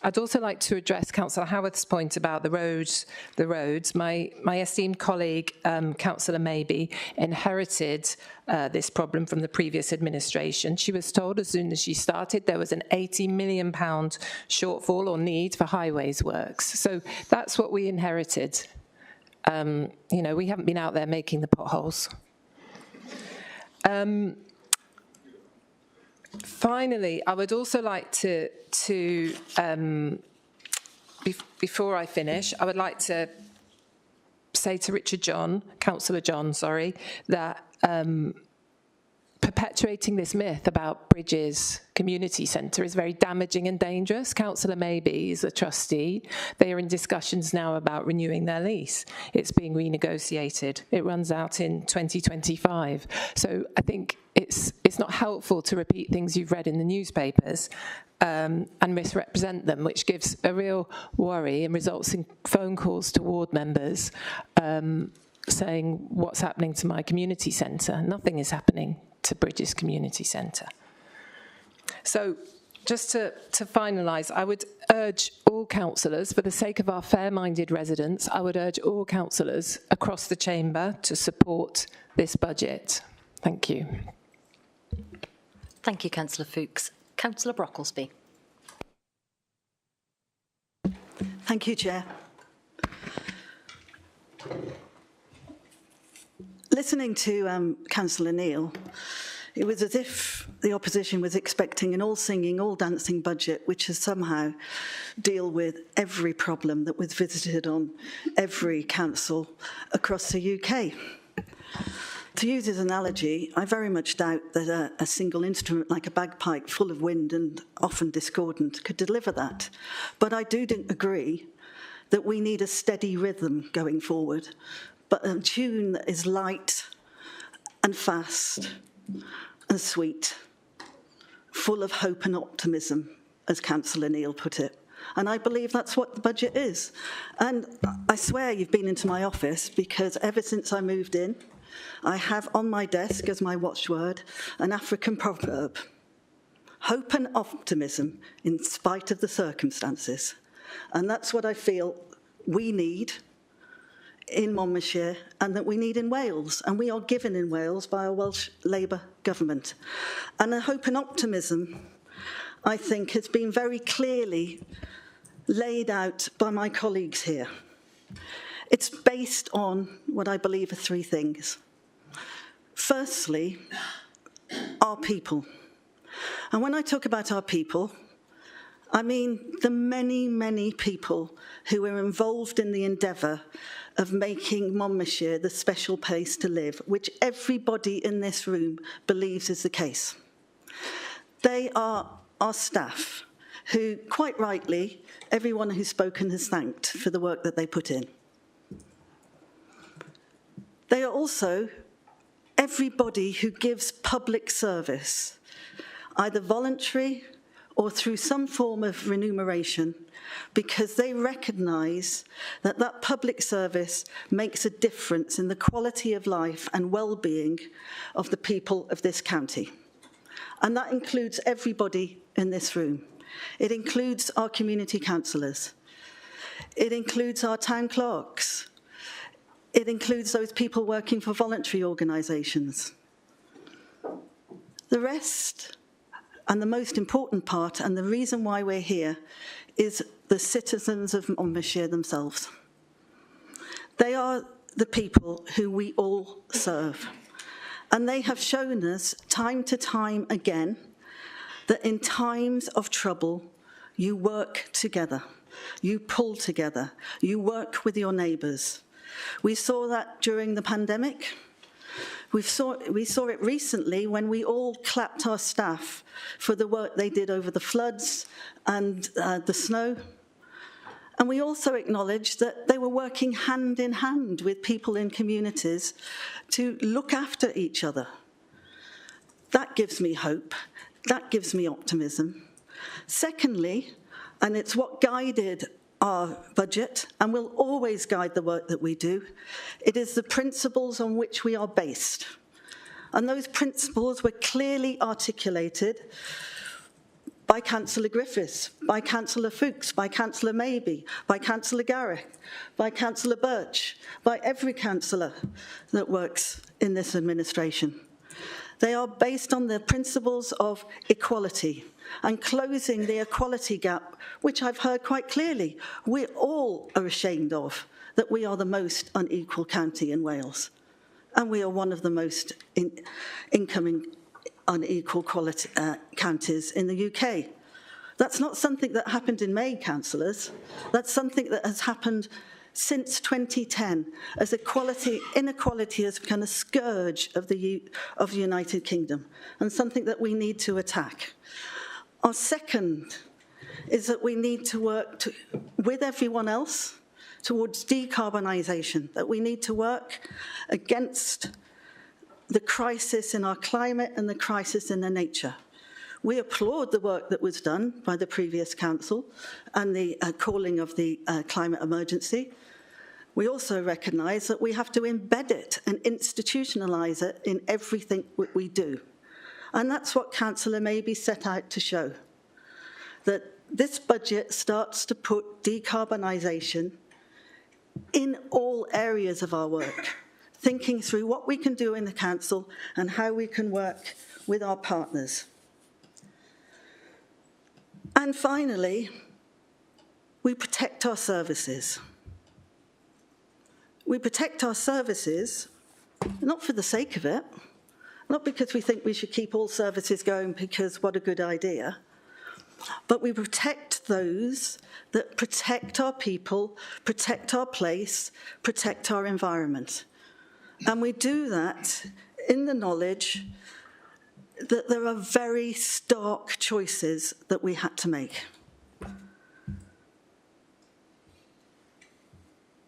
I'd also like to address Councillor Howarth's point about the roads. My esteemed colleague, Councillor Maybe, inherited this problem from the previous administration. She was told as soon as she started there was an £80 million shortfall or need for highways works. So that's what we inherited. You know, we haven't been out there making the potholes. Finally, I would also like to before I finish, I would like to say to Councillor John, that perpetuating this myth about Bridges Community Centre is very damaging and dangerous. Councillor Maybe is a trustee. They are in discussions now about renewing their lease. It's being renegotiated. It runs out in 2025. So I think it's not helpful to repeat things you've read in the newspapers and misrepresent them, which gives a real worry and results in phone calls to ward members saying, what's happening to my community centre? Nothing is happening to Bridges Community Centre. So just to finalise, I would urge all councillors, for the sake of our fair-minded residents, I would urge all councillors across the chamber to support this budget. Thank you. Thank you, Councillor Fuchs. Councillor Brocklesby. Thank you, Chair. Listening to Councillor Neil, it was as if the opposition was expecting an all-singing, all-dancing budget which has somehow deal with every problem that was visited on every council across the UK. To use his analogy, I very much doubt that a single instrument like a bagpipe full of wind and often discordant could deliver that. But I do agree that we need a steady rhythm going forward, but a tune that is light and fast and sweet, full of hope and optimism, as Councillor Neil put it. And I believe that's what the budget is. And I swear you've been into my office, because ever since I moved in, I have on my desk as my watchword an African proverb: hope and optimism in spite of the circumstances. And that's what I feel we need in Monmouthshire and that we need in Wales, and we are given in Wales by a Welsh Labour government. And the hope and optimism, I think, has been very clearly laid out by my colleagues here. It's based on what I believe are three things. Firstly, our people. And when I talk about our people, I mean the many, many people who are involved in the endeavour of making Monmouthshire the special place to live, which everybody in this room believes is the case. They are our staff, who, quite rightly, everyone who's spoken has thanked for the work that they put in. They are also everybody who gives public service, either voluntary or through some form of remuneration, because they recognise that that public service makes a difference in the quality of life and well-being of the people of this county. And that includes everybody in this room. It includes our community councillors. It includes our town clerks. It includes those people working for voluntary organisations. The rest, and the most important part, and the reason why we're here, is the citizens of Monmouthshire themselves. They are the people who we all serve. And they have shown us time to time again that in times of trouble, you work together, you pull together, you work with your neighbours. We saw that during the pandemic. We saw it recently when we all clapped our staff for the work they did over the floods and the snow. And we also acknowledged that they were working hand in hand with people in communities to look after each other. That gives me hope. That gives me optimism. Secondly, and it's what guided our budget and will always guide the work that we do, it is the principles on which we are based. And those principles were clearly articulated by Councillor Griffiths, by Councillor Fuchs, by Councillor Maybe, by Councillor Garrick, by Councillor Birch, by every councillor that works in this administration. They are based on the principles of equality and closing the equality gap, which I've heard quite clearly. We all are ashamed of that we are the most unequal county in Wales, and we are one of the most incoming unequal quality counties in the UK. That's not something that happened in May, councillors. That's something that has happened since 2010, as inequality has become a scourge of the United Kingdom, and something that we need to attack. Our second is that we need to work with everyone else towards decarbonisation, that we need to work against the crisis in our climate and the crisis in the nature. We applaud the work that was done by the previous council and the calling of the climate emergency. We also recognise that we have to embed it and institutionalise it in everything we do. And that's what Councillor Mabey set out to show, that this budget starts to put decarbonisation in all areas of our work, thinking through what we can do in the council and how we can work with our partners. And finally, we protect our services. We protect our services, not for the sake of it, not because we think we should keep all services going because what a good idea, but we protect those that protect our people, protect our place, protect our environment. And we do that in the knowledge that there are very stark choices that we had to make.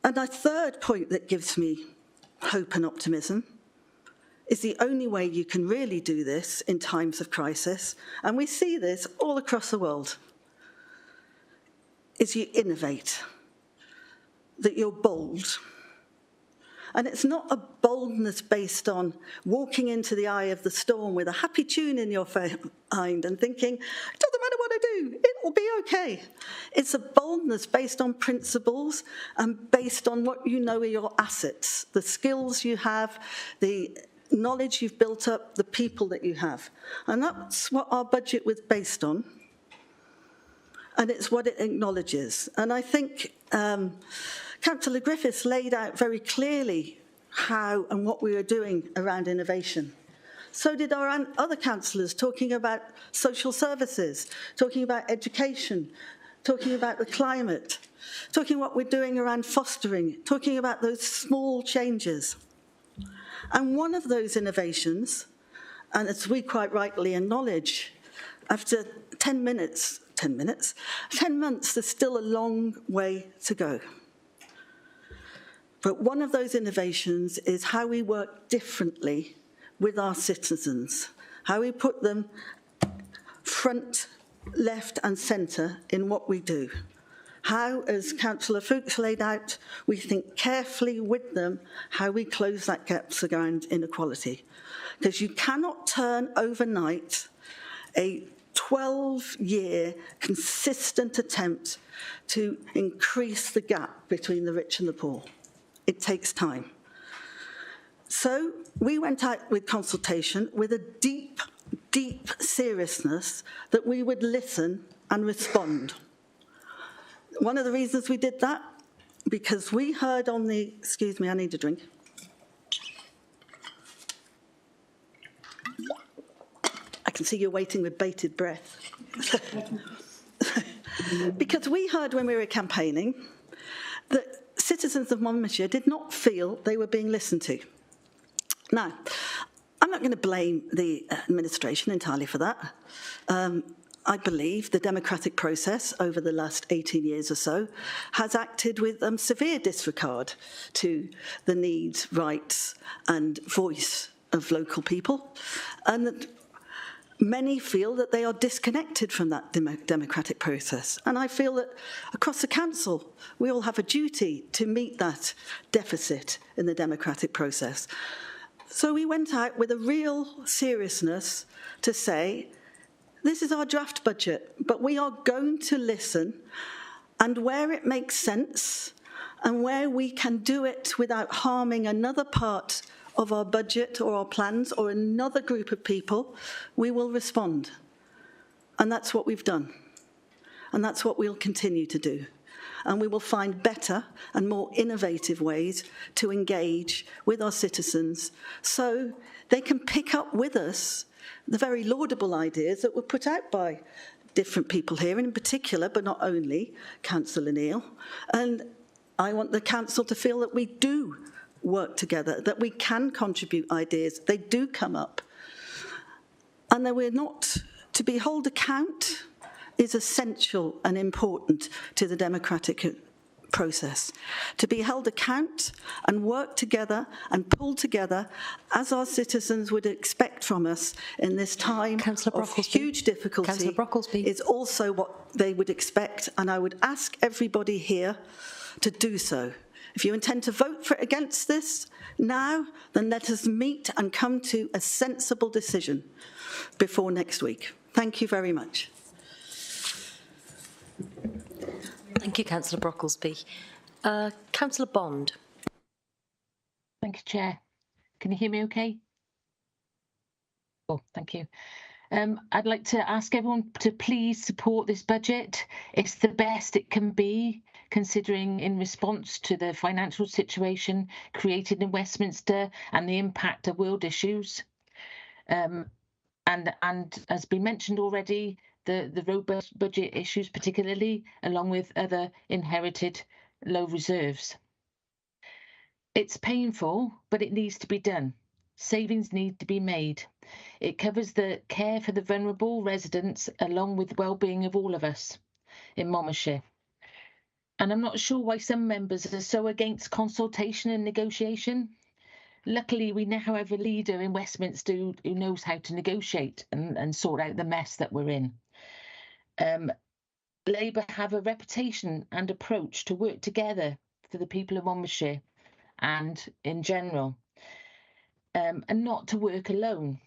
And a third point that gives me hope and optimism is the only way you can really do this in times of crisis, and we see this all across the world, is you innovate, that you're bold. And it's not a boldness based on walking into the eye of the storm with a happy tune in your mind and thinking, it doesn't matter what I do, it will be okay. It's a boldness based on principles and based on what you know are your assets, the skills you have, the knowledge you've built up, the people that you have. And that's what our budget was based on. And it's what it acknowledges. And I think Councillor Griffiths laid out very clearly how and what we were doing around innovation. So did our other councillors, talking about social services, talking about education, talking about the climate, talking what we're doing around fostering, talking about those small changes. And one of those innovations, and as we quite rightly acknowledge, after 10 months, there's still a long way to go. But one of those innovations is how we work differently with our citizens, how we put them front, left and centre in what we do. How, as Councillor Fuchs laid out, we think carefully with them how we close that gap around inequality. Because you cannot turn overnight a 12-year consistent attempt to increase the gap between the rich and the poor. It takes time. So we went out with consultation with a deep, deep seriousness that we would listen and respond. One of the reasons we did that, because we heard on the, excuse me, I need a drink. I can see you're waiting with bated breath. Because we heard when we were campaigning that citizens of Monmouthshire did not feel they were being listened to. Now, I'm not going to blame the administration entirely for that. I believe the democratic process over the last 18 years or so has acted with severe disregard to the needs, rights and voice of local people, and that many feel that they are disconnected from that democratic process. And I feel that across the council, we all have a duty to meet that deficit in the democratic process. So we went out with a real seriousness to say, this is our draft budget, but we are going to listen, and where it makes sense and where we can do it without harming another part of our budget or our plans or another group of people, we will respond. And that's what we've done. And that's what we'll continue to do. And we will find better and more innovative ways to engage with our citizens so they can pick up with us the very laudable ideas that were put out by different people here, in particular, but not only, Councillor Neil. And I want the council to feel that we do work together, that we can contribute ideas. They do come up. And that we're not to be held account is essential and important to the democratic process. To be held account and work together and pull together as our citizens would expect from us in this time of huge difficulty is also what they would expect, and I would ask everybody here to do so. If you intend to vote against this now, then let us meet and come to a sensible decision before next week. Thank you very much. Thank you, Councillor Brocklesby. Councillor Bond. Thank you, Chair. Can you hear me okay? Oh, thank you. I'd like to ask everyone to please support this budget. It's the best it can be, considering in response to the financial situation created in Westminster and the impact of world issues. And as been mentioned already, the robust budget issues particularly, along with other inherited low reserves. It's painful, but it needs to be done. Savings need to be made. It covers the care for the vulnerable residents along with the well-being of all of us in Monmouthshire. And I'm not sure why some members are so against consultation and negotiation. Luckily, we now have a leader in Westminster who knows how to negotiate and sort out the mess that we're in. Labour have a reputation and approach to work together for the people of Monmouthshire and in general, and not to work alone.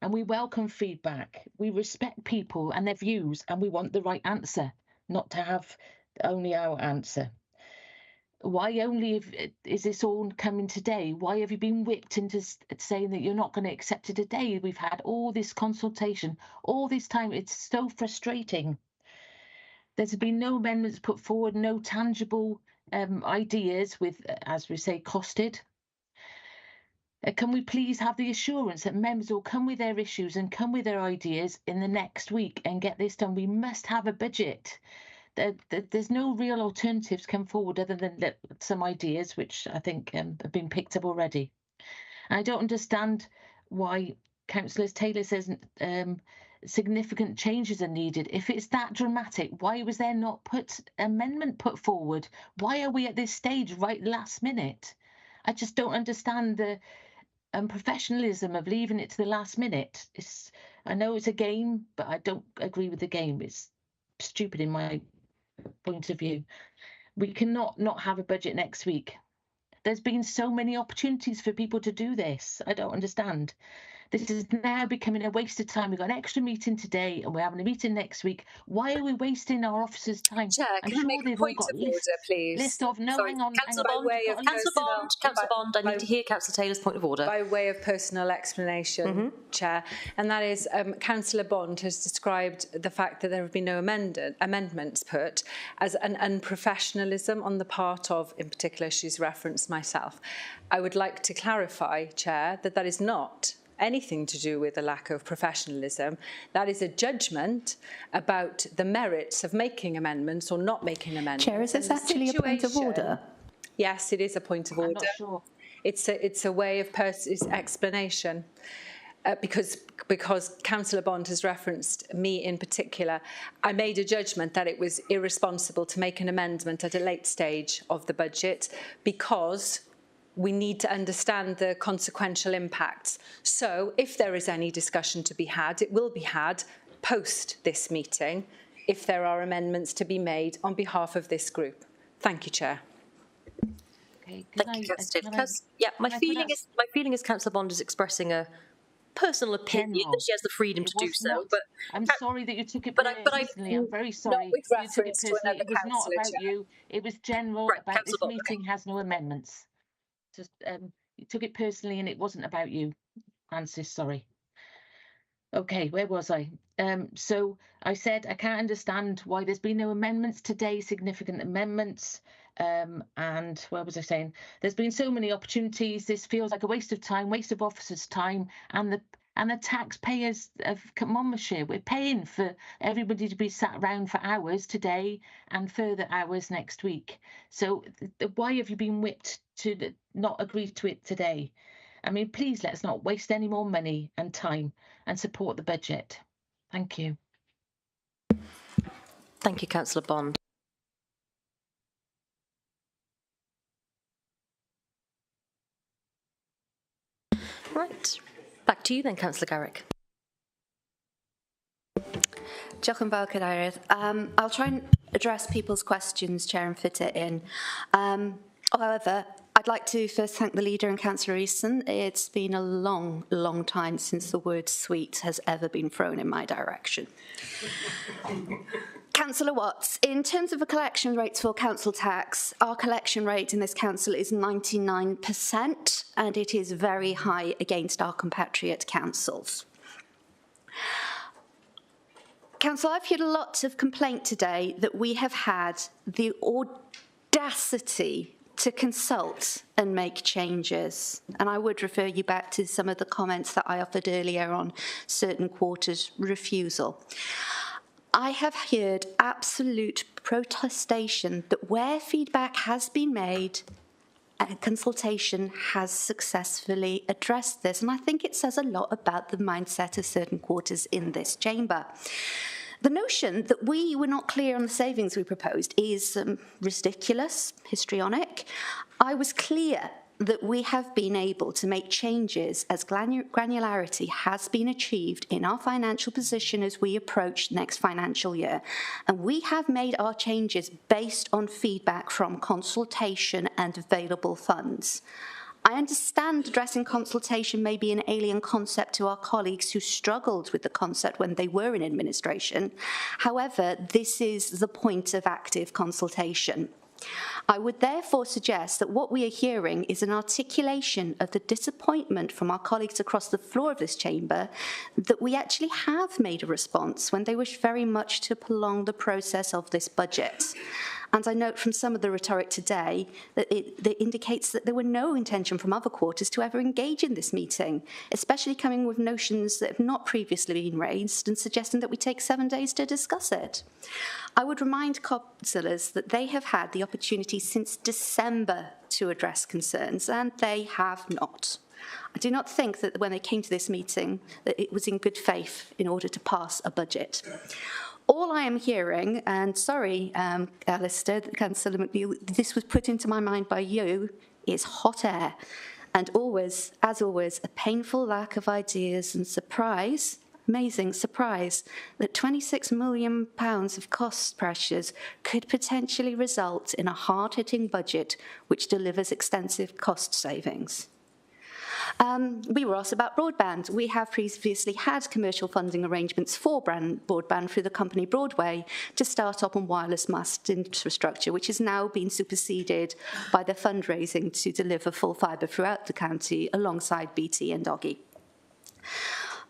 And we welcome feedback. We respect people and their views, and we want the right answer, not to have only our answer. Why only is this all coming today? Why have you been whipped into saying that you're not going to accept it today? We've had all this consultation, all this time. It's so frustrating. There's been no amendments put forward, no tangible ideas with, as we say, costed. Can we please have the assurance that members will come with their issues and come with their ideas in the next week and get this done? We must have a budget. There's no real alternatives come forward other than some ideas, which I think have been picked up already. And I don't understand why Councillor Taylor says significant changes are needed. If it's that dramatic, why was there not amendment put forward? Why are we at this stage right last minute? I just don't understand the professionalism of leaving it to the last minute. I know it's a game, but I don't agree with the game. It's stupid in my point of view. We cannot not have a budget next week. There's been so many opportunities for people to do this. I don't understand. This is now becoming a waste of time. We've got an extra meeting today and we're having a meeting next week. Why are we wasting our officers' time? Chair, can I make a point of order, please? List of, no, sorry, hang on. Councillor Bond, I need to hear Councillor Taylor's point of order. By way of personal explanation, Chair, and that is Councillor Bond has described the fact that there have been no amendments put as an unprofessionalism on the part of, in particular, she's referenced myself. I would like to clarify, Chair, that is not anything to do with a lack of professionalism. That is a judgment about the merits of making amendments or not making amendments. Chair, is this actually a point of order? Yes, it is a point of order. I'm not sure. It's a way of explanation. Because Councillor Bond has referenced me in particular, I made a judgment that it was irresponsible to make an amendment at a late stage of the budget because we need to understand the consequential impacts. So if there is any discussion to be had, it will be had post this meeting if there are amendments to be made on behalf of this group. Thank you, Chair. Okay, thank you, yeah, my feeling is Councillor Bond is expressing a personal opinion that she has the freedom to do so. But I'm sorry that you took it personally. I'm very sorry you took it personally. It was not about you. It was general about this meeting has no amendments. Just you took it personally and it wasn't about you, Francis, sorry. Okay, where was I? So I said I can't understand why there's been no amendments today, significant amendments. And where was I saying? There's been so many opportunities. This feels like a waste of time, waste of officers' time, and the taxpayers of Monmouthshire. We're paying for everybody to be sat around for hours today and further hours next week. So why have you been whipped to not agree to it today? I mean, please let's not waste any more money and time and support the budget. Thank you. Thank you, Councillor Bond. Right, back to you then, Councillor Garrick. Diolch yn fawr, Cadeirydd. I'll try and address people's questions, Chair, and fit it in. However, I'd like to first thank the leader and Councillor Easton. It's been a long, long time since the word sweet has ever been thrown in my direction. Councillor Watts, in terms of the collection rates for council tax, our collection rate in this council is 99%, and it is very high against our compatriot councils. Council, I've heard a lot of complaint today that we have had the audacity to consult and make changes. And I would refer you back to some of the comments that I offered earlier on certain quarters' refusal. I have heard absolute protestation that where feedback has been made, a consultation has successfully addressed this. And I think it says a lot about the mindset of certain quarters in this chamber. The notion that we were not clear on the savings we proposed is ridiculous, histrionic. I was clear that we have been able to make changes as granularity has been achieved in our financial position as we approach next financial year. And we have made our changes based on feedback from consultation and available funds. I understand addressing consultation may be an alien concept to our colleagues who struggled with the concept when they were in administration. However, this is the point of active consultation. I would therefore suggest that what we are hearing is an articulation of the disappointment from our colleagues across the floor of this chamber that we actually have made a response when they wish very much to prolong the process of this budget. And I note from some of the rhetoric today that it indicates that there were no intention from other quarters to ever engage in this meeting, especially coming with notions that have not previously been raised and suggesting that we take 7 days to discuss it. I would remind councillors that they have had the opportunity since December to address concerns, and they have not. I do not think that when they came to this meeting that it was in good faith in order to pass a budget. All I am hearing, and sorry, Alistair, Councillor McNeill, this was put into my mind by you, is hot air. And always, as always, a painful lack of ideas and surprise, amazing surprise, that £26 million of cost pressures could potentially result in a hard-hitting budget which delivers extensive cost savings. We were asked about broadband. We have previously had commercial funding arrangements for broadband through the company Broadway to start up on wireless mast infrastructure, which has now been superseded by the fundraising to deliver full fibre throughout the county alongside BT and Oggy.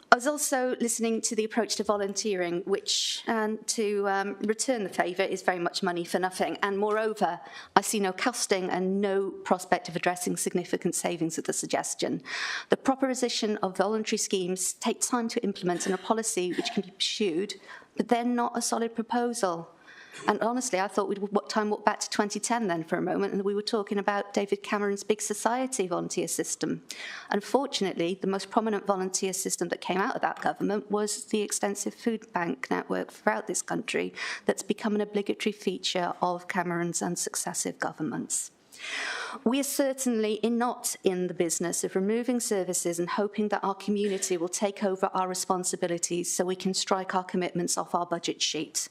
I was also listening to the approach to volunteering, which, to return the favour, is very much money for nothing. And moreover, I see no costing and no prospect of addressing significant savings with the suggestion. The proposition of voluntary schemes takes time to implement in a policy which can be pursued, but they're not a solid proposal. And honestly, I thought we'd time walk back to 2010 then for a moment, and we were talking about David Cameron's Big Society volunteer system. Unfortunately, the most prominent volunteer system that came out of that government was the extensive food bank network throughout this country that's become an obligatory feature of Cameron's and successive governments. We are certainly not in the business of removing services and hoping that our community will take over our responsibilities so we can strike our commitments off our budget sheet.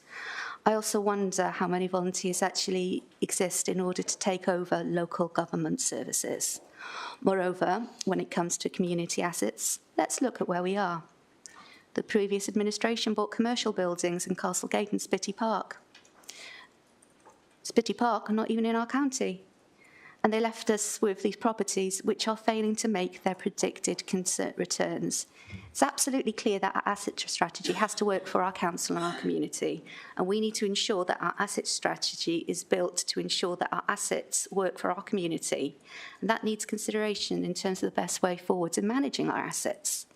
I also wonder how many volunteers actually exist in order to take over local government services. Moreover, when it comes to community assets, let's look at where we are. The previous administration bought commercial buildings in Castlegate and Spitty Park. Spitty Park are not even in our county. And they left us with these properties which are failing to make their predicted returns. It's absolutely clear that our asset strategy has to work for our council and our community, and we need to ensure that our asset strategy is built to ensure that our assets work for our community, and that needs consideration in terms of the best way forward in managing our assets.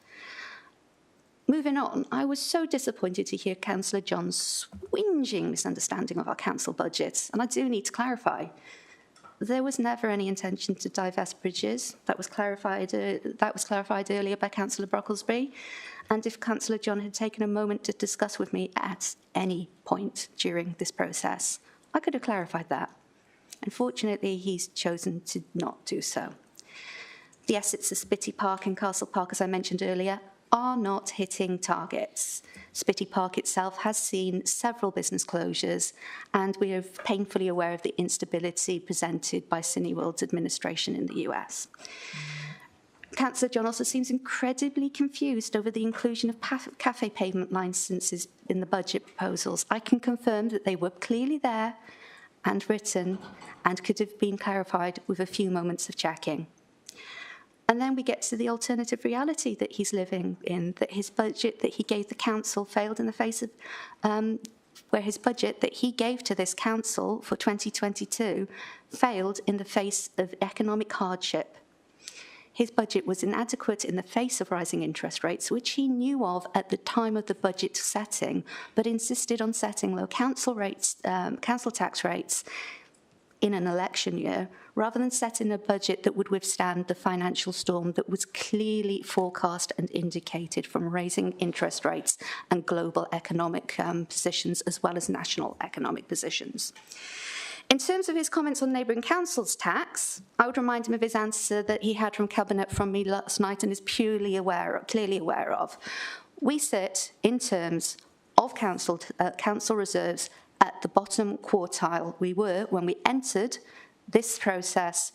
Moving on, I was so disappointed to hear Councillor John's swinging misunderstanding of our council budget, and I do need to clarify. There was never any intention to divest bridges. That was clarified earlier by Councillor Brocklesby. And if Councillor John had taken a moment to discuss with me at any point during this process, I could have clarified that. Unfortunately, he's chosen to not do so. The assets of Spitty Park and Castle Park, as I mentioned earlier, are not hitting targets. Spitty Park itself has seen several business closures, and we are painfully aware of the instability presented by Cineworld's administration in the US. Councillor John also seems incredibly confused over the inclusion of cafe payment licences in the budget proposals. I can confirm that they were clearly there and written and could have been clarified with a few moments of checking. And then we get to the alternative reality that he's living in, that his budget that he gave the council failed in the face of, where his budget that he gave to this council for 2022 failed in the face of economic hardship. His budget was inadequate in the face of rising interest rates, which he knew of at the time of the budget setting, but insisted on setting low council tax rates in an election year, rather than setting a budget that would withstand the financial storm that was clearly forecast and indicated from raising interest rates and global economic positions, as well as national economic positions. In terms of his comments on neighbouring councils' tax, I would remind him of his answer that he had from Cabinet from me last night and is clearly aware of. We sit in terms of council reserves at the bottom quartile. We were, when we entered this process,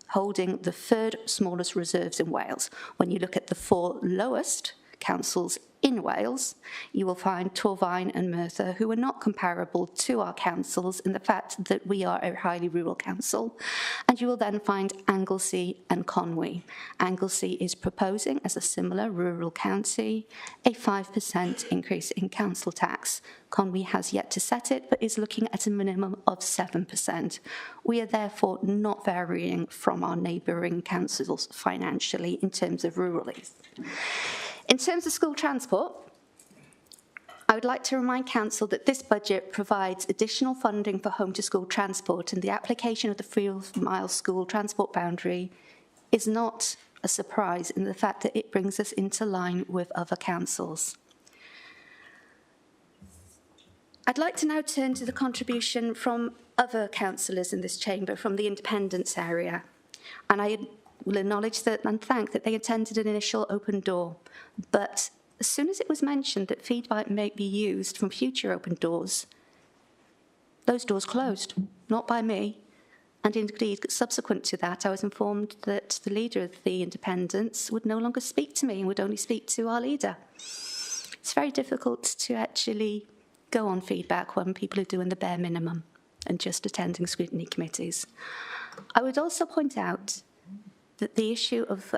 holding the third smallest reserves in Wales. When you look at the 4 lowest councils in Wales, you will find Torfaen and Merthyr, who are not comparable to our councils in the fact that we are a highly rural council. And you will then find Anglesey and Conwy. Anglesey is proposing, as a similar rural county, a 5% increase in council tax. Conwy has yet to set it, but is looking at a minimum of 7%. We are therefore not varying from our neighbouring councils financially in terms of ruralities. In terms of school transport, I would like to remind Council that this budget provides additional funding for home-to-school transport, and the application of the 3-mile school transport boundary is not a surprise in the fact that it brings us into line with other councils. I'd like to now turn to the contribution from other councillors in this chamber from the independence area, and I will acknowledge that and thank that they attended an initial open door. But as soon as it was mentioned that feedback may be used from future open doors, those doors closed, not by me. And indeed, subsequent to that, I was informed that the leader of the independents would no longer speak to me and would only speak to our leader. It's very difficult to actually go on feedback when people are doing the bare minimum and just attending scrutiny committees. I would also point out that the issue of,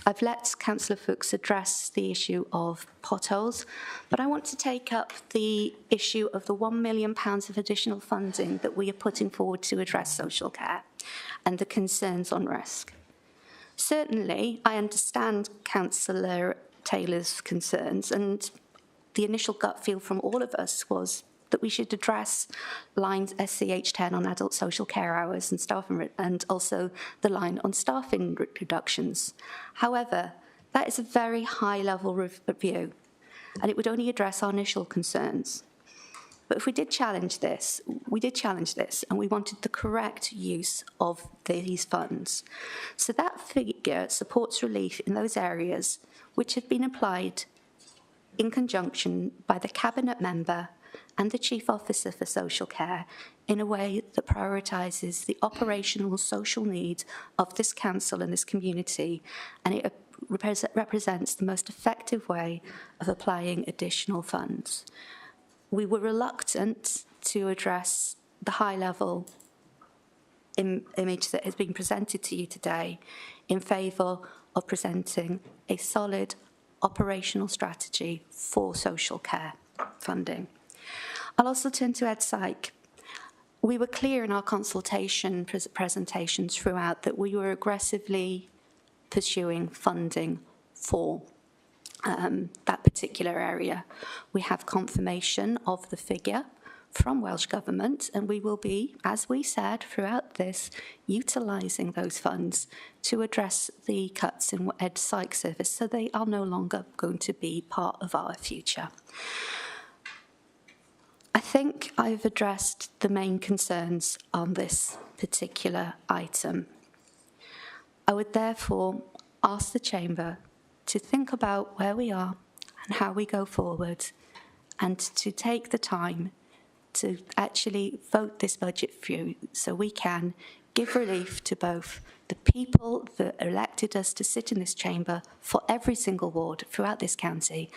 I've let Councillor Fuchs address the issue of potholes, but I want to take up the issue of the £1 million of additional funding that we are putting forward to address social care and the concerns on risk. Certainly, I understand Councillor Taylor's concerns, and the initial gut feel from all of us was that we should address lines SCH10 on adult social care hours and staffing, and also the line on staffing reductions. However, that is a very high-level review, and it would only address our initial concerns. But if we did challenge this, and we wanted the correct use of these funds. So that figure supports relief in those areas which have been applied in conjunction by the Cabinet member and the Chief Officer for Social Care in a way that prioritises the operational social needs of this council and this community, and it represents the most effective way of applying additional funds. We were reluctant to address the high-level image that has been presented to you today in favour of presenting a solid operational strategy for social care funding. I'll also turn to Ed Syke. We were clear in our consultation presentations throughout that we were aggressively pursuing funding for that particular area. We have confirmation of the figure from Welsh Government, and we will be, as we said throughout this, utilising those funds to address the cuts in Ed Syke service, so they are no longer going to be part of our future. I think I've addressed the main concerns on this particular item. I would therefore ask the Chamber to think about where we are and how we go forward, and to take the time to actually vote this budget through so we can give relief to both the people that elected us to sit in this chamber for every single ward throughout this county,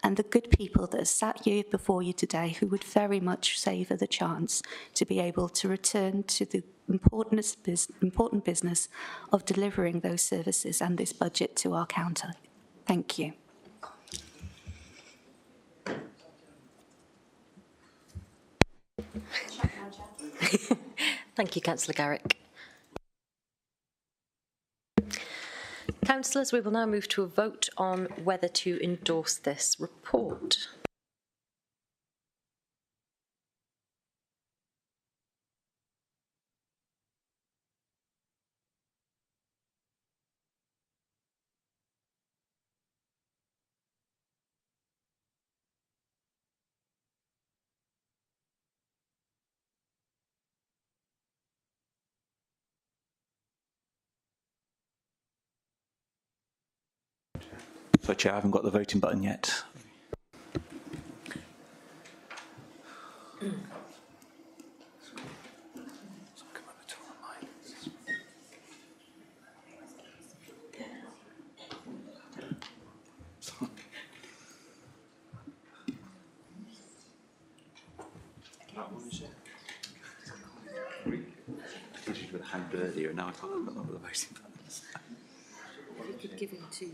and the good people that are sat here before you today who would very much savour the chance to be able to return to the important business of delivering those services and this budget to our county. Thank you. Thank you, Councillor Garrick. Councillors, we will now move to a vote on whether to endorse this report. So, Chair, I haven't got the voting button yet. I did it with a hand earlier, and now I can't remember the voting button. You could give him two.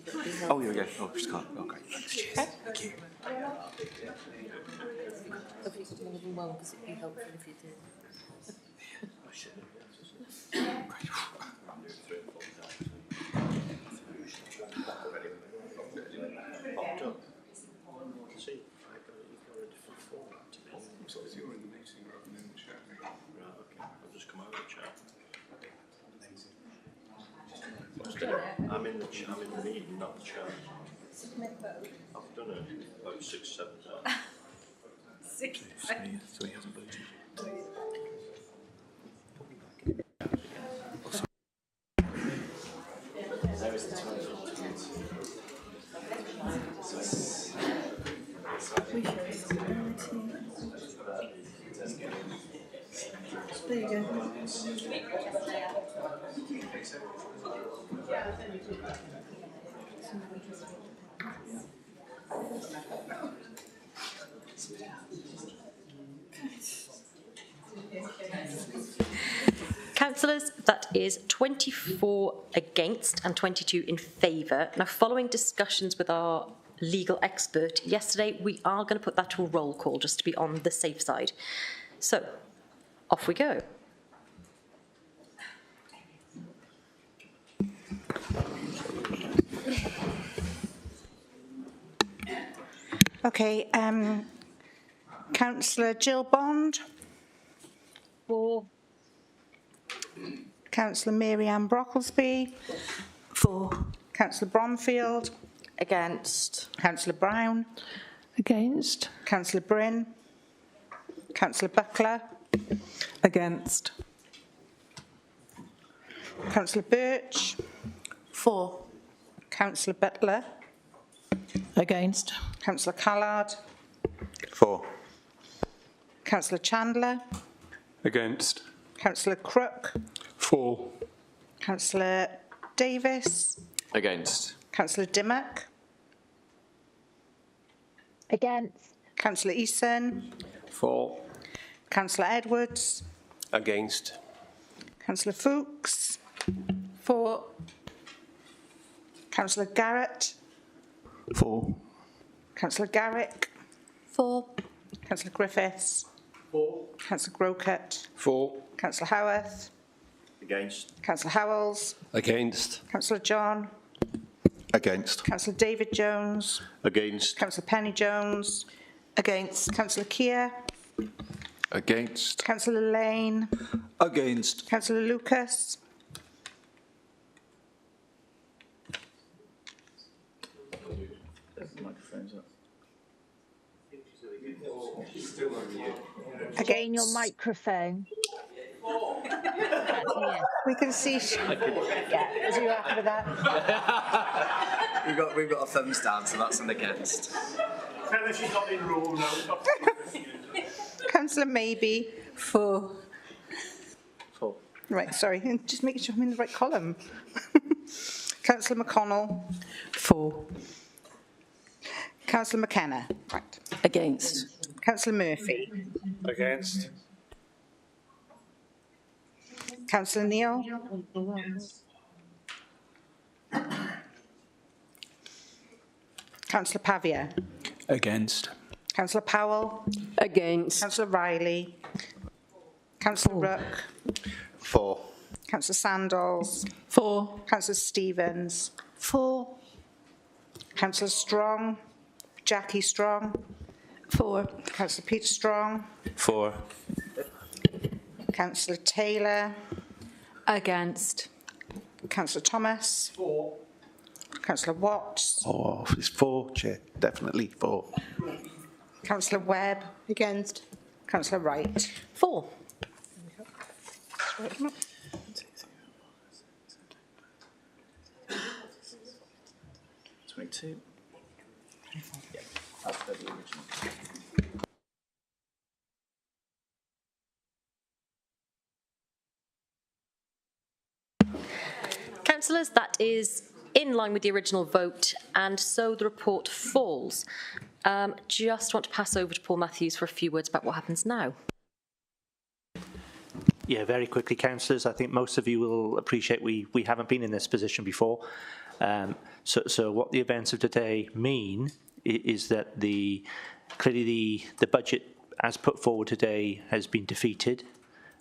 Oh, yeah. Oh, just can't. Okay. Cheers. Thank you. If you could more than one, because it'd be helpful if you did. I'm in the meeting, not the chair. I've done it about 6, 7 times. 6, 7. So he hasn't voted. There you go. Councillors, that is 24 against and 22 in favour. Now, following discussions with our legal expert yesterday, we are going to put that to a roll call just to be on the safe side. So, off we go. Okay, Councillor Jill Bond. For. Councillor Mary Ann Brocklesby. For. Councillor Bromfield. Against. Councillor Brown. Against. Councillor Bryn. Councillor Buckler. Against. Councillor Birch. For. Councillor Butler. Against. Councillor Callard. For. Councillor Chandler. Against. Councillor Crook. For. Councillor Davis. Against. Councillor Dimmock. Against. Councillor Eason. For. Councillor Edwards. Against. Councillor Fuchs. For. Councillor Garrett. For. Councillor Garrick. For. Councillor Griffiths. For. Councillor Grocott. For. Councillor Howarth. Against. Councillor Howells. Against. Councillor John. Against. Councillor David Jones. Against. Councillor Penny Jones. Against. Councillor Keir. Against. Councillor Lane. Against. Councillor Lucas. Again, your microphone. We can see. Yeah, Is you happy with that? we've got a thumbs down, so that's an against. Tell her she's not in room now. Councillor Maybe. For. Right, sorry, just making sure I'm in the right column. Councillor McConnell. For. Councillor McKenna. Right. Against. Councillor Murphy. Against. Councillor Neil. Councillor Pavia. Against. Councillor Powell. Against. Councillor Riley. Councillor Rook. For. Councillor Sandals. For. Councillor Stevens. For. Councillor Strong. Jackie Strong. For. Councillor Peter Strong. For. Councillor Taylor. Against. Councillor Thomas. For. Councillor Watts. Oh, it's for, Chair. Definitely for. Councillor Webb. Against. Councillor Wright. For. 22. Yeah, that's the original. Councillors, that is in line with the original vote, and so the report falls. Just want to pass over to Paul Matthews for a few words about what happens now. Yeah, very quickly, councillors. I think most of you will appreciate we haven't been in this position before. So what the events of today mean is that clearly the budget as put forward today has been defeated.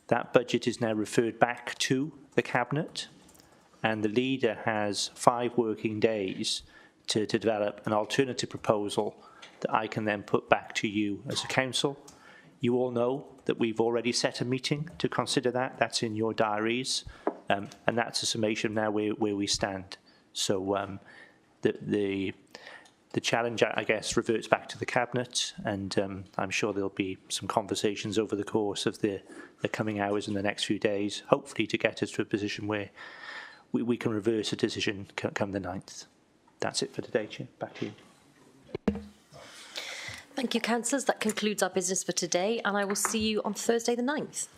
That budget is now referred back to the Cabinet, and the leader has 5 working days to develop an alternative proposal that I can then put back to you as a council. You all know that we've already set a meeting to consider that. That's in your diaries, and that's a summation now where we stand. So the challenge, I guess, reverts back to the Cabinet, and I'm sure there'll be some conversations over the course of the coming hours in the next few days, hopefully to get us to a position where we can reverse a decision come the 9th. That's it for today, Chair. Back to you. Thank you, councillors. That concludes our business for today, and I will see you on Thursday the 9th.